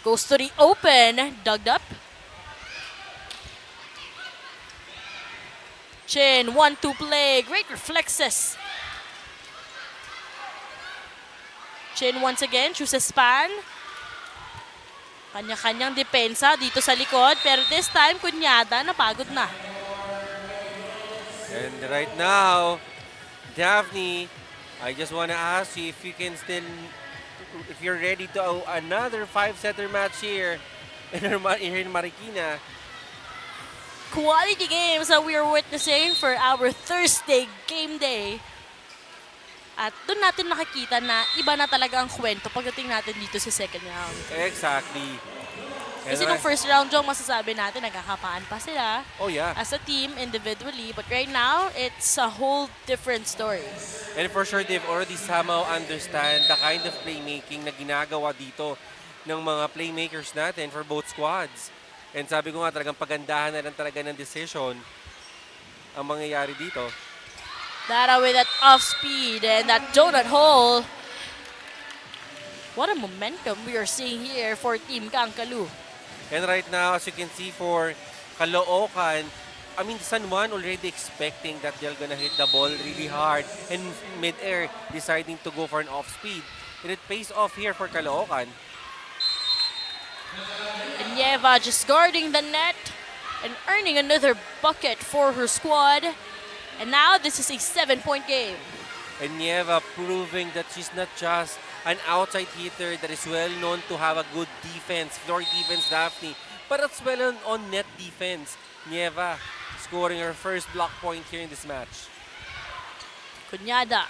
goes to the open, dug up. Chin, 1-2 play, great reflexes. Chin once again, chooses span. Kanya-kanyang depensa dito sa likod, pero this time, Kunyada, napagod na. And right now, Daphne, I just want to ask you if you can still, if you're ready to another 5-setter match here in Marikina. Quality games that we are witnessing for our Thursday game day. At doon natin nakikita na iba na talaga ang kwento pagdating natin dito sa second round. Exactly. Kasi nung first round, Jong, masasabi natin nagkakapaan pa sila Oh yeah. as a team individually. But right now, it's a whole different story. And for sure, they've already somehow understand the kind of playmaking na ginagawa dito ng mga playmakers natin for both squads. And sabi ko nga, talagang pagandahan na lang talaga ng decision ang mangyayari dito. Dara with that off speed and that donut hole. What a momentum we are seeing here for Team Kangkalu. And right now, as you can see for Caloocan, San Juan already expecting that they're gonna hit the ball really hard and mid-air deciding to go for an off-speed. And it pays off here for Caloocan. And Nieva just guarding the net and earning another bucket for her squad. And now this is a 7-point game. And Nieva proving that she's not just an outside hitter that is well known to have a good defense, floor defense, Daphne, but as well on net defense. Nieva scoring her first block point here in this match. Kunyada.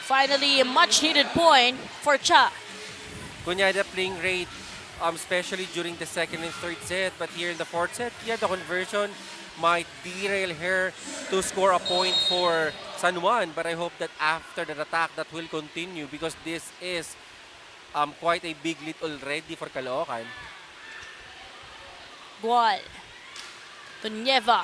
Finally, a much-needed point for Cha. Kunyada playing great, especially during the second and third set, but here in the fourth set, yeah, the conversion might derail her to score a point for San Juan, but I hope that after that attack that will continue because this is quite a big lead already for Caloocan. Gual. To Nieva.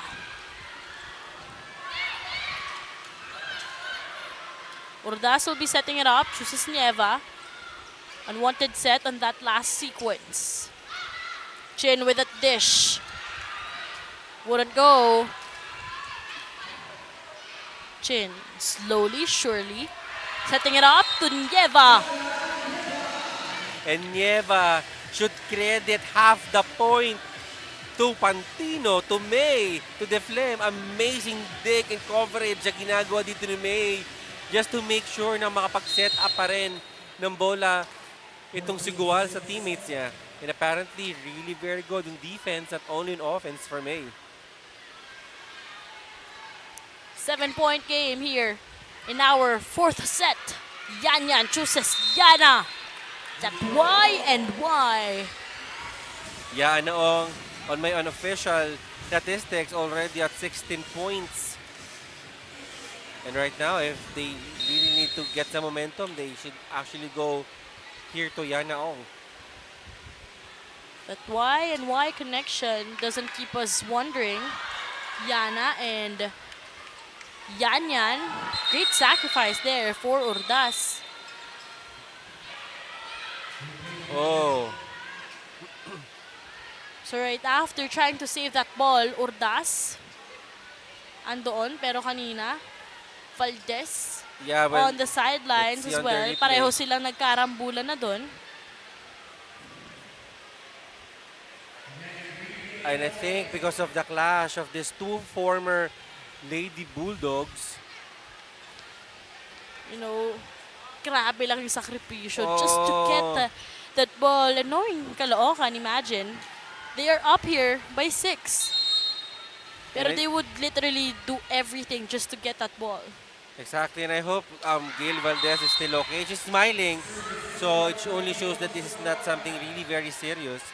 Urdas will be setting it up. Chooses Nieva. Unwanted set on that last sequence. Chin with a dish. Wouldn't go. Chin, slowly, surely, setting it up to Nieva. And Nieva should credit half the point to Pantino, to May, to the Flame. Amazing dick and coverage na ginagawa dito ni May just to make sure na makapag-set up pa rin ng bola itong sigual sa teammates niya. And apparently, really very good in defense, not only in offense for May. 7-point game here in our fourth set. Yan chooses Yana. That why and why. Yeah, on my unofficial statistics, already at 16 points. And right now, if they really need to get some momentum, they should actually go here to Yana Ong. That why and why connection doesn't keep us wondering. Yana and Yan. Great sacrifice there for Urdas. Oh. So right after trying to save that ball, Urdas andoon, pero kanina Valdez Yeah, well, on the sidelines let's see as on the well. replay. Pareho silang nagkarambulan na doon. And I think because of the clash of these two former Lady Bulldogs, You know, grabe lang yung sakripisyo just to get that ball. And knowing Caloocan, imagine, they are up here by 6. Pero And they would literally do everything just to get that ball. exactly, and I hope Gail Valdez is still okay. She's smiling, so it only shows that this is not something really very serious.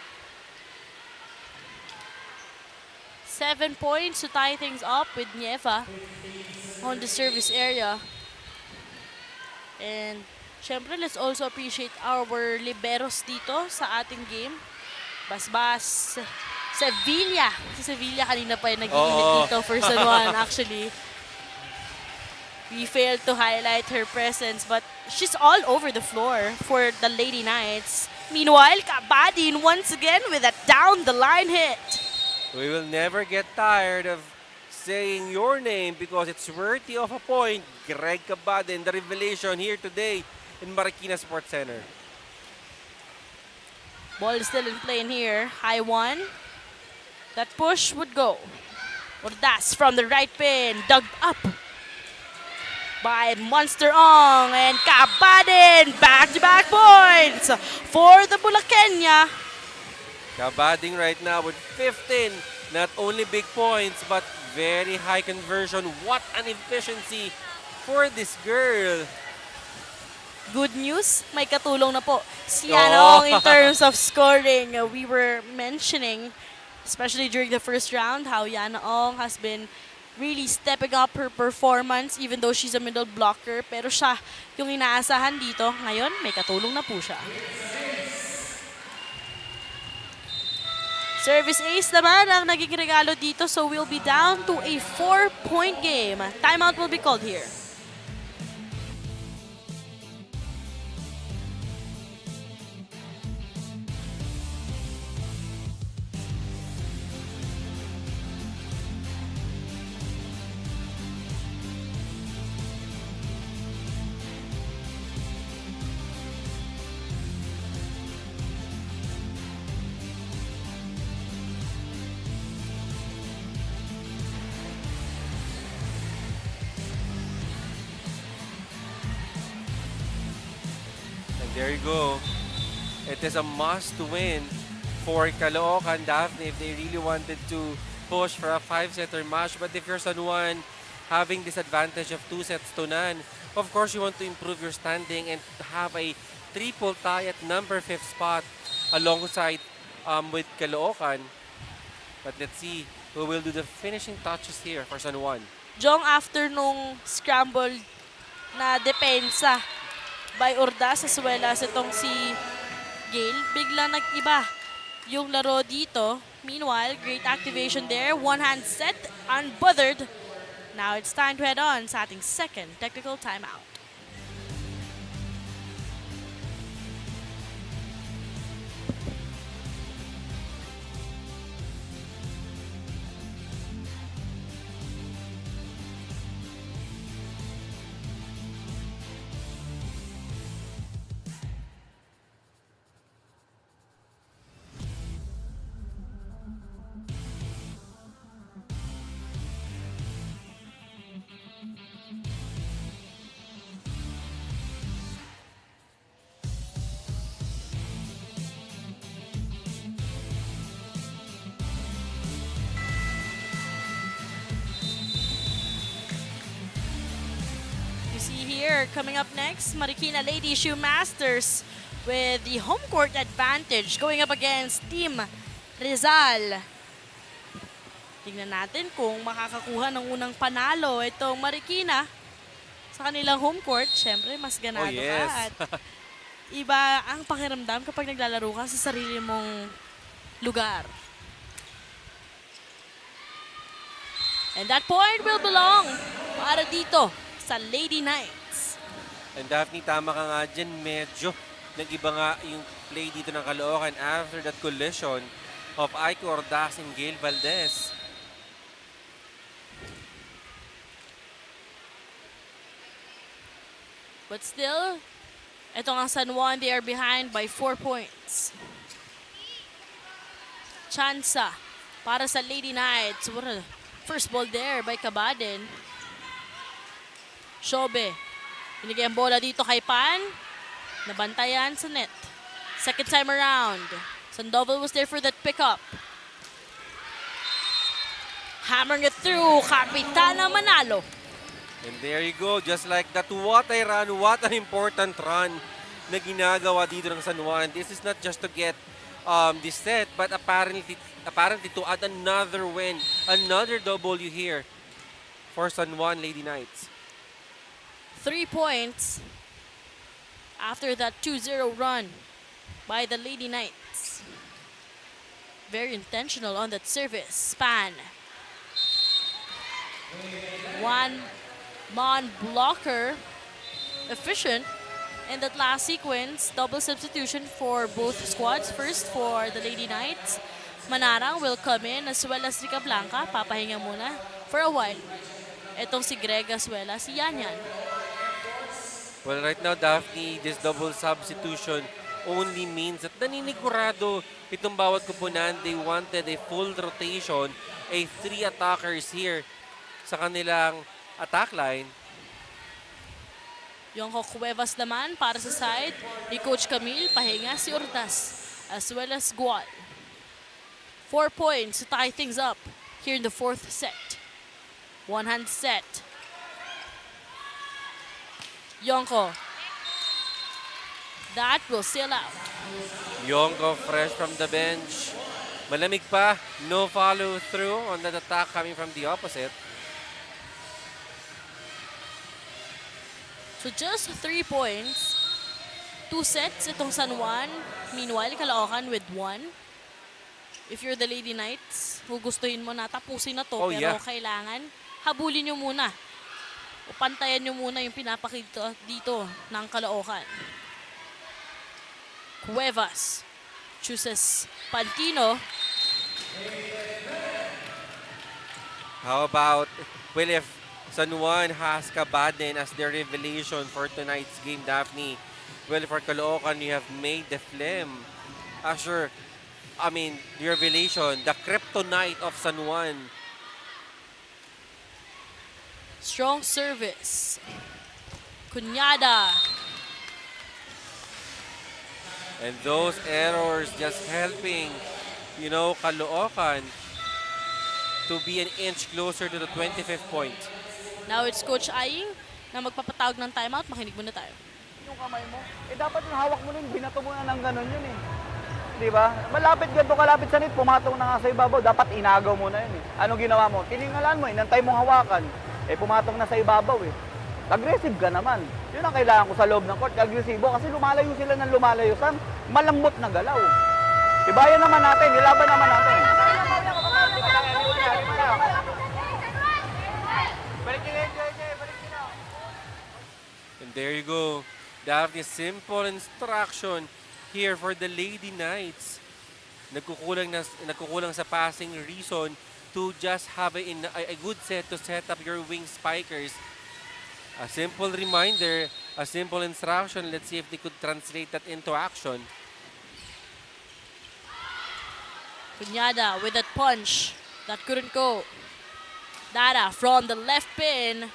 7 points to tie things up with Nieva on the service area. And syempre, let's also appreciate our liberos dito sa ating game. Basbas, Sevilla. Si Sevilla kanina pa yung nag-iinit dito for San Juan actually. We failed to highlight her presence, but she's all over the floor for the Lady Knights. Meanwhile, Kabadin once again with a down-the-line hit. We will never get tired of saying your name because it's worthy of a point. Greg Cabaden, the revelation here today in Marikina Sports Center. Ball is still in play in here. High one. That push would go. Ordas from the right pin. Dug up by Monster Ong. And Cabaden. Back-to-back points for the Bulaqueña. Kabading right now with 15. Not only big points, but very high conversion. What an efficiency for this girl. Good news, may katulong na po si Yanong in terms of scoring. We were mentioning, especially during the first round, how Yana Ong has been really stepping up her performance even though she's a middle blocker. Pero siya yung inaasahan dito. Ngayon, may katulong na po siya. Service ace naman ang naging regalo dito, so we'll be down to a 4-point game. Timeout will be called here. There you go. It is a must-win for Caloocan Daphne if they really wanted to push for a 5-setter match. But if you're San Juan having this advantage of 2-0, of course you want to improve your standing and have a triple tie at number 5 spot alongside with Caloocan. But let's see who will do the finishing touches here for San Juan. Jong, after nung scramble na depensa by Urdas as well as itong si Gale, bigla nag-iba yung laro dito. Meanwhile, great activation there. One hand set, unbothered. Now it's time to head on sa ating second technical timeout. here. Coming up next, Marikina Lady Shoe Masters with the home court advantage going up against Team Rizal. Tingnan natin kung makakakuha ng unang panalo itong Marikina sa kanilang home court. Siyempre, mas ganado yes. ka. At iba ang pakiramdam kapag naglalaro ka sa sarili mong lugar. And that point will belong para dito sa Lady Knights. And Daphne, tama ka nga dyan. Medyo nag-iba nga yung play dito ng Caloocan after that collision of Aiko Ordaz and Gail Valdez. But still, ito ang San Juan, they are behind by 4 points. Chansa para sa Lady Knights. What a first ball there by Kabaden. Shobe. Binigay ang bola dito kay Pan. Nabantayan sa net. Second time around. Sandoval was there for that pickup. Hammering it through. Kapitana Manalo. And there you go, just like that, what a run, what an important run na ginagawa dito ng San Juan. This is not just to get this set, but apparently to add another win, another W here for San Juan Lady Knights. 3 points after that 2-0 run by the Lady Knights. Very intentional on that service. Span. One man blocker. Efficient in that last sequence. Double substitution for both squads. First for the Lady Knights. Manarang will come in as well as Rica Blanca. Papahinga muna for a while. Etong si Greg as well as si Yanyan. Well, right now, Daphne, this double substitution only means that naninigurado itong bawat kupunan. They wanted a full rotation, a 3 attackers here sa kanilang attack line. Yongko Cuevas naman para sa side ni Coach Camille. Pahinga si Ortas as well as Gual. 4 points to tie things up here in the 4th set. One hand set. Yongko. That will sail out. Yongko fresh from the bench. Malamig pa. No follow through on that attack coming from the opposite. So just 3 points. 2 sets itong San Juan. Meanwhile, Caloocan with 1. If you're the Lady Knights, gugustuhin mo na tapusin na to. Oh, pero yeah. kailangan habulin nyo muna. O pantayan nyo muna yung pinapakita dito ng Caloocan. Cuevas chooses Pantino. How about, well, if San Juan has Kabaden as their revelation for tonight's game, Daphne, well, for Caloocan, you have made the Flem. Sure, I mean, the revelation, the kryptonite of San Juan. Strong service. Cunyada. And those errors just helping, you know, Caloocan to be an inch closer to the 25th point. Now it's Coach Aying na magpapatawag ng timeout. Makinig muna tayo. Yung kamay mo, dapat yung hawak mo nun, binato mo na ng ganun yun eh. Di ba? Malapit ganito kalapit sa net, pumatong na nga sa ibabaw, dapat inagaw mo na yun eh. Anong ginawa mo? Tiningalan mo, inantay mong hawakan. Pumatong na sa ibabaw eh. Aggressive ka naman. Yun ang kailangan ko sa loob ng court, agresibo. Kasi lumalayo sila ng lumalayo sa malambot na galaw. Ibayan naman natin, ilaban naman natin. And there you go. Daphne, simple instruction here for the Lady Knights. Nagkukulang sa passing reason to just have a good set to set up your wing spikers. A simple reminder, a simple instruction. Let's see if they could translate that into action. Cunyada with that punch. That couldn't go. Dada from the left pin.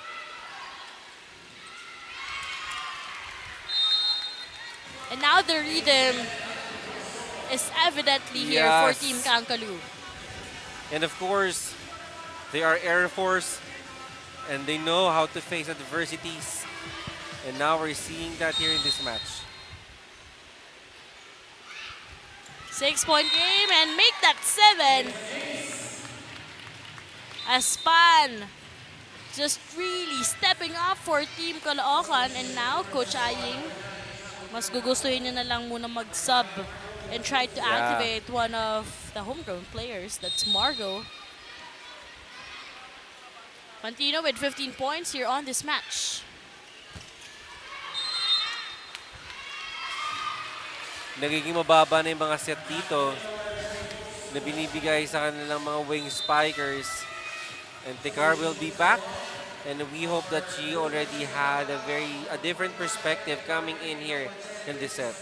And now the rhythm is evidently here for Yes. Team Kankalu. And of course, they are Air Force and they know how to face adversities. And now we're seeing that here in this match. 6-point game and make that 7. As Pan just really stepping up for Team Caloocan, and now Coach Aying mas gugustuhin niya na lang muna mag-sub and try to activate one of the homegrown players. That's Margo. Pantino with 15 points here on this match. Nagiging mababa na yung mga set dito na binibigay sa kanilang mga wing spikers. And Tikar will be back, and we hope that she already had a different perspective coming in here in this set.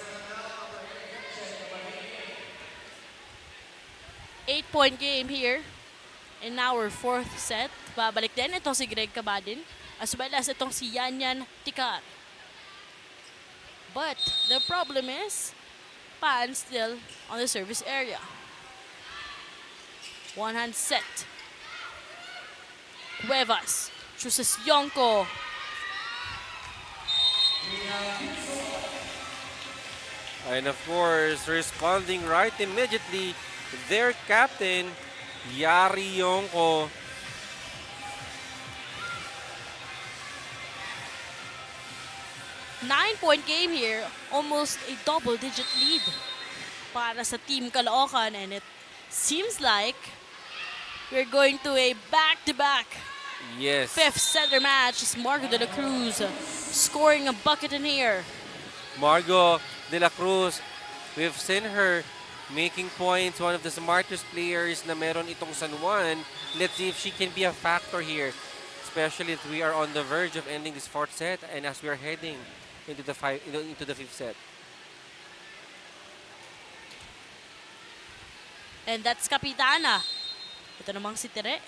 8-point game here in our 4th set. Babalik din itong si Greg Cabadin as well as itong si Yanyan Tikar. But the problem is Pan still on the service area. One hand set. Cuevas chooses Yonko. And of course, responding right immediately, their captain, Yari Yonko. Nine-point game here, almost a double-digit lead para sa Team Caloocan, and it seems like we're going to a back-to-back Yes. 5th setter match. It's Margo de la Cruz scoring a bucket in here. Margo de la Cruz, we've seen her making points, one of the smartest players na meron itong San Juan. Let's see if she can be a factor here, especially if we are on the verge of ending this 4th set and as we are heading into the 5th set. And that's Kapitana. Ito namang si Tere.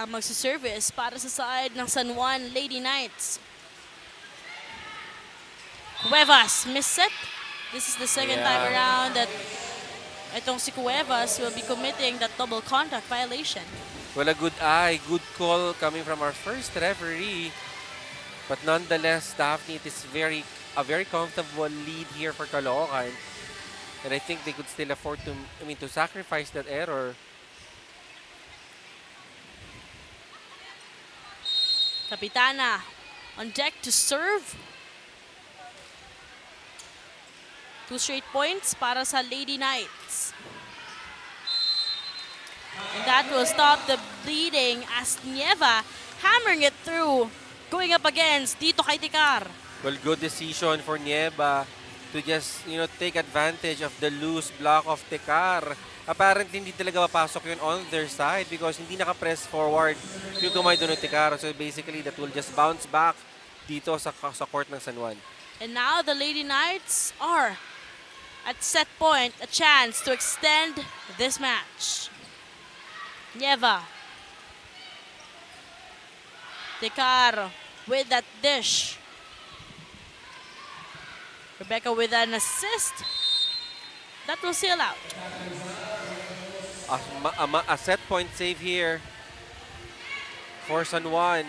Magsiservice para sa side ng San Juan Lady Knights. Cuevas, miss set. This is the second time around that itong si Cuevas will be committing that double contact violation. Well, a good eye, good call coming from our first referee. But nonetheless, Daphne, it is a very comfortable lead here for Caloocan. And I think they could still afford to sacrifice that error. Kapitana on deck to serve. 2 straight points para sa Lady Knights. And that will stop the bleeding as Nieva hammering it through, going up against dito kay Tikar. Well, good decision for Nieva to just, take advantage of the loose block of Tikar. Apparently, hindi talaga mapasok yun on their side because hindi naka-press forward yung kamay doon ng Tikar. So basically, that will just bounce back dito sa court ng San Juan. And now the Lady Knights are at set point, a chance to extend this match. Nieva. Tikar with that dish. Rebecca with an assist. That will seal out. A set point save here for San Juan.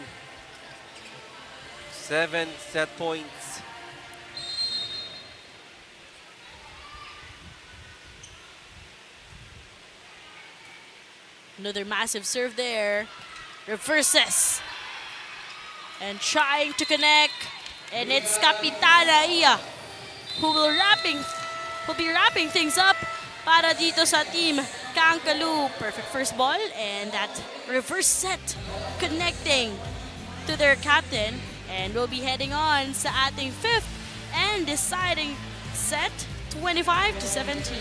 7 set points. Another massive serve there. Reverses. And trying to connect. And it's Kapitana Iya who will be wrapping things up para dito sa team Kangkalu. Perfect first ball and that reverse set connecting to their captain. And we'll be heading on sa ating 5th and deciding set, 25-17.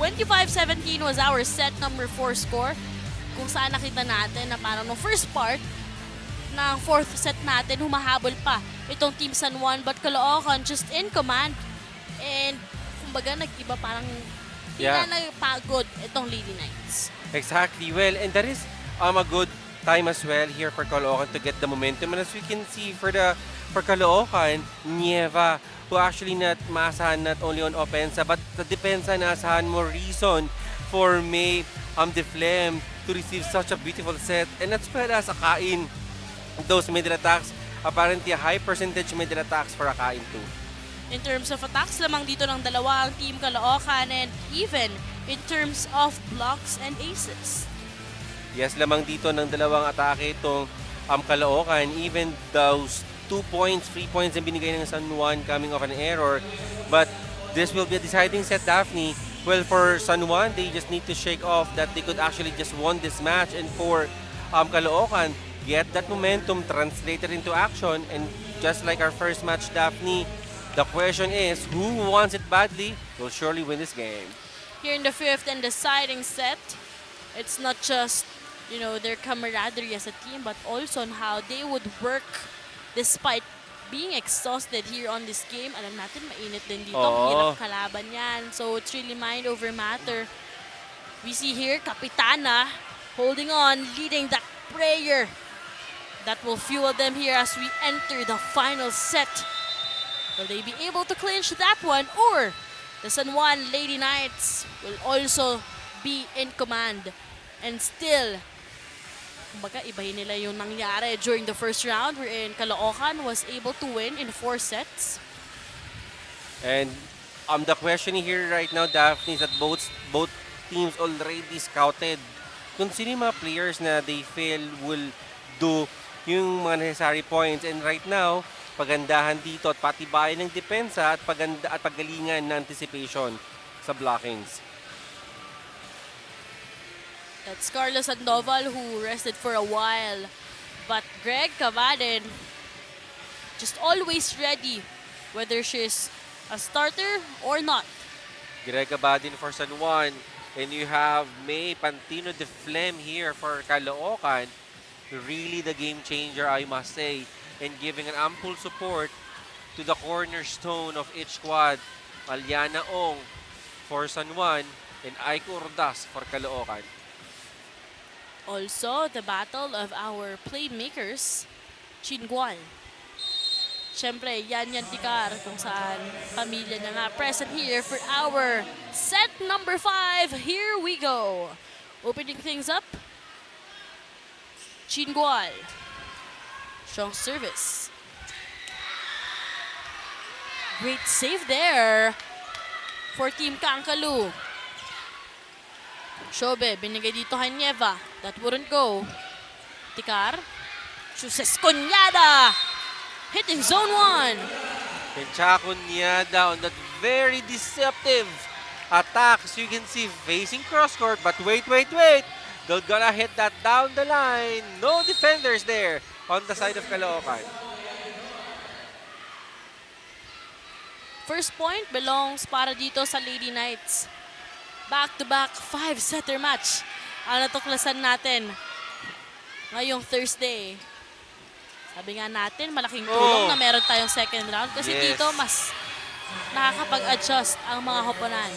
25-17 was our set number 4 score. Kung saan nakita natin na parang no first part ng fourth set natin, humahabol pa itong Team San Juan, but Caloocan just in command. And kumbaga nag-iba, parang di na nagpagod itong Lady Knights. Exactly. Well, and that is a good time as well here for Caloocan to get the momentum. And as we can see for Caloocan, Nieva, who actually not maasahan not only on offensa, but the depensa naasahan more reason for May Deflem to receive such a beautiful set. And as well as Akain, those middle attacks, apparently a high percentage middle attacks for Akain too. In terms of attacks, lamang dito ng dalawa ang Team Caloocan, and even in terms of blocks and aces. Yes, lamang dito ng dalawang atake itong Caloocan. Even those 2 points, 3 points na binigay ng San Juan coming off an error. But this will be a deciding set, Daphne. Well, for San Juan, they just need to shake off that they could actually just won this match. And for Caloocan, get that momentum translated into action. And just like our first match, Daphne, the question is, who wants it badly will surely win this game. Here in the fifth and deciding set, it's not just, you know, their camaraderie as a team, but also on how they would work despite being exhausted here on this game. Alam natin, mainit din dito. Hirap kalaban yan. So it's really mind over matter. We see here, Kapitana holding on, leading that prayer that will fuel them here as we enter the final set. Will they be able to clinch that one, or the San Juan Lady Knights will also be in command? And still, kumbaga, ibahin nila yung nangyari during the first round wherein Caloocan was able to win in 4 sets. And the question here right now, Daphne, is that both teams already scouted kung sino yung mga players na they feel will do yung mga necessary points. And right now, pagandahan dito at patibayan ng depensa at paggalingan ng anticipation sa blockings. That's Carlos Sandoval, who rested for a while. But Greg Cavaden, just always ready, whether she's a starter or not. Greg Abadin for San Juan. And you have May Pantino de Flem here for Caloocan. Really the game changer, I must say. And giving an ample support to the cornerstone of each squad. Aliana Ong for San Juan and Aiko Ordas for Caloocan. Also, the battle of our playmakers, Chinguan. Siyempre, yan Tikar, kung saan pamilya na nga present here for our set number 5. Here we go. Opening things up, Chinguan. Strong service. Great save there for Team Kankalu. Shobe, binigay dito kay Nieva. That wouldn't go. Tikar. Chuses Conyada. Hitting zone 1. And Chakunyada on that very deceptive attack. As you can see, facing cross-court. But wait. They're gonna hit that down the line. No defenders there on the side of Caloocan. First point belongs para dito sa Lady Knights. Back-to-back 5-setter match ang natuklasan natin ngayong Thursday. Sabi nga natin, malaking tulong na meron tayong second round kasi dito mas nakakapag-adjust ang mga hoponan.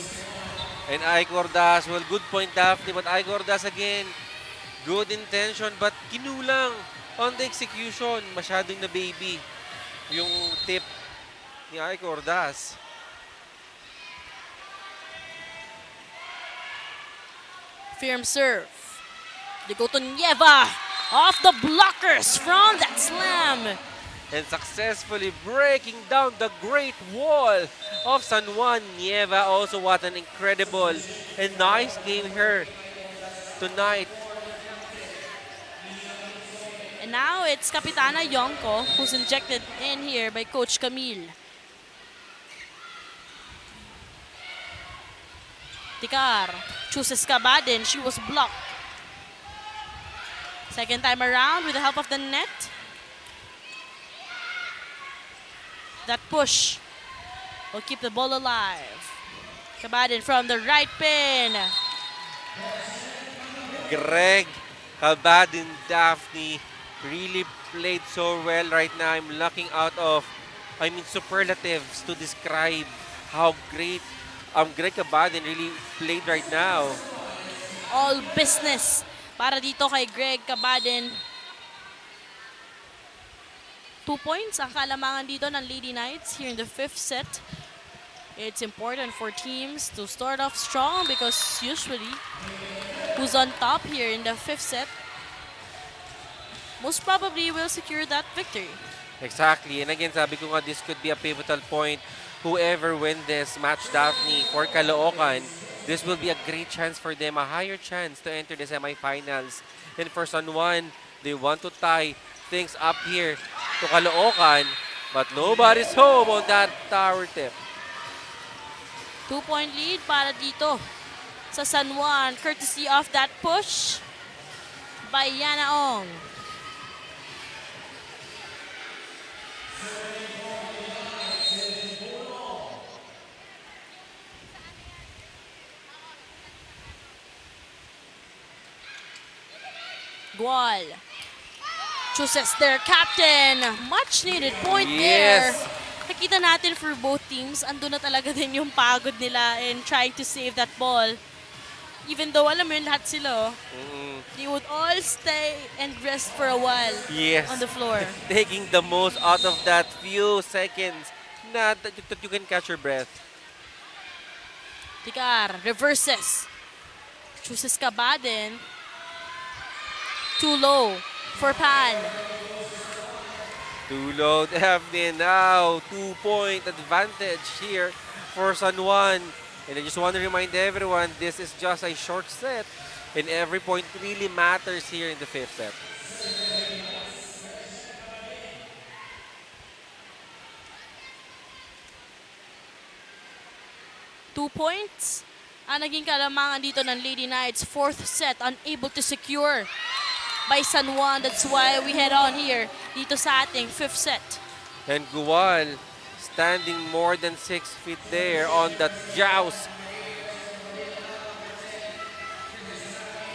And Aiko Ordas, well, good point, Daphne, but Aiko Ordas again, good intention, but kinulang on the execution. Masyadong na baby yung tip ni Aiko Ordas. Firm serve. They go to Nieva. Off the blockers from that slam. And successfully breaking down the great wall of San Juan. Nieva also, what an incredible and nice game here tonight. And now it's Kapitana Yonko who's injected in here by Coach Camille. Tikar chooses Kabadin. She was blocked. Second time around with the help of the net. That push will keep the ball alive. Kabadin from the right pin. Greg Kabadin Daphne really played so well right now. I'm looking out of, superlatives to describe how great Greg Kabadin really played right now. All business para dito kay Greg Kabadin. 2 points ang kalamangan dito ng Lady Knights here in the 5th set. It's important for teams to start off strong because usually who's on top here in the 5th set most probably will secure that victory. Exactly. And again, sabi ko nga, this could be a pivotal point. Whoever win this match, Daphne, for Caloocan, this will be a great chance for them, a higher chance to enter the semifinals. And for San Juan, they want to tie things up here to Caloocan, but nobody's home on that tower tip. 2-point lead para dito sa San Juan, courtesy of that push by Yana Ong. Gual chooses their captain. Much needed point there. Yes. Nakita natin for both teams, andun na talaga din yung pagod nila in trying to save that ball. Even though alam mo yun, lahat sila, they would all stay and rest for a while Yes. on the floor. Taking the most out of that few seconds na that you can catch your breath. Tikar reverses. Chooses Kabadin. Too low for Pan. Too low, Daphne. Now, 2-point advantage here for San Juan. And I just want to remind everyone, this is just a short set. And every point really matters here in the 5th set. Two points ang naging kalamangan dito ng Lady Knights. 4th set, unable to secure by San Juan. That's why we head on here dito sa ating 5th set. And Gual standing more than 6 feet there on that joust.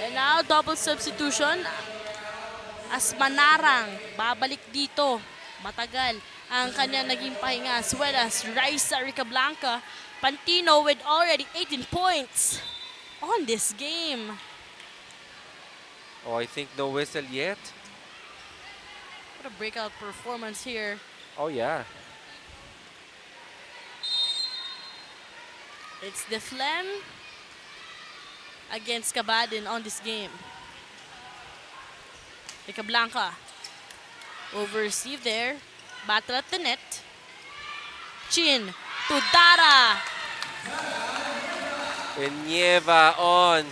And now, double substitution as Manarang babalik dito. Matagal ang kanya naging pahinga, as well as Raisa Ricablanca Pantino with already 18 points on this game. Oh, I think no whistle yet. What a breakout performance here. Oh, yeah. It's the Flem against Kabadin on this game. Ricablanca over receive there. Battle at the net. Chin to Dara. And Nieva on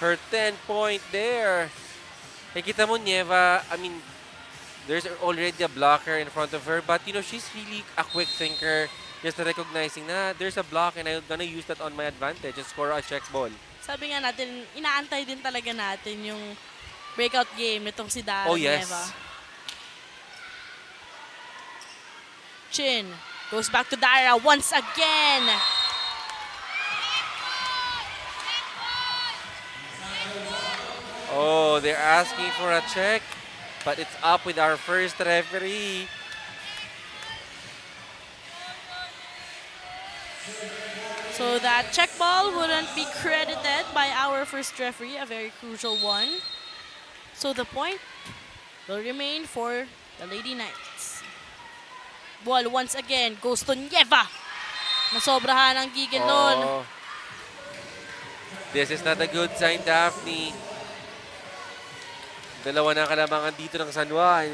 her 10-point there. Kita mo, Nieva, there's already a blocker in front of her, but she's really a quick thinker, just recognizing na there's a block and I'm gonna use that on my advantage and score a check ball. Sabi nga natin, inaantay din talaga natin yung breakout game nitong si Dara. Oh, yes. Nieva. Chin goes back to Dara once again. Oh, they're asking for a check, but it's up with our first referee. So that check ball wouldn't be credited by our first referee, a very crucial one. So the point will remain for the Lady Knights. Ball once again goes to Nieva. Nasobrahan ang gigil doon. Oh. This is not a good sign, Daphne. Dalawa na kalamangan dito ng San Juan.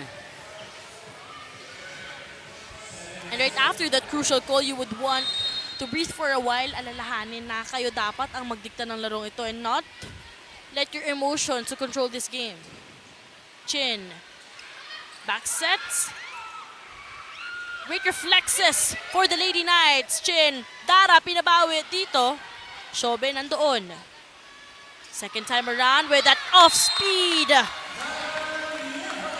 And right after that crucial call, you would want to breathe for a while, alalahanin na kayo dapat ang magdikta ng larong ito and not let your emotions to control this game. Chin. Back sets. Great reflexes for the Lady Knights. Chin. Dara, pinabawi dito. Shobe nandoon. Second time around with that off-speed.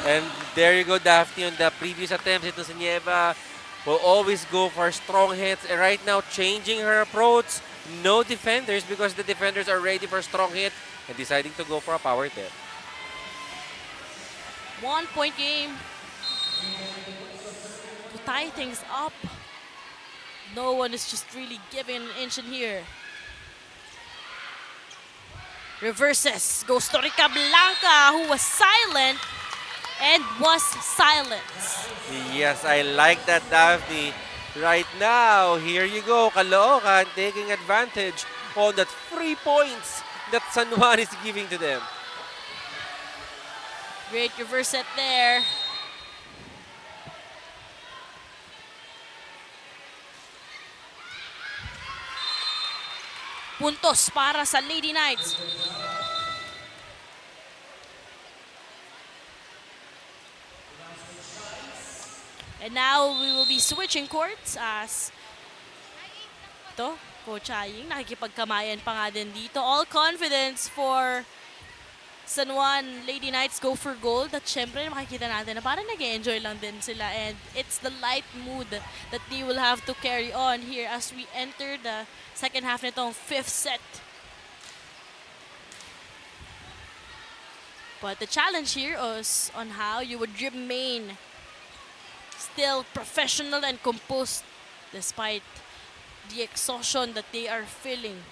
And there you go, Daphne, on the previous attempts. Ito si Nieva will always go for strong hits. And right now, changing her approach no defenders because the defenders are ready for a strong hit and deciding to go for a power tip. 1 point game to tie things up. No one is just really giving an inch in here. Reverses. Goes to Rica Blanca, who was silent and was silenced. Yes, I like that, Daphne. Right now, here you go, Caloocan taking advantage on that 3 points that San Juan is giving to them. Great reverse set there. Puntos para sa Lady Knights. And now we will be switching courts as ito, Coach Aying, nakikipagkamayan pa nga din dito. All confidence for San Juan Lady Knights go for gold. At syempre makikita natin na parang nag-enjoy lang din sila. And it's the light mood that they will have to carry on here as we enter the second half nitong 5th set. But the challenge here is on how you would remain still professional and composed despite the exhaustion that they are feeling.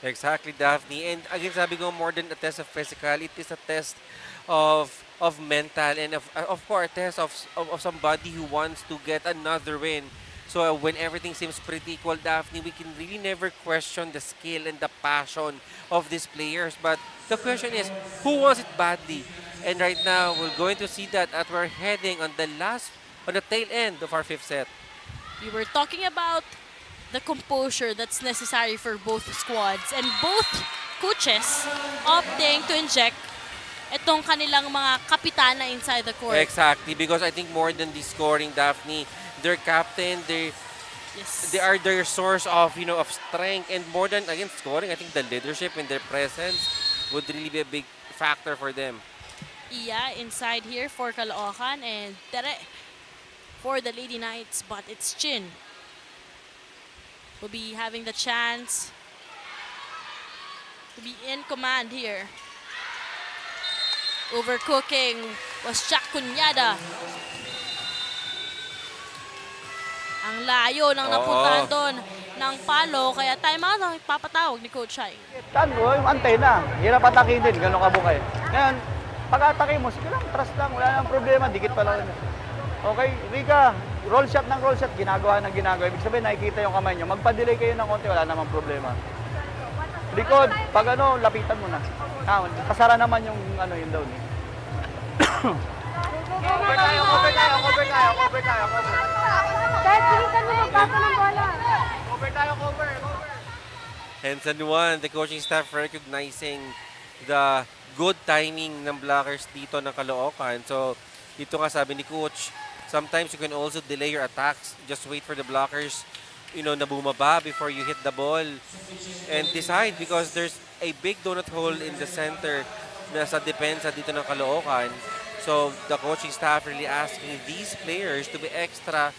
Exactly, Daphne. And again, sabi ko, more than a test of physical, it is a test of mental and of course, a test of somebody who wants to get another win. So when everything seems pretty equal, Daphne, we can really never question the skill and the passion of these players. But the question is, who wants it badly? And right now, we're going to see that as we're heading on the tail end of our 5th set. We were talking about the composure that's necessary for both squads and both coaches opting to inject itong kanilang mga kapitana inside the court. Exactly, because I think more than the scoring, Daphne, their captain, they are their source of of strength, and more than again scoring, I think the leadership and their presence would really be a big factor for them. Iya inside here for Caloocan and Tere for the Lady Knights, but it's Chin will be having the chance to be in command here. Overcooking was Jack Cunyada. Ang layo ng napuntahan doon ng palo, kaya timeout ang ipapatawag ni Coach Shai. Tango, yung antena, hirap atakin din, gano'n kabukay. Ngayon, pag-atake mo, sige lang, trust lang, wala nang problema, dikit pa lang. Okay, Rika, roll shot ng roll shot, ginagawa ng ginagawa. Ibig sabihin, nakikita yung kamay nyo. Magpa-delay kayo ng konti, wala namang problema. Likod, pag lapitan mo na. Kasara naman yung yung down. Cover tayo. Kahit pilitan mo magpapa ng bola. Cover. And San Juan, the coaching staff recognizing the good timing ng blockers dito ng Caloocan. So, dito nga sabi ni Coach, sometimes you can also delay your attacks. Just wait for the blockers, na bumaba before you hit the ball. And decide because there's a big donut hole in the center na sa depensa dito ng Caloocan. So, the coaching staff really asking these players to be extra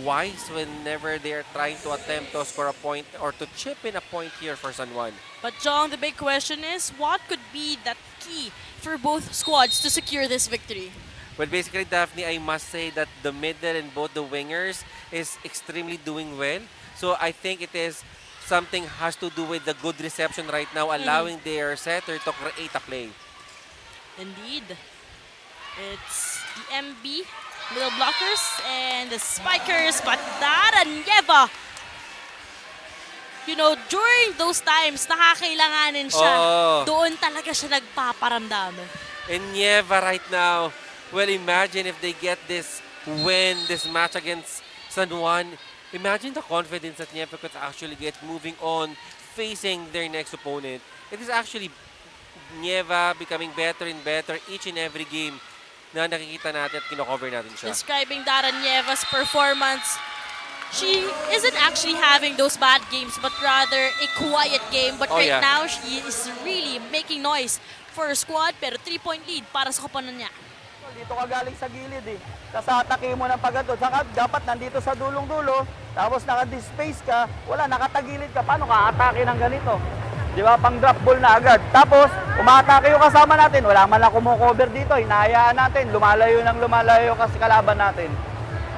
wise whenever they are trying to attempt to score a point or to chip in a point here for San Juan. But Jong, the big question is, what could be that key for both squads to secure this victory? Well, basically, Daphne, I must say that the middle and both the wingers is extremely doing well. So I think it is something has to do with the good reception right now, allowing their setter to create a play. Indeed. It's the MB, middle blockers, and the Spikers, but Dara Nieva. During those times, nakakailanganin siya. Doon talaga siya nagpaparamdam. And Nieva right now, well, imagine if they get this win, this match against San Juan. Imagine the confidence that Nieva could actually get moving on, facing their next opponent. It is actually Nieva becoming better and better each and every game na nakikita natin at kino-cover natin siya. Describing Dara Nieva's performance, she isn't actually having those bad games, but rather a quiet game. But now, she is really making noise for her squad, pero 3-point lead para sa koponan niya. Dito ka galing sa gilid eh. Tapos atake mo ng pagganto. Saka dapat nandito sa dulong-dulo, Tapos naka-dispace ka, wala, nakatagilid ka. Paano ka atake ng ganito? Di ba? Pang drop ball na agad. Tapos, umatake yung kasama natin. Wala man lang kumukover dito. Hinahayaan natin. Lumalayo kasi kalaban natin.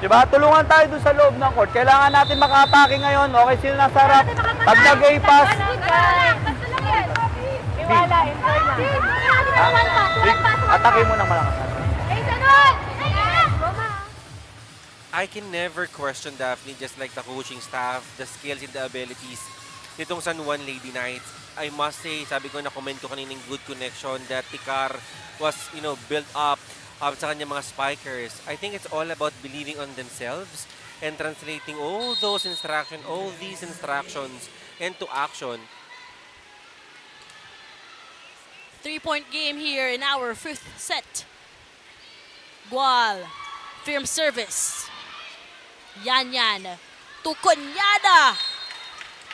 Di ba? Tulungan tayo dun sa loob ng court. Kailangan natin maka-atake ngayon. Okay, sino nasa harap? Pag nag-a pass, Iwala, enjoy lang. atake mo ng malakas. I can never question Daphne, just like the coaching staff, the skills and the abilities nitong San Juan Lady Knights. I must say, sabi ko, na-comment ko kanina good connection that Tikar was, built up sa kanyang mga spikers. I think it's all about believing on themselves and translating all these instructions into action. 3-point game here in our 5th set. Gual, firm service. Yan. To Kunyada.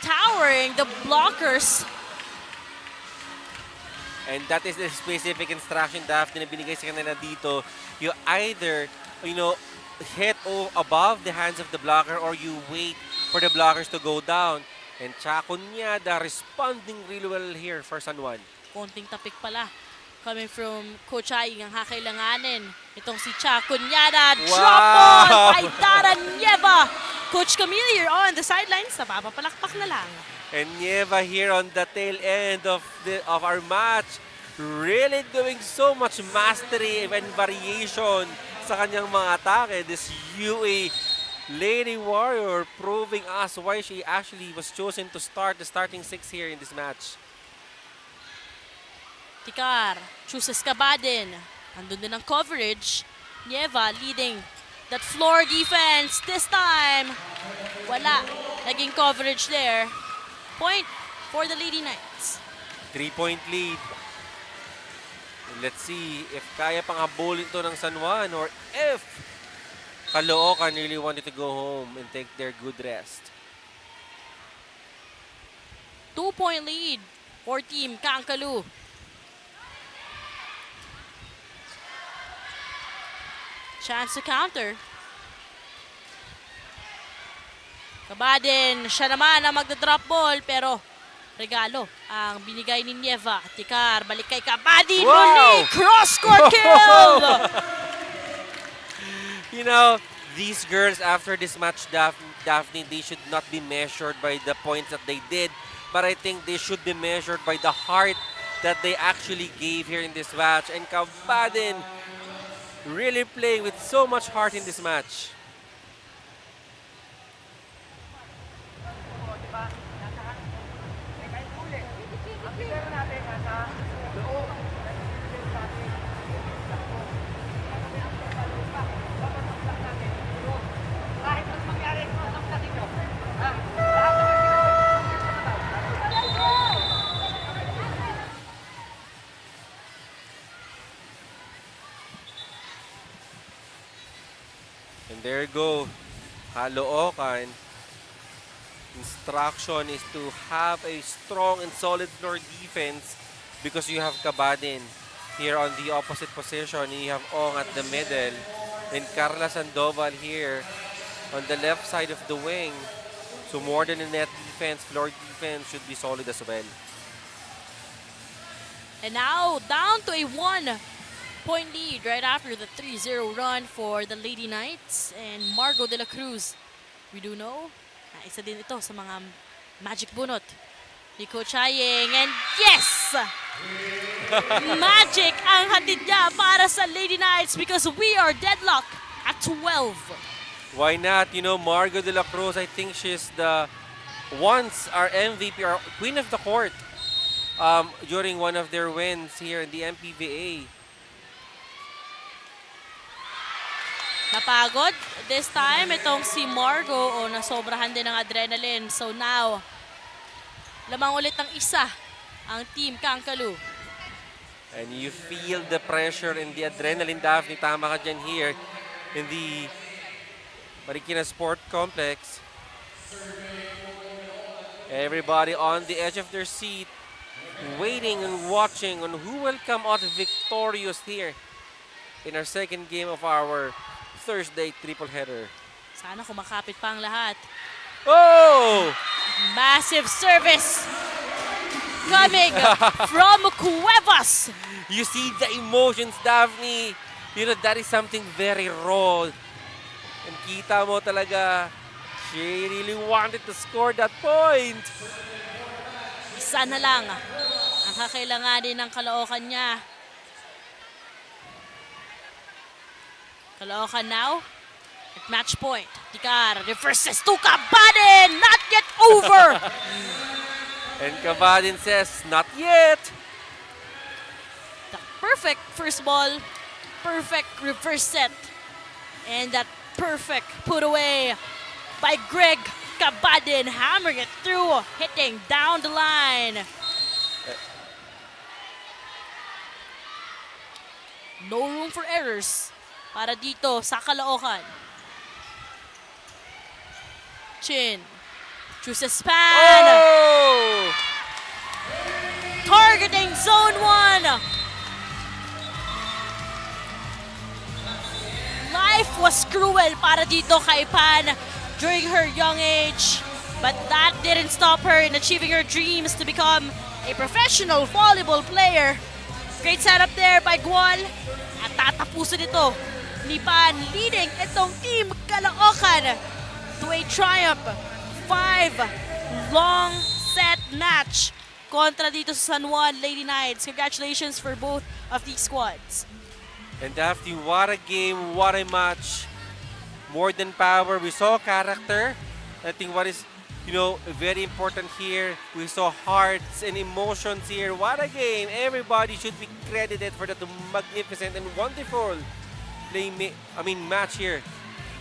Towering the blockers. And that is the specific instruction, Daphne, na binigay sa kanila dito. You either, hit above the hands of the blocker or you wait for the blockers to go down. And Chakunyada responding really well here for San Juan. Konting tapik pala. Coming from Coach Aying ang kakailanganin. Itong si Chakunyada. Drop ball by Dara Nieva. Coach Camille here on the sidelines. Napapapalakpak na lang. And Nieva here on the tail end of our match. Really doing so much mastery and variation sa kanyang mga atake. This UA Lady Warrior proving us why she actually was chosen to start the starting 6 here in this match. Tikar chooses Kabadin. Andun din ang coverage. Nieva leading that floor defense. This time, wala. Naging coverage there. Point for the Lady Knights. 3-point lead. Let's see if kaya pang habulin to ng San Juan or if Caloocan really wanted to go home and take their good rest. 2-point lead for Team Kangkalu. Chance to counter. Kabadin, siya naman ang magda-drop ball pero regalo ang binigay ni Nieva. Tikar, balik kay Kabadin. Wow! Muli, cross-court kill! These girls after this match, Daphne, they should not be measured by the points that they did, but I think they should be measured by the heart that they actually gave here in this match. And Kabadin really playing with so much heart in this match. And there you go, Caloocan. Instruction is to have a strong and solid floor defense because you have Kabadin here on the opposite position. You have Ong at the middle. And Carla Sandoval here on the left side of the wing. So more than a net defense, floor defense should be solid as well. And now down to a 1-point lead right after the 3-0 run for the Lady Knights. And Margo de la Cruz, we do know, na isa din ito sa mga magic bunot ni Coach Aying. And yes! Magic ang hatid niya para sa Lady Knights because we are deadlocked at 12. Why not? Margo de la Cruz, I think she's once our MVP, our queen of the court during one of their wins here in the MPVA. Napagod this time itong si Margo o nasobrahan din ng adrenaline. So now, lamang ulit ng isa ang Team Kangkalu. And you feel the pressure and the adrenaline, Daphne. Tama ka dyan here in the Marikina Sport Complex. Everybody on the edge of their seat, waiting and watching on who will come out victorious here in our second game of our Thursday triple header. Sana kumakapit pa ang lahat. Oh! Massive service coming from Cuevas. You see the emotions, Daphne. You know, that is something very raw. And kita mo talaga, she really wanted to score that point. Isa na lang ang kakailanganin ng Caloocan niya. Caloocan now at match point. Tikar reverses to Kabadin. Not yet over. And Kabadin says, not yet. The perfect first ball. Perfect reverse set. And that perfect put away by Greg Kabadin, hammering it through, hitting down the line. No room for errors para dito sa Caloocan. Chin chooses span. Oh! Targeting zone 1. Life was cruel para dito kay Pan during her young age. But that didn't stop her in achieving her dreams to become a professional volleyball player. Great setup there by Gual. At tatapusin ito ni Pan, leading itong team Caloocan to a triumph. 5 long set match kontra dito sa San Juan Lady Knights. Congratulations for both of these squads. And Daphne, what a game, what a match. More than power, we saw character. I think what is, very important here, we saw hearts and emotions here. What a game. Everybody should be credited for that magnificent and wonderful match here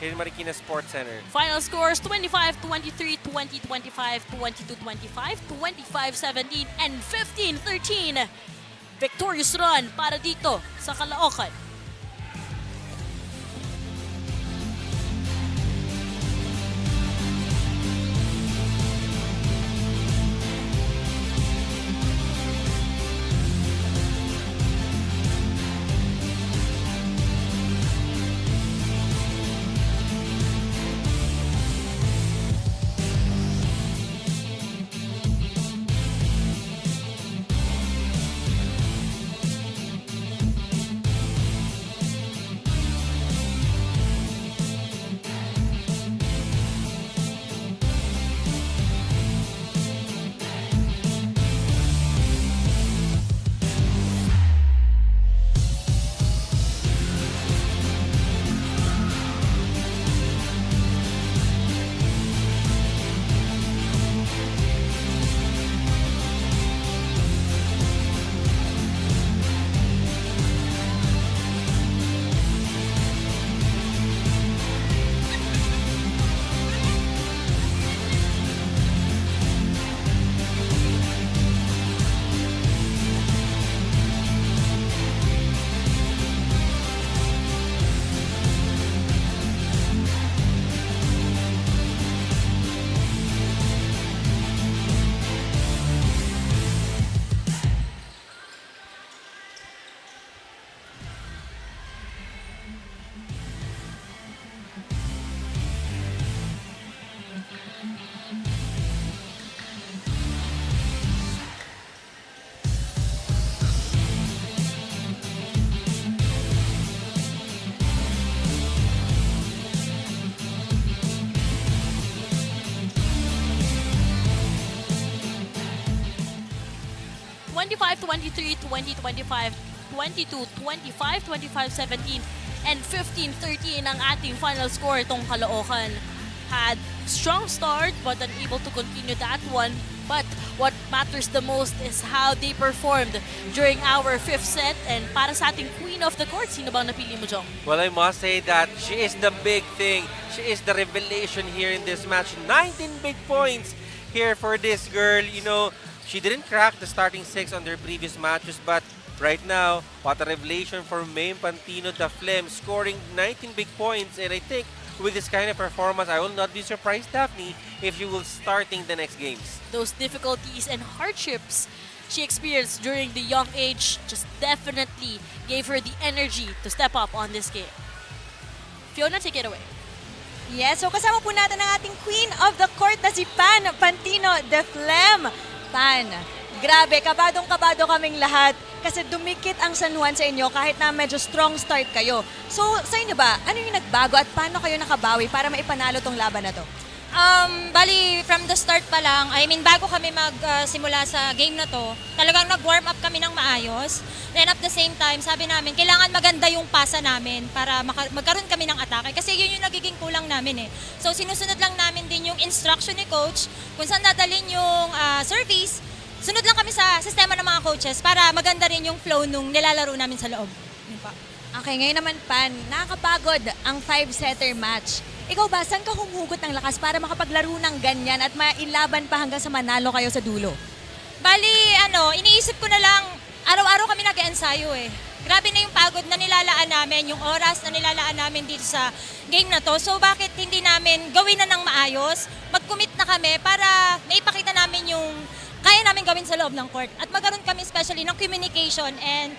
in Marikina Sports Center. Final scores 25-23, 20-25, 22-25, 25-17, and 15-13. Victorious run para dito sa Caloocan. Twenty-five, 23, 20, 25, 22, 25, 25, 17, and 15, 13 ang ating final score. Itong Caloocan had strong start but unable to continue that one. But what matters the most is how they performed during our fifth set. And para sa ating queen of the court, sino bang napili mo, Jong? Well, I must say that she is the big thing. She is the revelation here in this match. 19 big points here for this girl. You know, she didn't crack the starting six on their previous matches, but right now, what a revelation for May Pantino, the Flem, scoring 19 big points. And I think with this kind of performance, I will not be surprised, Daphne, if she will starting the next games. Those difficulties and hardships she experienced during the young age just definitely gave her the energy to step up on this game. Fiona, take it away. Yes, so kasama po natin ang ating queen of the court na si Pan Pantino de Flem. Pan, grabe, kabadong-kabado kaming lahat kasi dumikit ang San Juan sa inyo kahit na medyo strong start kayo. So, sa inyo ba, ano yung nagbago at paano kayo nakabawi para maipanalo tong laban na to? Bali, from the start pa lang, I mean, bago kami magsimula sa game na to, talagang nag-warm up kami ng maayos. Then at the same time, sabi namin, kailangan maganda yung pasa namin para magkaroon kami ng atake. Kasi yun yung nagiging kulang namin eh. So sinusunod lang namin din yung instruction ni coach, kung saan dadalhin yung service. Sunod lang kami sa sistema ng mga coaches para maganda rin yung flow nung nilalaro namin sa loob. Yun pa. Okay, ngayon naman Pan, nakakapagod ang 5-setter match. Ikaw ba, saan ka humuhugot ng lakas para makapaglaro ng ganyan at mailaban pa hanggang sa manalo kayo sa dulo? Bali, iniisip ko na lang, araw-araw kami nag-ensayo eh. Grabe na yung pagod na nilalaan namin, yung oras na nilalaan namin dito sa game na to. So bakit hindi namin gawin na ng maayos, mag-commit na kami para maipakita namin yung kaya namin gawin sa loob ng court. At magkaroon kami especially ng communication and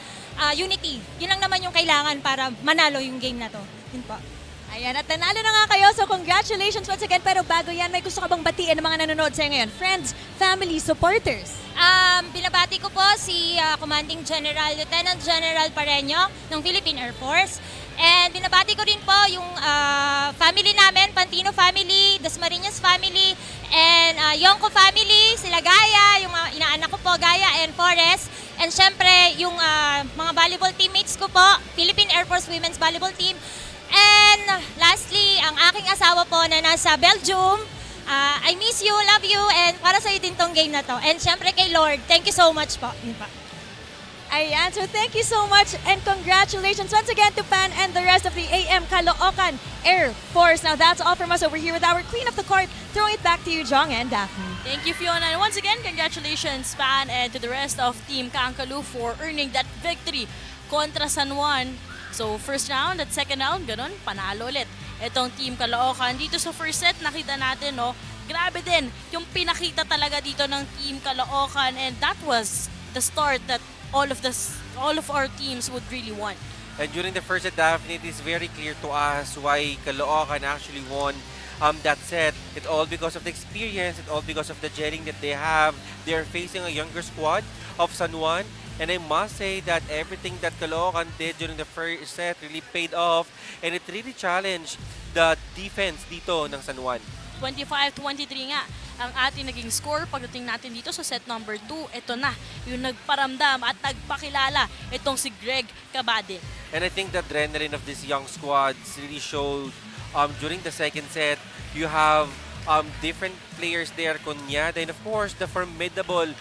unity. Yun lang naman yung kailangan para manalo yung game na to. Yun po. Ayan, at nanalo na nga kayo. So congratulations once again. Pero bago yan, may gusto ka bang batiin ng mga nanonood sa'yo ngayon? Friends, family, supporters. Binabati ko po si Commanding General Lieutenant General Pareño ng Philippine Air Force. And binabati ko rin po yung family namin, Pantino family, Dasmariñas family, and Yongko family, sila Gaya, yung inaanak ko po, Gaya and Forrest. And syempre, yung mga volleyball teammates ko po, Philippine Air Force Women's Volleyball Team. And lastly, ang aking asawa po na nasa Belgium, I miss you, love you, and para sa'yo din tong game na to. And syempre kay Lord, thank you so much po. Yun pa. Ayan, so thank you so much and congratulations once again to Pan and the rest of the AM Caloocan Air Force. Now that's all from us over here with our queen of the court. Throwing it back to you, Jong and Daphne. Thank you, Fiona. And once again, congratulations, Pan, and to the rest of Team Kankalu for earning that victory kontra San Juan. So, first round at second round, ganun, panalo ulit. Itong Team Caloocan, dito sa first set, nakita natin, no, grabe din yung pinakita talaga dito ng Team Caloocan, and that was the start that all of our teams would really want. And during the first set, Daphne, it is very clear to us why Caloocan actually won that set. It's all because of the experience, it's all because of the gelling that they have. They're facing a younger squad of San Juan. And I must say that everything that Caloocan did during the first set really paid off, and it really challenged the defense dito ng San Juan. 25-23 nga ang ating naging score. Pagdating natin dito sa set number 2, ito na yung nagparamdam at nagpakilala itong si Greg Cabadin. And I think the adrenaline of these young squads really showed during the second set. You have different players there, Kunyada, and of course the formidable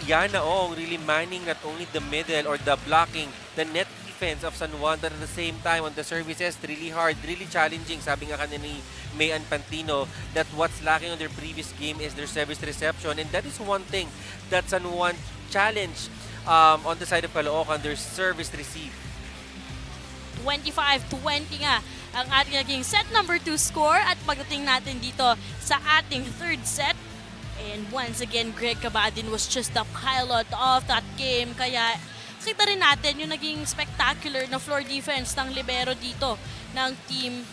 Yana Ong really manning not only the middle or the blocking, the net defense of San Juan, but at the same time on the services, really hard, really challenging. Sabi nga kanina ni May and Pantino that what's lacking on their previous game is their service reception, and that is one thing that San Juan challenged on the side of Caloocan, their service receive. 25-20 nga ang ating naging set number 2 score, at pagdating natin dito sa ating third set, and once again, Greg Cabadin was just the pilot of that game. Kaya kita rin natin yung naging spectacular na floor defense ng libero dito ng team,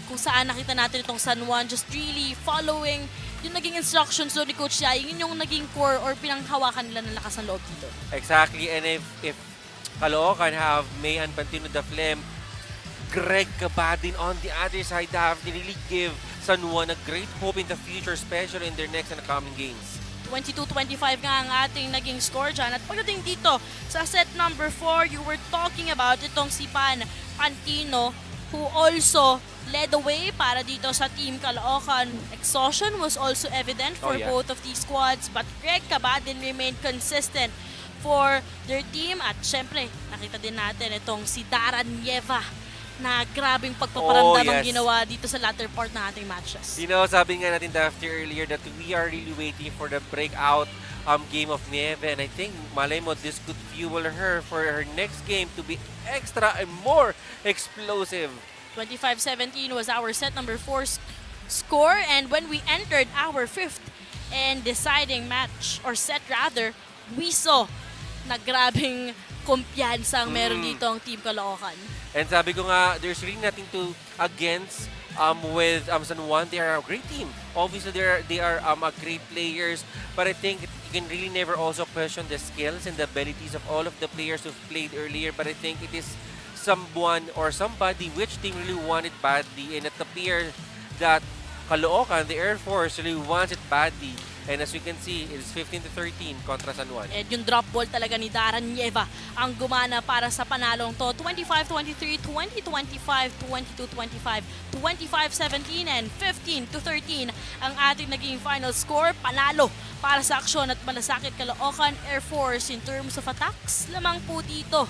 kung saan nakita natin itong San Juan just really following yung naging instructions ni Coach Yai. Yun yung naging core or pinanghawakan nila ng lakas ng loob dito. Exactly, and if Caloocan have May and Pantino the Flem, Greg Cabadin on the other side have to really give San Juan a great hope in the future, especially in their next and coming games. 22-25 nga ang ating naging score dyan. At pagdating dito sa set number 4, you were talking about itong si Pan Pantino, who also led the way para dito sa Team Caloocan. Exhaustion was also evident for both of these squads, but Greg Cabadin remained consistent for their team. At syempre, nakita din natin itong si Daran Nieva na grabing pagpaparamdam ang ginawa dito sa latter part ng ating matches. You know, sabi nga natin after earlier that we are really waiting for the breakout game of Nieve, and I think malay mo this could fuel her for her next game to be extra and more explosive. 25-17 was our set number 4 score, and when we entered our 5th and deciding match, or set rather, we saw na grabing kumpiyansang meron dito ang Team Caloocan. And sabi ko nga, there's really nothing to against with San Juan. They are a great team. Obviously, they are great players, but I think you can really never also question the skills and the abilities of all of the players who've played earlier. But I think it is someone or somebody which team really want it badly, and it appears that Caloocan, the Air Force, really wants it badly. And as you can see, it is 15-13 kontra San Juan. And yung drop ball talaga ni Daran Nieva ang gumana para sa panalong to. 25-23, 20-25, 22-25, 25-17, and 15-13 ang ating naging final score. Panalo para sa aksyon at malasakit Caloocan Air Force in terms of attacks. Lamang po dito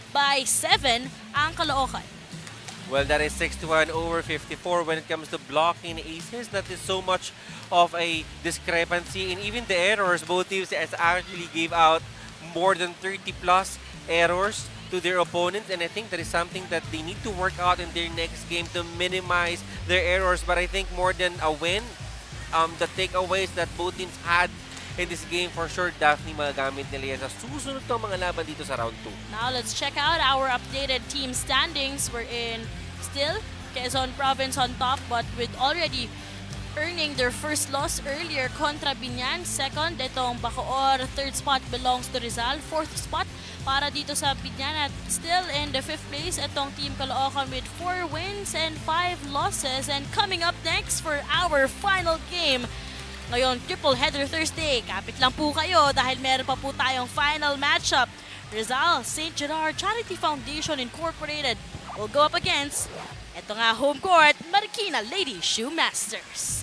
by 7 ang Caloocan. Well, that is 61 over 54 when it comes to blocking aces. That is so much of a discrepancy. And even the errors, both teams has actually gave out more than 30 plus errors to their opponents. And I think that is something that they need to work out in their next game to minimize their errors. But I think more than a win, the takeaways that both teams had in this game, for sure, Daphne, magagamit nila yan sa susunod ng mga laban dito sa round 2. Now let's check out our updated team standings. We're in still Quezon Province on top, but with already earning their first loss earlier kontra Binyan. Second, itong Bacoor. Third spot belongs to Rizal. Fourth spot para dito sa Binyan. At still in the 5th place, itong Team Caloocan with 4 wins and 5 losses. And coming up next for our final game, ngayon, triple header Thursday. Kapit lang po kayo dahil meron pa po tayong final matchup. Rizal St. Gerard Charity Foundation Incorporated will go up against, eto nga home court, Marikina Lady Shoe Masters.